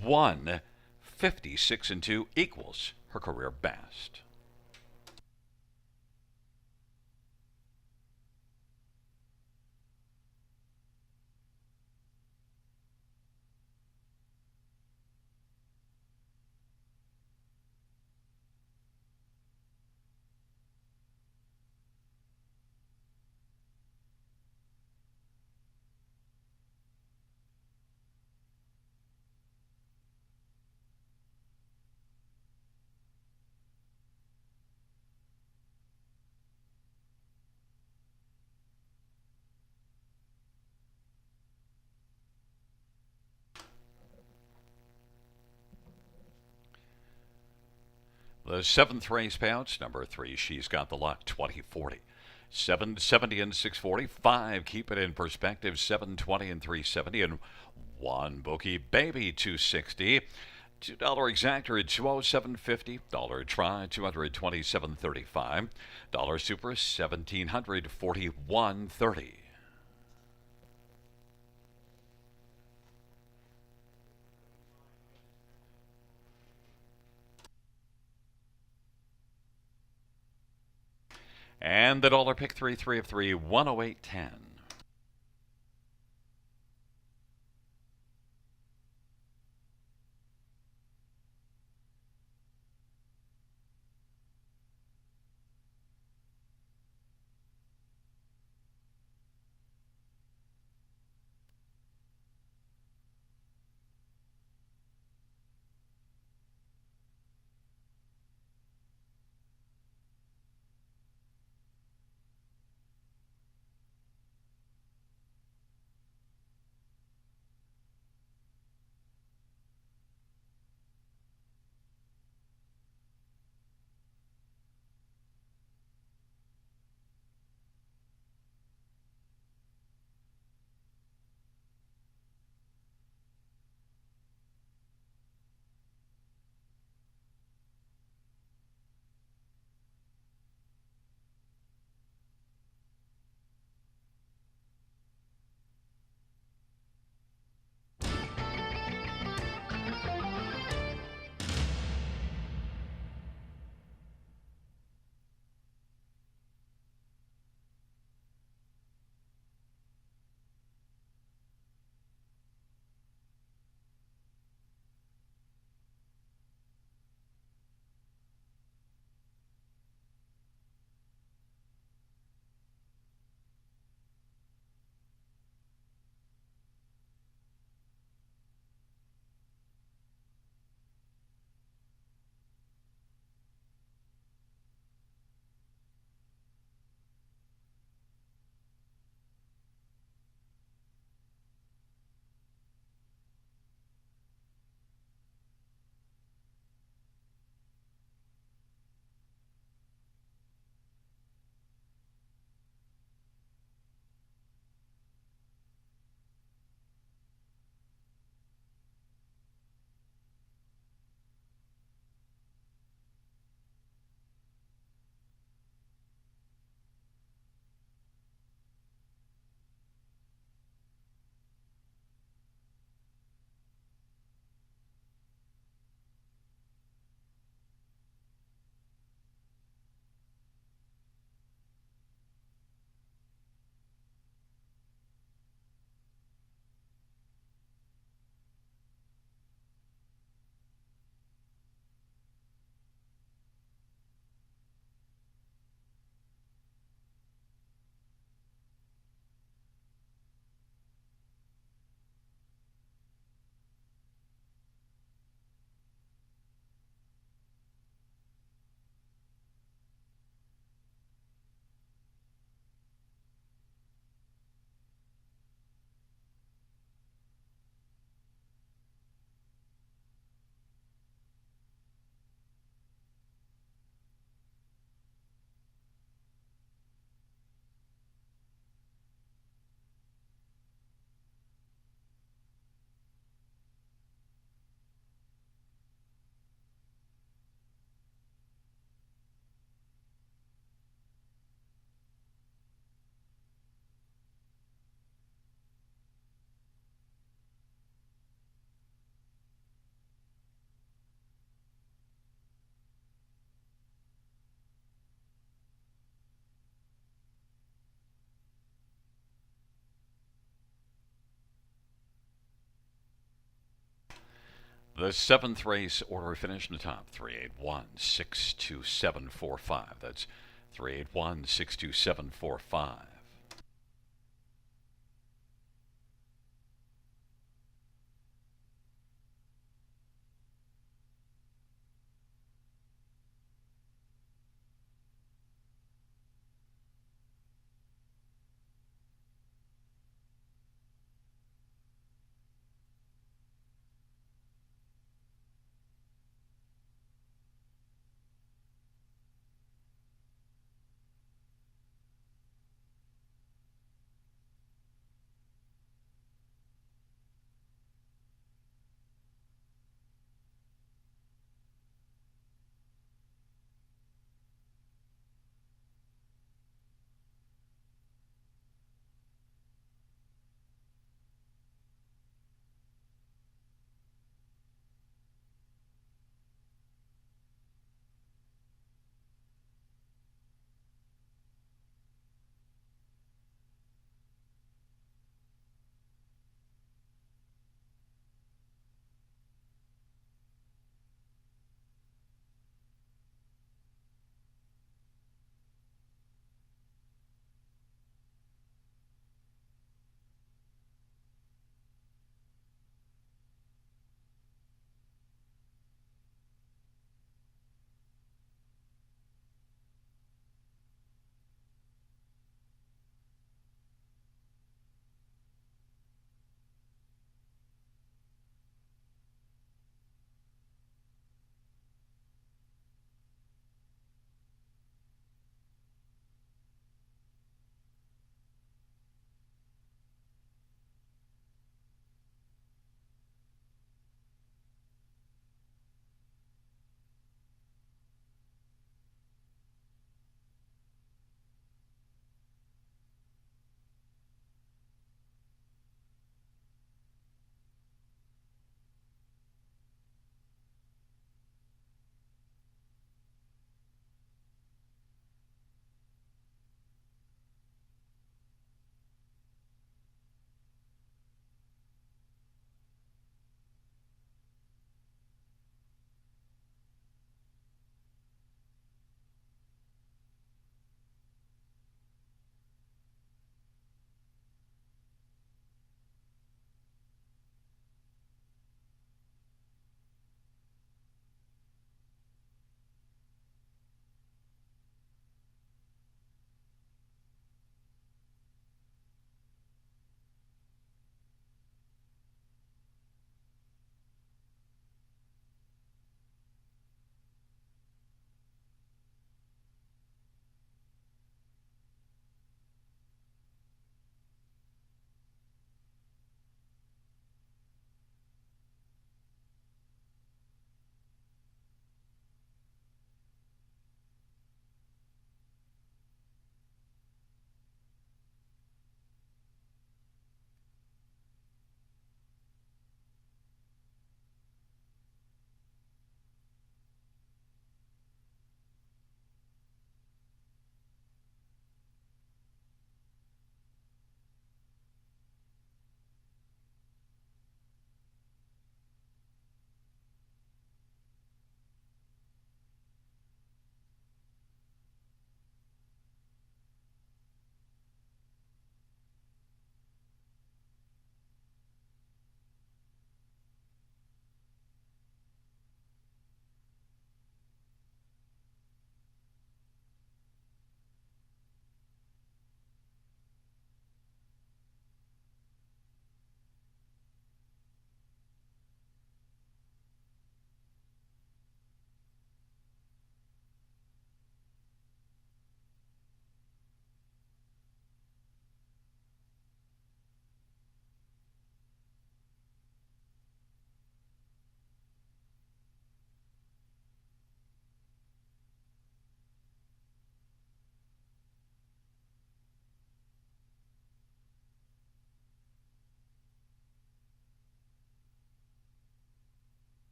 1:56.2 equals her career best. The 7th race payouts, number 3, She's Got the Luck, 2040. 770 and 640. 5, Keep It in Perspective, 720 and 370. And 1, Bookie Baby, 260. $2 exactor at 207.50. Dollar try, 227.35. Dollar super, 1741.30. And the dollar pick 3 of 3, 108.10. The seventh race order finish in the top 381-62745. That's 381-62745.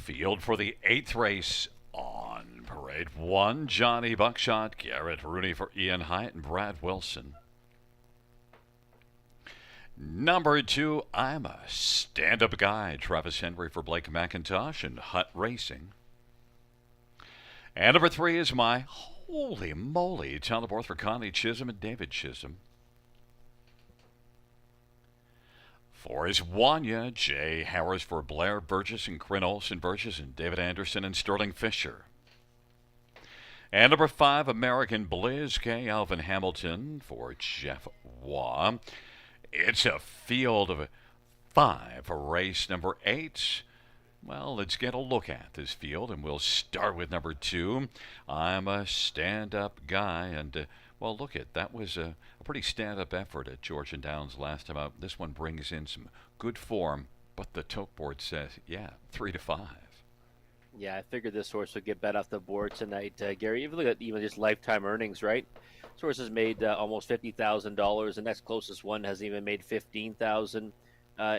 Field for the 8th race on parade. 1, Johnny Buckshot, Garrett Rooney for Ian Hyatt and Brad Wilson. Number 2, I'm a Stand-Up Guy, Travis Henry for Blake McIntosh and Hutt Racing. And number 3 is my Holy Moly, Teleporth for Connie Chisholm and David Chisholm. 4 is Wanya, Jay Harris for Blair Burgess and Corinne Olsen Burgess and David Anderson and Sterling Fisher. And number 5, American Blizz K. Alvin Hamilton for Jeff Waugh. It's a field of 5 for race number 8. Well, let's get a look at this field, and we'll start with number 2. I'm a Stand-Up Guy, and well, look at that was a pretty stand-up effort at Georgian Downs last time out. This one brings in some good form, but the tote board says, yeah, 3 to 5. Yeah, I figured this horse would get bet off the board tonight, Gary. If you look at even just lifetime earnings, right? This horse has made almost $50,000. The next closest one has even made $15,000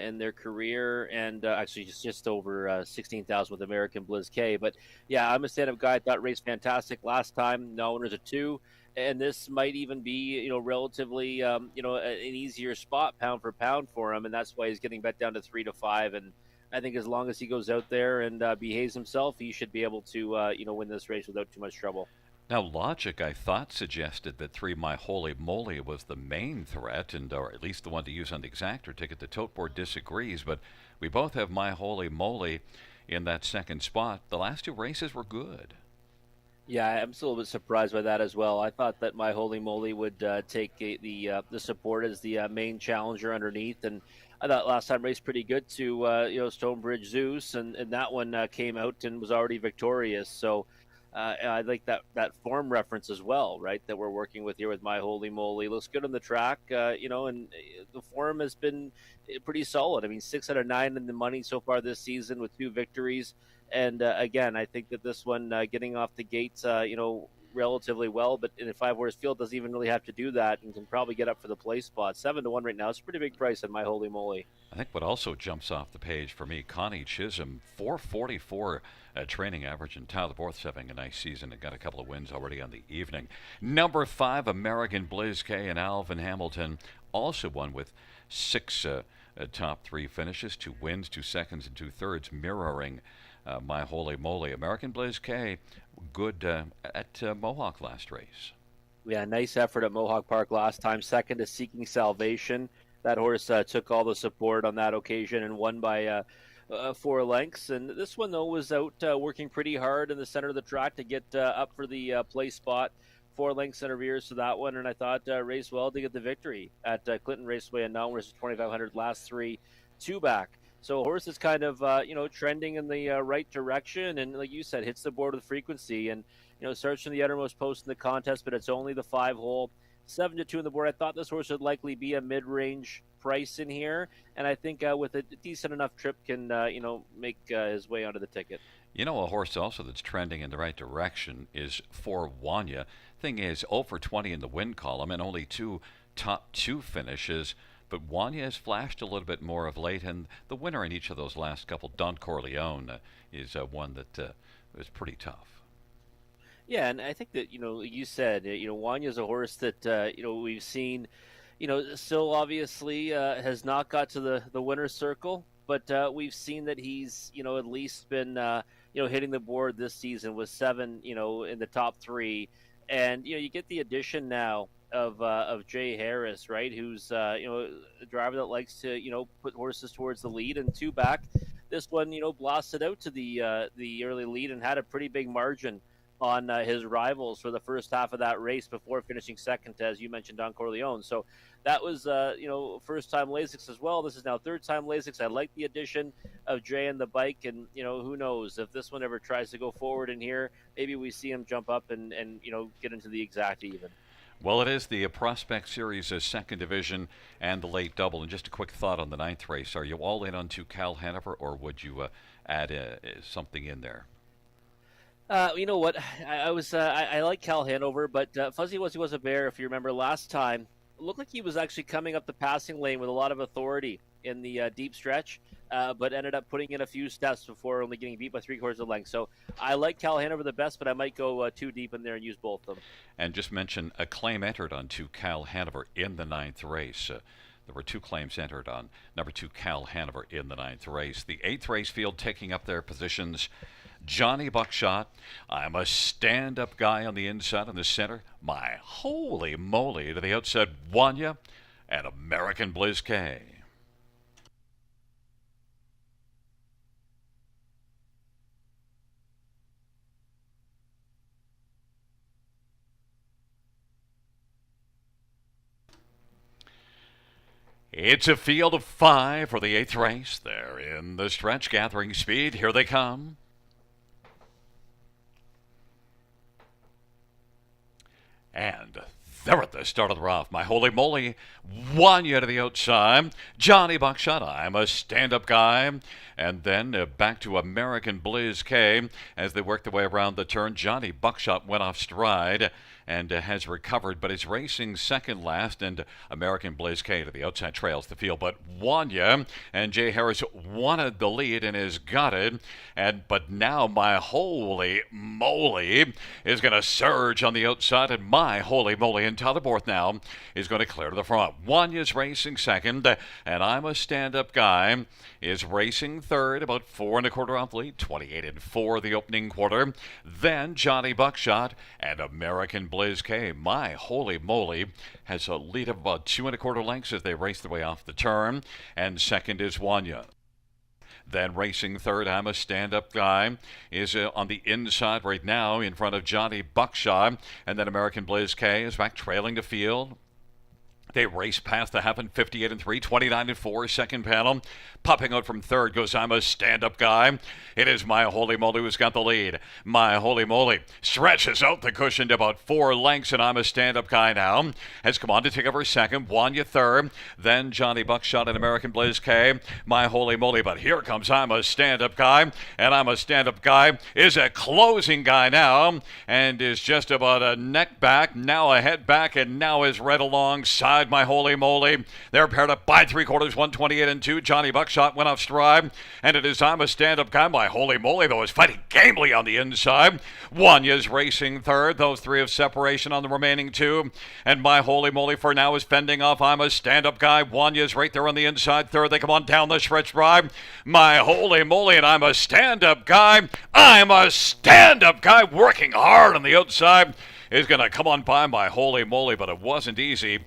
in their career, and actually just over 16,000 with American Blizz K. But yeah, I'm a stand-up guy. I thought raced fantastic last time. No owners of 2. And this might even be, relatively, an easier spot pound for pound for him, and that's why he's getting bet down to 3 to 5. And I think as long as he goes out there and behaves himself, he should be able to, win this race without too much trouble. Now, logic, I thought, suggested that 3 My Holy Moly was the main threat, or at least the one to use on the exactor ticket. The tote board disagrees, but we both have My Holy Moly in that second spot. The last 2 races were good. Yeah, I'm still a bit surprised by that as well. I thought that My Holy Moly would take the support as the main challenger underneath, and I thought last time raced pretty good to Stonebridge Zeus, and that one came out and was already victorious. So I like that form reference as well, right? That we're working with here with My Holy Moly. Looks good on the track, and the form has been pretty solid. I mean, 6 out of 9 in the money so far this season with 2 victories. And again, I think that this one getting off the gates, relatively well, but in a 5-horse field doesn't even really have to do that and can probably get up for the play spot. 7 to 1 right now. It's a pretty big price on My Holy Moly. I think what also jumps off the page for me, Connie Chisholm, 444 training average, and Tyler Borth's having a nice season and got a couple of wins already on the evening. Number 5, American Blizz K and Alvin Hamilton, also won with 6 top 3 finishes, 2 wins, 2 seconds, and 2 thirds, mirroring My Holy Moly. American Blizz K, good at Mohawk last race. Yeah, nice effort at Mohawk Park last time. Second to Seeking Salvation. That horse took all the support on that occasion and won by 4 lengths. And this one, though, was out working pretty hard in the center of the track to get up for the play spot. 4 lengths in arrears to that one, and I thought raced well to get the victory at Clinton Raceway and now versus 2,500 last 3 2 back. So horse is kind of, trending in the right direction, and like you said, hits the board with frequency, and starts from the uttermost post in the contest, but it's only the 5-hole, 7 to 2 on the board. I thought this horse would likely be a mid-range price in here, and I think with a decent enough trip can, make his way onto the ticket. A horse also that's trending in the right direction is for Wanya. Thing is, 0 for 20 in the win column and only 2 top 2 finishes. But Wanya has flashed a little bit more of late, and the winner in each of those last couple, Don Corleone, is one that is pretty tough. Yeah, and I think that, you said, Wanya's a horse that, we've seen, still obviously has not got to the winner's circle, but we've seen that he's, at least been, hitting the board this season with 7, in the top 3. And, you get the addition now of Jay Harris, right? Who's a driver that likes to put horses towards the lead, and 2 back. This one blasted out to the early lead and had a pretty big margin on his rivals for the first half of that race before finishing second to, as you mentioned, Don Corleone. So that was first time Lasix as well. This is now 3rd time Lasix. I like the addition of Jay and the bike, and who knows if this one ever tries to go forward in here, maybe we see him jump up and get into the exact even. Well, it is the Prospect Series second division and the late double. And just a quick thought on the 9th race. Are you all in on Cal Hanover, or would you add something in there? You know what? I like Cal Hanover, but Fuzzy was a bear. If you remember last time, it looked like he was actually coming up the passing lane with a lot of authority in the deep stretch. but ended up putting in a few steps before only getting beat by 3/4 of length. So I like Cal Hanover the best, but I might go too deep in there and use both of them. And just mention a claim entered on 2 Cal Hanover in the ninth race. There were 2 claims entered on number 2 Cal Hanover in the ninth race. The eighth race field taking up their positions. Johnny Buckshot. I'm a stand-up guy on the inside in the center. My holy moly, to the outside, Wanya and American Bliss K. It's a field of 5 for the eighth race. They're in the stretch, gathering speed. Here they come. And they're at the start of the rough. My holy moly, Wanya to the outside. Johnny Buckshot, I'm a stand-up guy. And then back to American Bliss K as they work their way around the turn. Johnny Buckshot went off stride and has recovered, but is racing second last, and American Bliss K to the outside trails the field. But Wanya and Jay Harris wanted the lead and has got it. But now my holy moly is going to surge on the outside, and my holy moly, and Tyler Borth now is going to clear to the front. Wanya's racing second, and I'm a stand-up guy is racing third, about 4 1/4 off lead, 28-4 the opening quarter. Then Johnny Buckshot and American Bliss K, my holy moly, has a lead of about 2 1/4 lengths as they race their way off the turn. And second is Wanya. Then racing third, I'm a stand-up guy, is on the inside right now in front of Johnny Buckshot. And then American Bliss K is back trailing the field. They race past the half in 58-3, 29-4, second panel. Popping out from third goes I'm a stand-up guy. It is my holy moly who's got the lead. My holy moly stretches out the cushion to about 4 lengths, and I'm a stand-up guy now. Has come on to take over second. Wanya third. Then Johnny Buckshot and American Bliss K. My holy moly, but here comes I'm a stand-up guy. And I'm a stand-up guy is a closing guy now and is just about a neck back, now a head back, and now is right alongside my holy moly. They're paired up by 3/4, 128-2. Johnny Buckshot went off stride, and it is I'm a stand-up guy. My holy moly, though, is fighting gamely on the inside. Wanya's racing third. Those 3 of separation on the remaining 2. And my holy moly for now is fending off I'm a stand-up guy. Wanya's right there on the inside third. They come on down the stretch drive. My holy moly, and I'm a stand-up guy. I'm a stand-up guy working hard on the outside. Is going to come on by my holy moly, but it wasn't easy.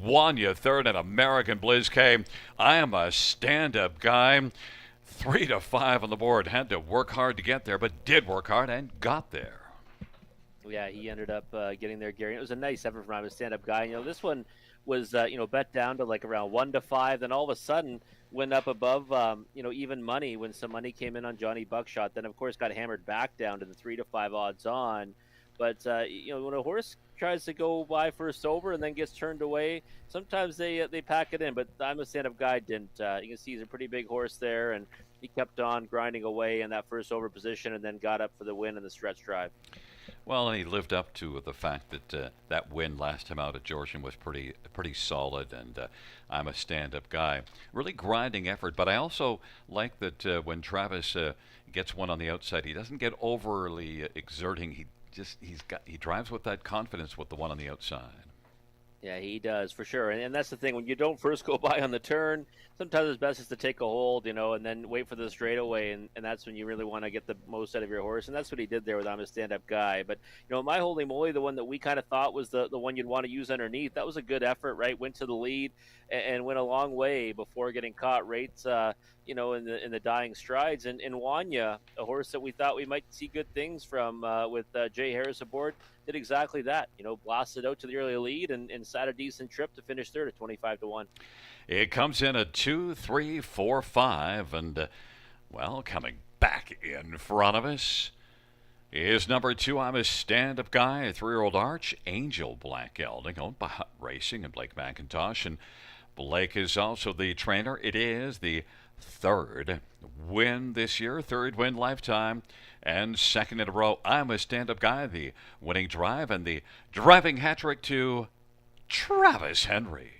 Wanya third and American Bliss K. I am a stand-up guy. 3-5 on the board. Had to work hard to get there, but did work hard and got there. Yeah, he ended up getting there, Gary. It was a nice effort from him, a stand-up guy. This one was, bet down to like around 1-5. Then all of a sudden went up above, even money when some money came in on Johnny Buckshot. Then, of course, got hammered back down to the 3-5 odds on. But, when a horse tries to go by first over and then gets turned away, sometimes they pack it in. But I'm a stand-up guy didn't. You can see he's a pretty big horse there, and he kept on grinding away in that first over position and then got up for the win in the stretch drive. Well, and he lived up to the fact that that win last time out at Georgian was pretty solid, and I'm a stand-up guy. Really grinding effort, but I also like that when Travis gets one on the outside, he doesn't get overly exerting. He drives with that confidence with the one on the outside. Yeah, he does, for sure. And that's the thing. When you don't first go by on the turn, sometimes it's best is to take a hold, and then wait for the straightaway, and that's when you really want to get the most out of your horse. And that's what he did there with I'm a stand-up guy. But, my holy moly, the one that we kind of thought was the one you'd want to use underneath, that was a good effort, right? Went to the lead and went a long way before getting caught right, in the dying strides. And Wanya, a horse that we thought we might see good things from with Jay Harris aboard, did exactly that. Blasted out to the early lead and sat a decent trip to finish third at 25-1. It comes in at 2, 3, 4, 5, and coming back in front of us is number 2. I'm a stand-up guy, a 3-year-old Arch Angel Black Gelding, owned by Hut Racing and Blake McIntosh, and Blake is also the trainer. It is the 3rd win this year, 3rd win lifetime, and 2nd in a row. I'm a stand-up guy, the winning drive, and the driving hat trick to Travis Henry.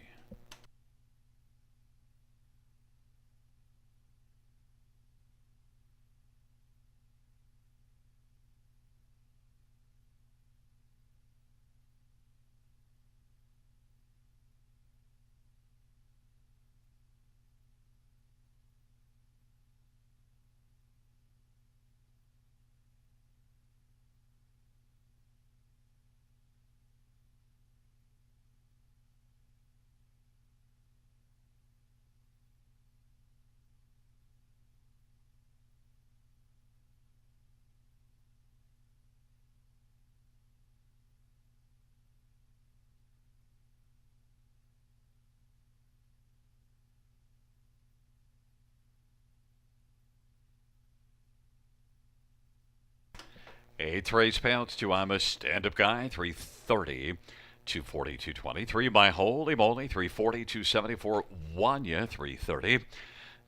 Eighth race payouts to I'm a stand-up guy, 330. 240, 220. 3 by Holy Moly, 340, 274. Wanya, 330.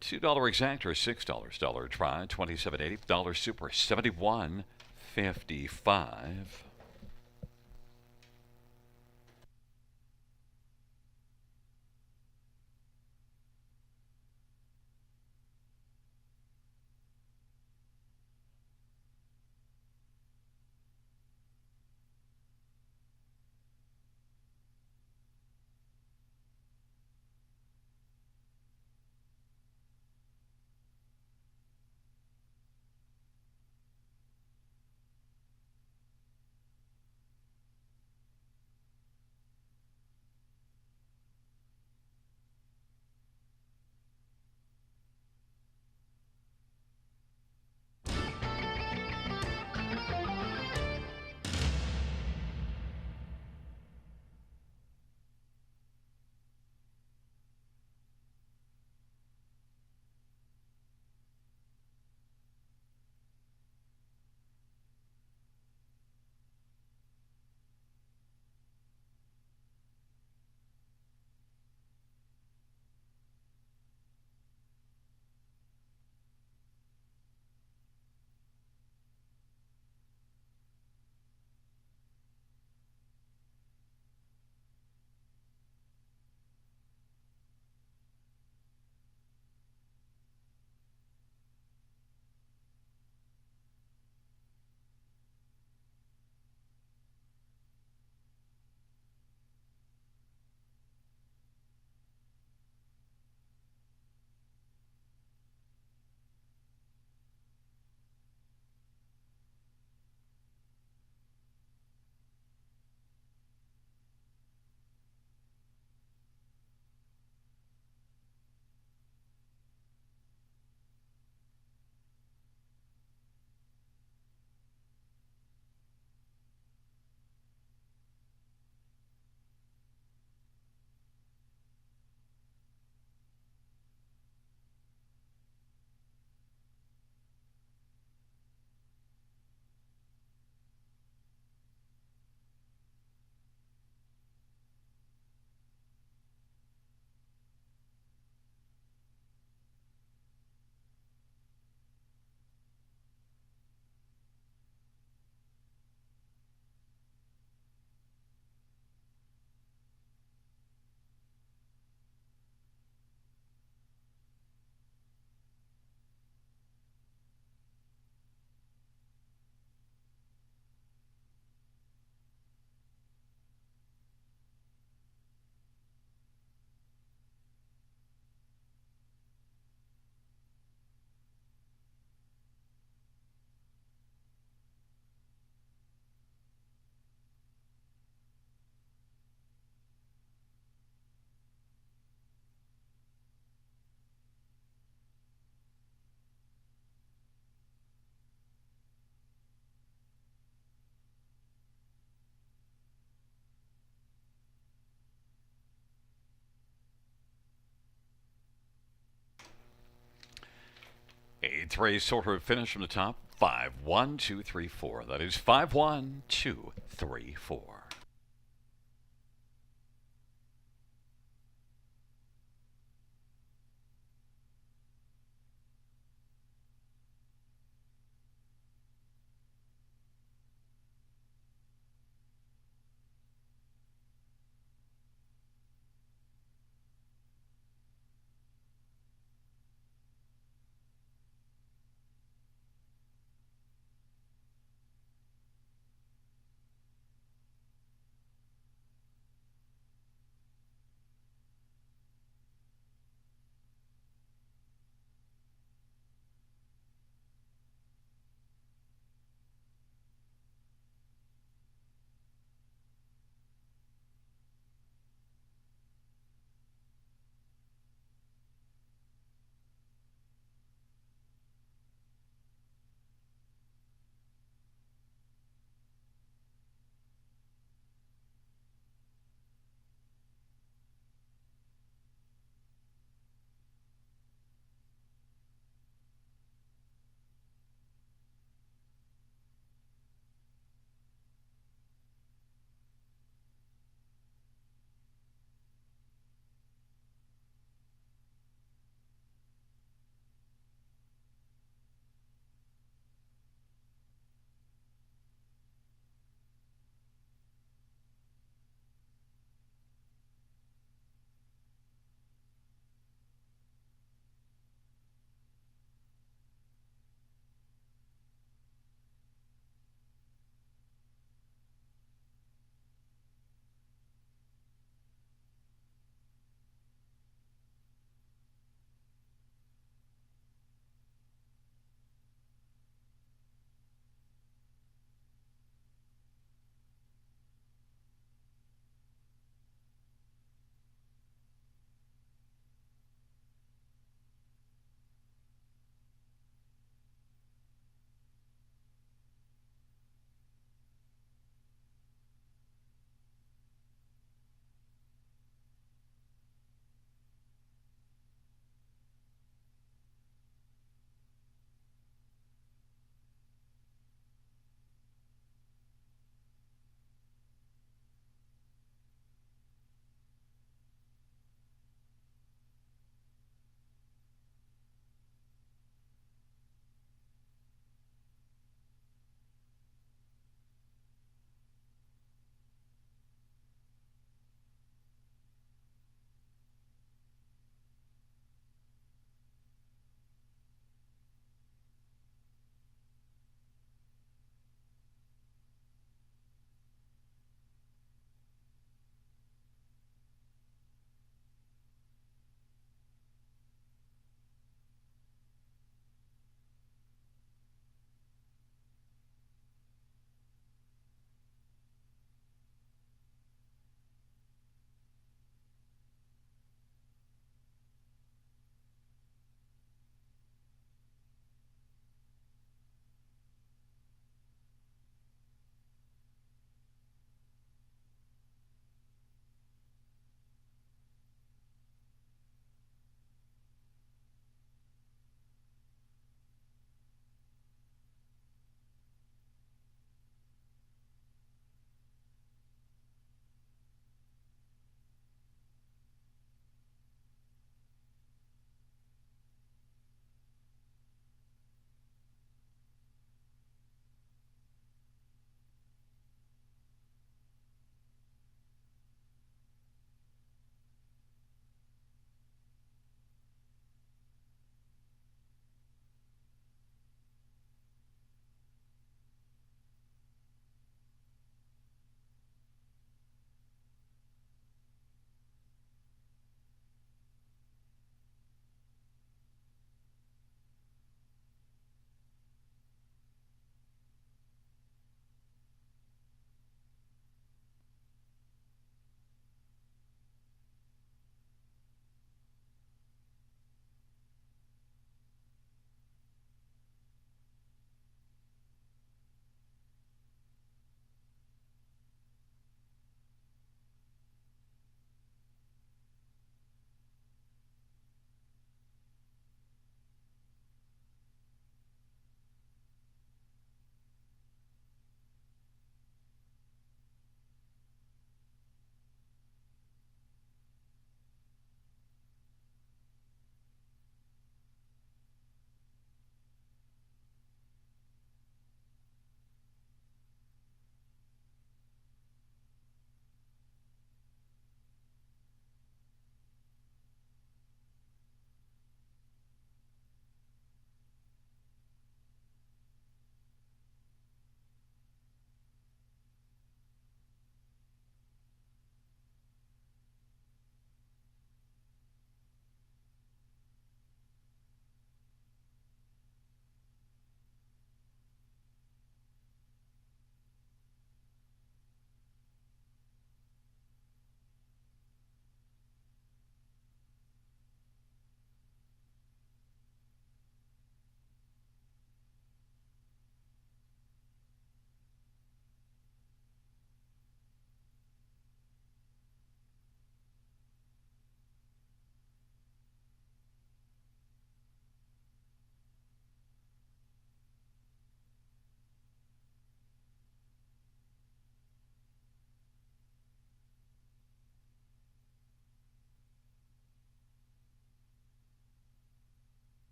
$2 exactor, $6. Dollar try, 27.80. Dollar super, 71.55. Eighth race order of finish from the top. 5, 1, 2, 3, 4. That is 5, 1, 2, 3, 4.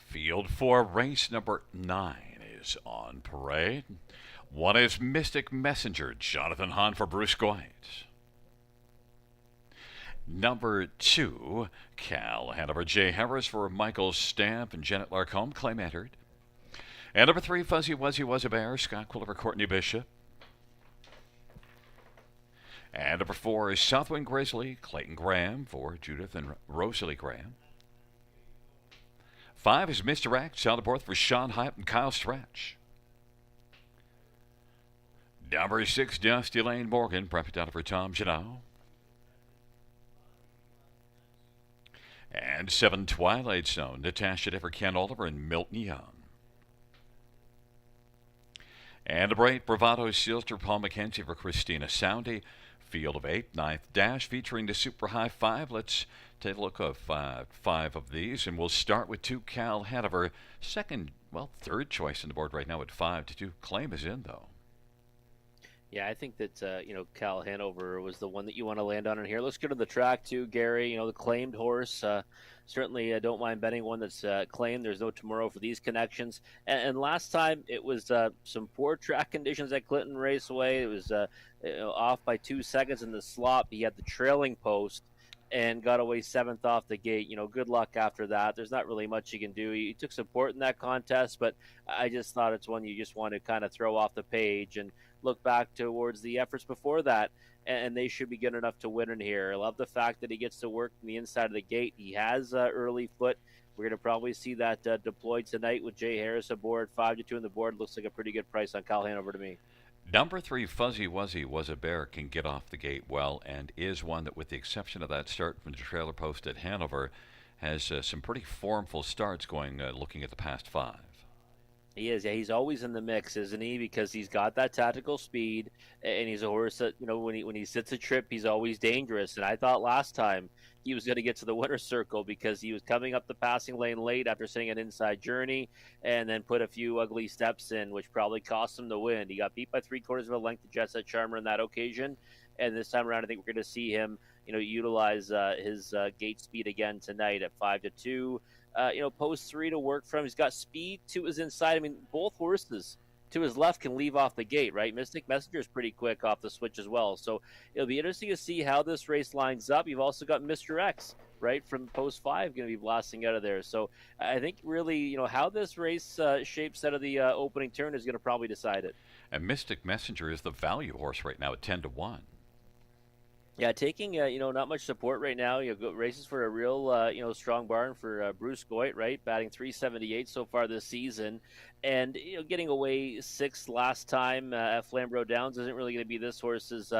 Field 4, race number 9 is on parade. 1 is Mystic Messenger, Jonathan Hahn for Bruce Goit. Number 2, Cal Hanover, Jay Harris for Michael Stamp and Janet Larcombe, claim entered. And number 3, Fuzzy Wuzzy Was a Bear, Scott Quiller for Courtney Bishop. And number 4 is Southwind Grizzly, Clayton Graham for Judith and Rosalie Graham. 5 is Mr. X, on the board for Sean Hyatt and Kyle Stretch. Number 6, Dusty Lane Morgan, prepped down for Tom Janot. And 7, Twilight Zone, Natasha Dever, Ken Oliver, and Milton Young. And number 8, Bravado Silster, Paul McKenzie for Christina Soundy. Field of 8, 9th Dash, featuring the Super High 5. Let's take a look at 5 of these, and we'll start with 2, Cal Hanover. Third choice on the board right now at 5-2. Claim is in, though. Yeah, I think that, Cal Hanover was the one that you want to land on in here. Looks good on the track, too, Gary. The claimed horse. Certainly don't mind betting one that's claimed. There's no tomorrow for these connections. And last time, it was some poor track conditions at Clinton Raceway. It was off by 2 seconds in the slop. He had the trailing post and got away 7th off the gate. Good luck after that. There's not really much you can do. He took support in that contest, but I just thought it's one you just want to kind of throw off the page and look back towards the efforts before that, and they should be good enough to win in here. I love the fact that he gets to work from the inside of the gate. He has early foot. We're going to probably see that deployed tonight with Jay Harris aboard. 5-2 on the board. Looks like a pretty good price on Cal Hanover to me. Number 3, Fuzzy Wuzzy Was a Bear, can get off the gate well, and is one that, with the exception of that start from the trailer post at Hanover, has some pretty formful starts going, looking at the past 5. He is. Yeah, he's always in the mix, isn't he? Because he's got that tactical speed, and he's a horse that, when he sits a trip, he's always dangerous. And I thought last time he was going to get to the winner's circle because he was coming up the passing lane late after sitting an inside journey and then put a few ugly steps in, which probably cost him the win. He got beat by 3/4 of a length to Jet Set Charmer on that occasion. And this time around, I think we're going to see him, utilize his gate speed again tonight at 5-2. Post 3 to work from. He's got speed to his inside. I mean, both horses to his left can leave off the gate, right? Mystic Messenger is pretty quick off the switch as well. So it'll be interesting to see how this race lines up. You've also got Mr. X, right, from post 5 going to be blasting out of there. So I think really, how this race shapes out of the opening turn is going to probably decide it. And Mystic Messenger is the value horse right now at 10-1. Yeah, taking not much support right now. Races for a real strong barn for Bruce Goit, right? Batting .378 so far this season, and getting away 6th last time at Flamborough Downs isn't really going to be this horse's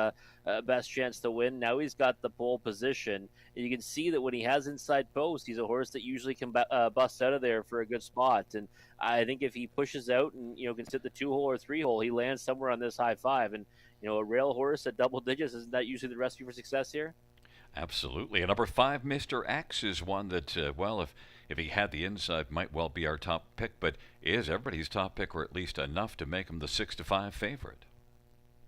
best chance to win. Now he's got the pole position, and you can see that when he has inside post, he's a horse that usually can bust out of there for a good spot. And I think if he pushes out and can sit the 2-hole or 3-hole, he lands somewhere on this high 5 and. A rail horse at double digits, isn't that usually the recipe for success here? Absolutely. And number 5, Mr. X, is one that, if he had the inside, might well be our top pick, but is everybody's top pick, or at least enough to make him the 6-5 favorite.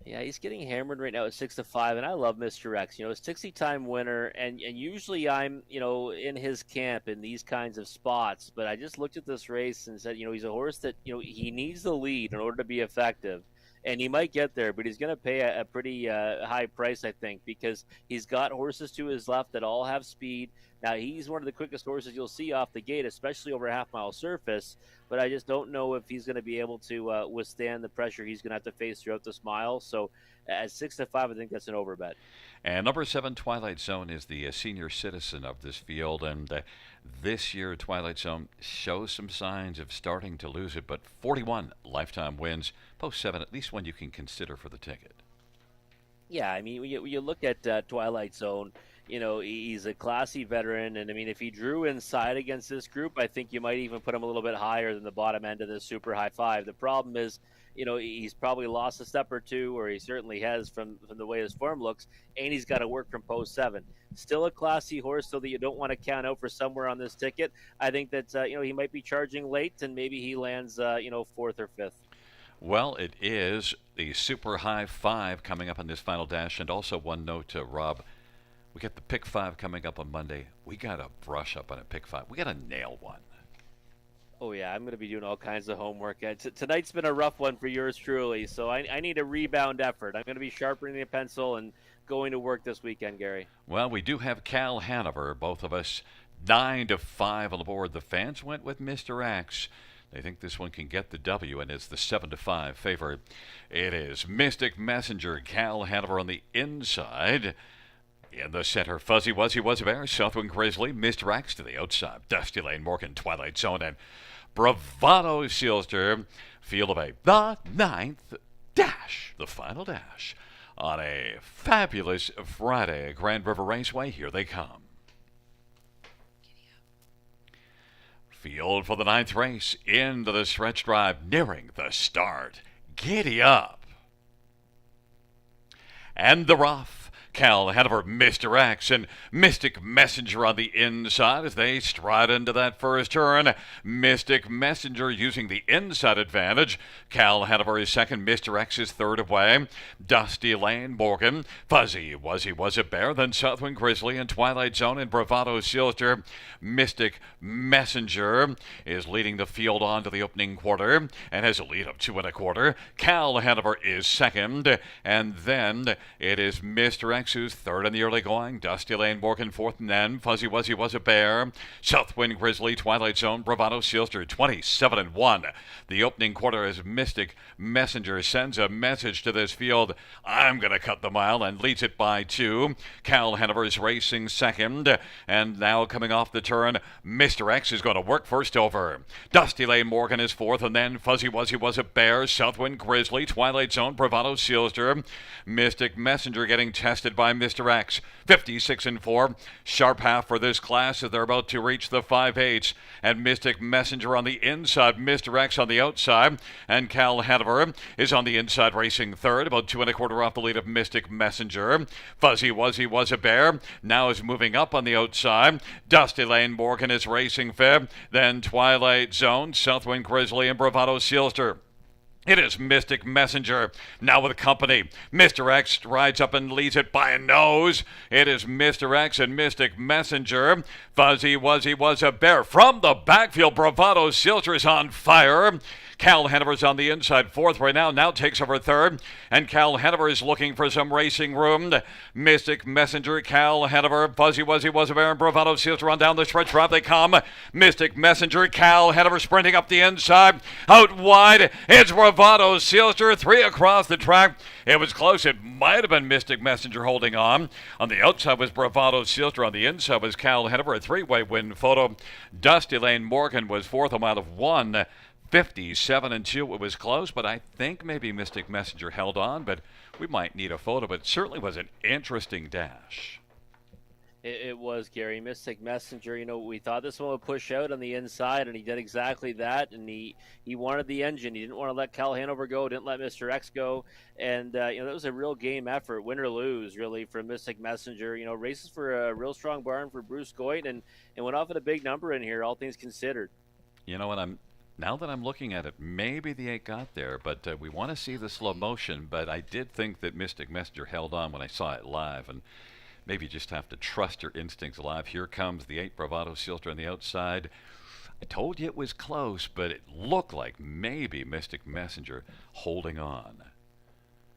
Yeah, he's getting hammered right now at 6-5, and I love Mr. X. A 60-time winner, and usually I'm, in his camp in these kinds of spots, but I just looked at this race and said, he's a horse that, he needs the lead in order to be effective. And he might get there, but he's going to pay a pretty high price, I think, because he's got horses to his left that all have speed. Now, he's one of the quickest horses you'll see off the gate, especially over a half-mile surface, but I just don't know if he's going to be able to withstand the pressure he's going to have to face throughout this mile. So at 6-5, I think that's an overbet. And number 7, Twilight Zone, is the senior citizen of this field, and this year Twilight Zone shows some signs of starting to lose it, but 41 lifetime wins, post 7, at least one you can consider for the ticket. Yeah, I mean, when you look at Twilight Zone, he's a classy veteran, and I mean, if he drew inside against this group, I think you might even put him a little bit higher than the bottom end of this super high 5. The problem is, he's probably lost a step or two, or he certainly has from the way his form looks, and he's got to work from post 7. Still a classy horse, so that you don't want to count out for somewhere on this ticket. I think that he might be charging late, and maybe he lands 4th or 5th. Well, it is the super high 5 coming up on this final dash, and also one note to Rob. We got the pick 5 coming up on Monday. We got to brush up on a pick 5. We got to nail one. Oh yeah, I'm going to be doing all kinds of homework. Tonight's been a rough one for yours truly, so I need a rebound effort. I'm going to be sharpening the pencil and going to work this weekend, Gary. Well, we do have Cal Hanover, both of us 9-5 on the board. The fans went with Mr. X. They think this one can get the W, and it's the 7-5 favorite. It is Mystic Messenger, Cal Hanover on the inside. In the center, Fuzzy Wuzzy Was a Bear, Southwind Grizzly, Mr. X to the outside, Dusty Lane Morgan, Twilight Zone, and Bravado Sealster, Field of A. The ninth dash, the final dash, on a fabulous Friday at Grand River Raceway. Here they come. Field for the ninth race, into the stretch drive, nearing the start. Giddy up. And the rough. Cal Hanover, Mr. X, and Mystic Messenger on the inside as they stride into that first turn. Mystic Messenger using the inside advantage. Cal Hanover is second, Mr. X is third away. Dusty Lane Morgan, Fuzzy Wuzzy Was a Bear, then Southwind Grizzly and Twilight Zone and Bravado Sealster. Mystic Messenger is leading the field on to the opening quarter and has a lead of 2 1/4. Cal Hanover is second, and then it is Mr. X who's third in the early going. Dusty Lane Morgan fourth, and then Fuzzy Wuzzy Was a Bear. Southwind Grizzly, Twilight Zone, Bravado Sealster 27-1. The opening quarter as Mystic Messenger sends a message to this field. I'm going to cut the mile, and leads it by 2. Cal Hanover is racing second, and now coming off the turn, Mr. X is going to work first over. Dusty Lane Morgan is fourth, and then Fuzzy Wuzzy Was a Bear, Southwind Grizzly, Twilight Zone, Bravado Sealster. Mystic Messenger getting tested by Mr. X. 56-4. Sharp half for this class as they're about to reach the 5/8. And Mystic Messenger on the inside, Mr. X on the outside. And Cal Hanover is on the inside racing third, about 2 1/4 off the lead of Mystic Messenger. Fuzzy Wuzzy Was a Bear now is moving up on the outside. Dusty Lane Morgan is racing fifth. Then Twilight Zone, Southwind Grizzly, and Bravado Sealster. It is Mystic Messenger, now with company. Mr. X rides up and leads it by a nose. It is Mr. X and Mystic Messenger. Fuzzy Wuzzy Was a Bear from the backfield. Bravado Sealster is on fire. Cal Hanover's on the inside fourth right now takes over third. And Cal Hanover is looking for some racing room. Mystic Messenger, Cal Hanover, Fuzzy Wuzzy Was a Bear, and Bravado Sealster on down the stretch drive they come. Mystic Messenger, Cal Hanover sprinting up the inside. Out wide, it's Bravado Sealster, 3 across the track. It was close. It might have been Mystic Messenger holding on. On the outside was Bravado Sealster. On the inside was Cal Hanover, a 3-way win photo. Dusty Lane Morgan was fourth, a mile of 1:57-2. It was close, but I think maybe Mystic Messenger held on, but we might need a photo. But it certainly was an interesting dash. It was, Gary. Mystic Messenger, we thought this one would push out on the inside, and he did exactly that, and he wanted the engine. He didn't want to let Cal Hanover go, didn't let Mr. X go, and, that was a real game effort, win or lose, really, for Mystic Messenger. Races for a real strong barn for Bruce Goyt, and went off at a big number in here, all things considered. Now that I'm looking at it, maybe the 8 got there, but we want to see the slow motion, but I did think that Mystic Messenger held on when I saw it live, and maybe you just have to trust your instincts live. Here comes the 8 Bravado Sealster on the outside. I told you it was close, but it looked like maybe Mystic Messenger holding on.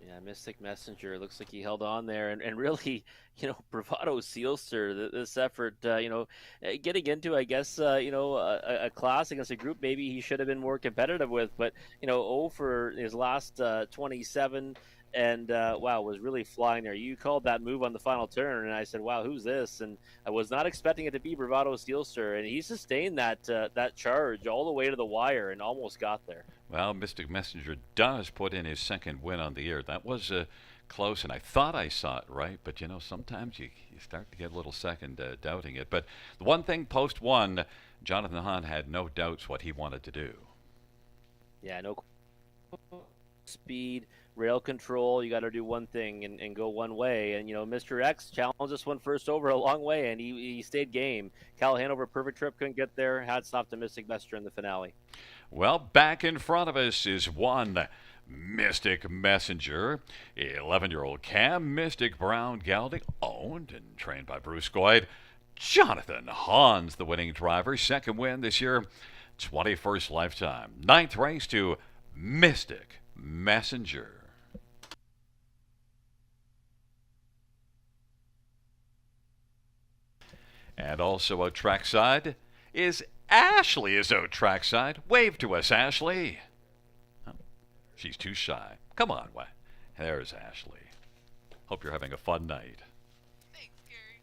Yeah, Mystic Messenger, looks like he held on there, and really, Bravado Sealster, this effort, getting into, I guess, a class against a group maybe he should have been more competitive with, but, 0 for his last 27, and, wow, was really flying there. You called that move on the final turn, and I said, wow, who's this? And I was not expecting it to be Bravado Sealster, and he sustained that charge all the way to the wire and almost got there. Well, Mystic Messenger does put in his second win on the year. That was close, and I thought I saw it right, but, sometimes you start to get a little second doubting it. But the one thing post-1, Jonathan Hahn had no doubts what he wanted to do. Yeah, no speed, rail control. You got to do one thing and go one way. And, Mr. X challenged this one first over a long way, and he stayed game. Cal Hanover, perfect trip, couldn't get there. Hats off to Mystic Messenger in the finale. Well, back in front of us is one Mystic Messenger, 11-year-old Cam Mystic Brown Gelding, owned and trained by Bruce Goyt. Jonathan Hahn's the winning driver, second win this year. 21st lifetime. Ninth race to Mystic Messenger. And also out trackside is Ashley is out trackside. Wave to us, Ashley. Oh, she's too shy. Come on, what? There's Ashley. Hope you're having a fun night. Thanks, Gary.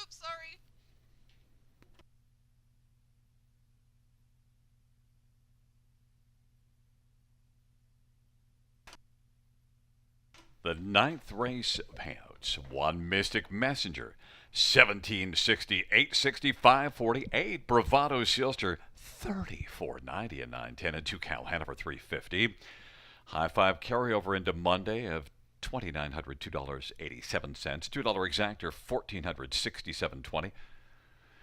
Oops, sorry. The ninth race payouts. One Mystic Messenger, 1760, 860, 548. Bravado Silster, 3490 and 910, and 2 Cal Hanover 350. High five carryover into Monday of $2,900, $2.87. $2 exactor, $1,467.20.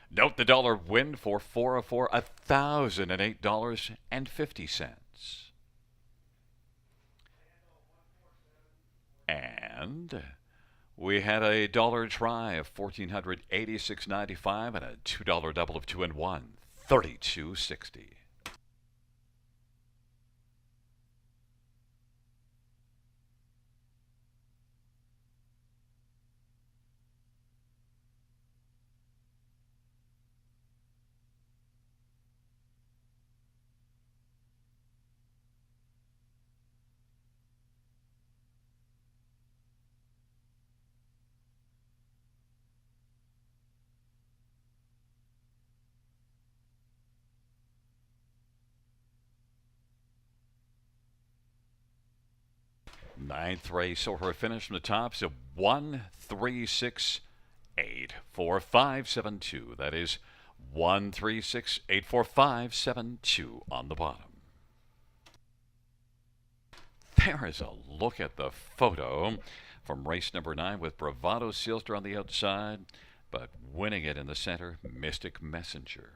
Note the dollar win for 404, $1,008.50. And we had a dollar try of $1,486.95 and a $2 double of 2 and 1, $32.60. Ninth race over a finish from the tops of 136,84572. That is 136,84572 on the bottom. There is a look at the photo from race number 9 with Bravado Silster on the outside, but winning it in the center, Mystic Messenger.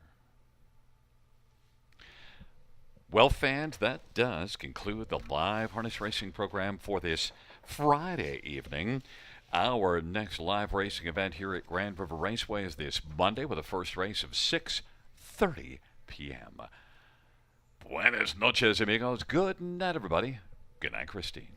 Well, fans, that does conclude the live harness racing program for this Friday evening. Our next live racing event here at Grand River Raceway is this Monday with a first race of 6:30 p.m. Buenas noches, amigos. Good night, everybody. Good night, Christine.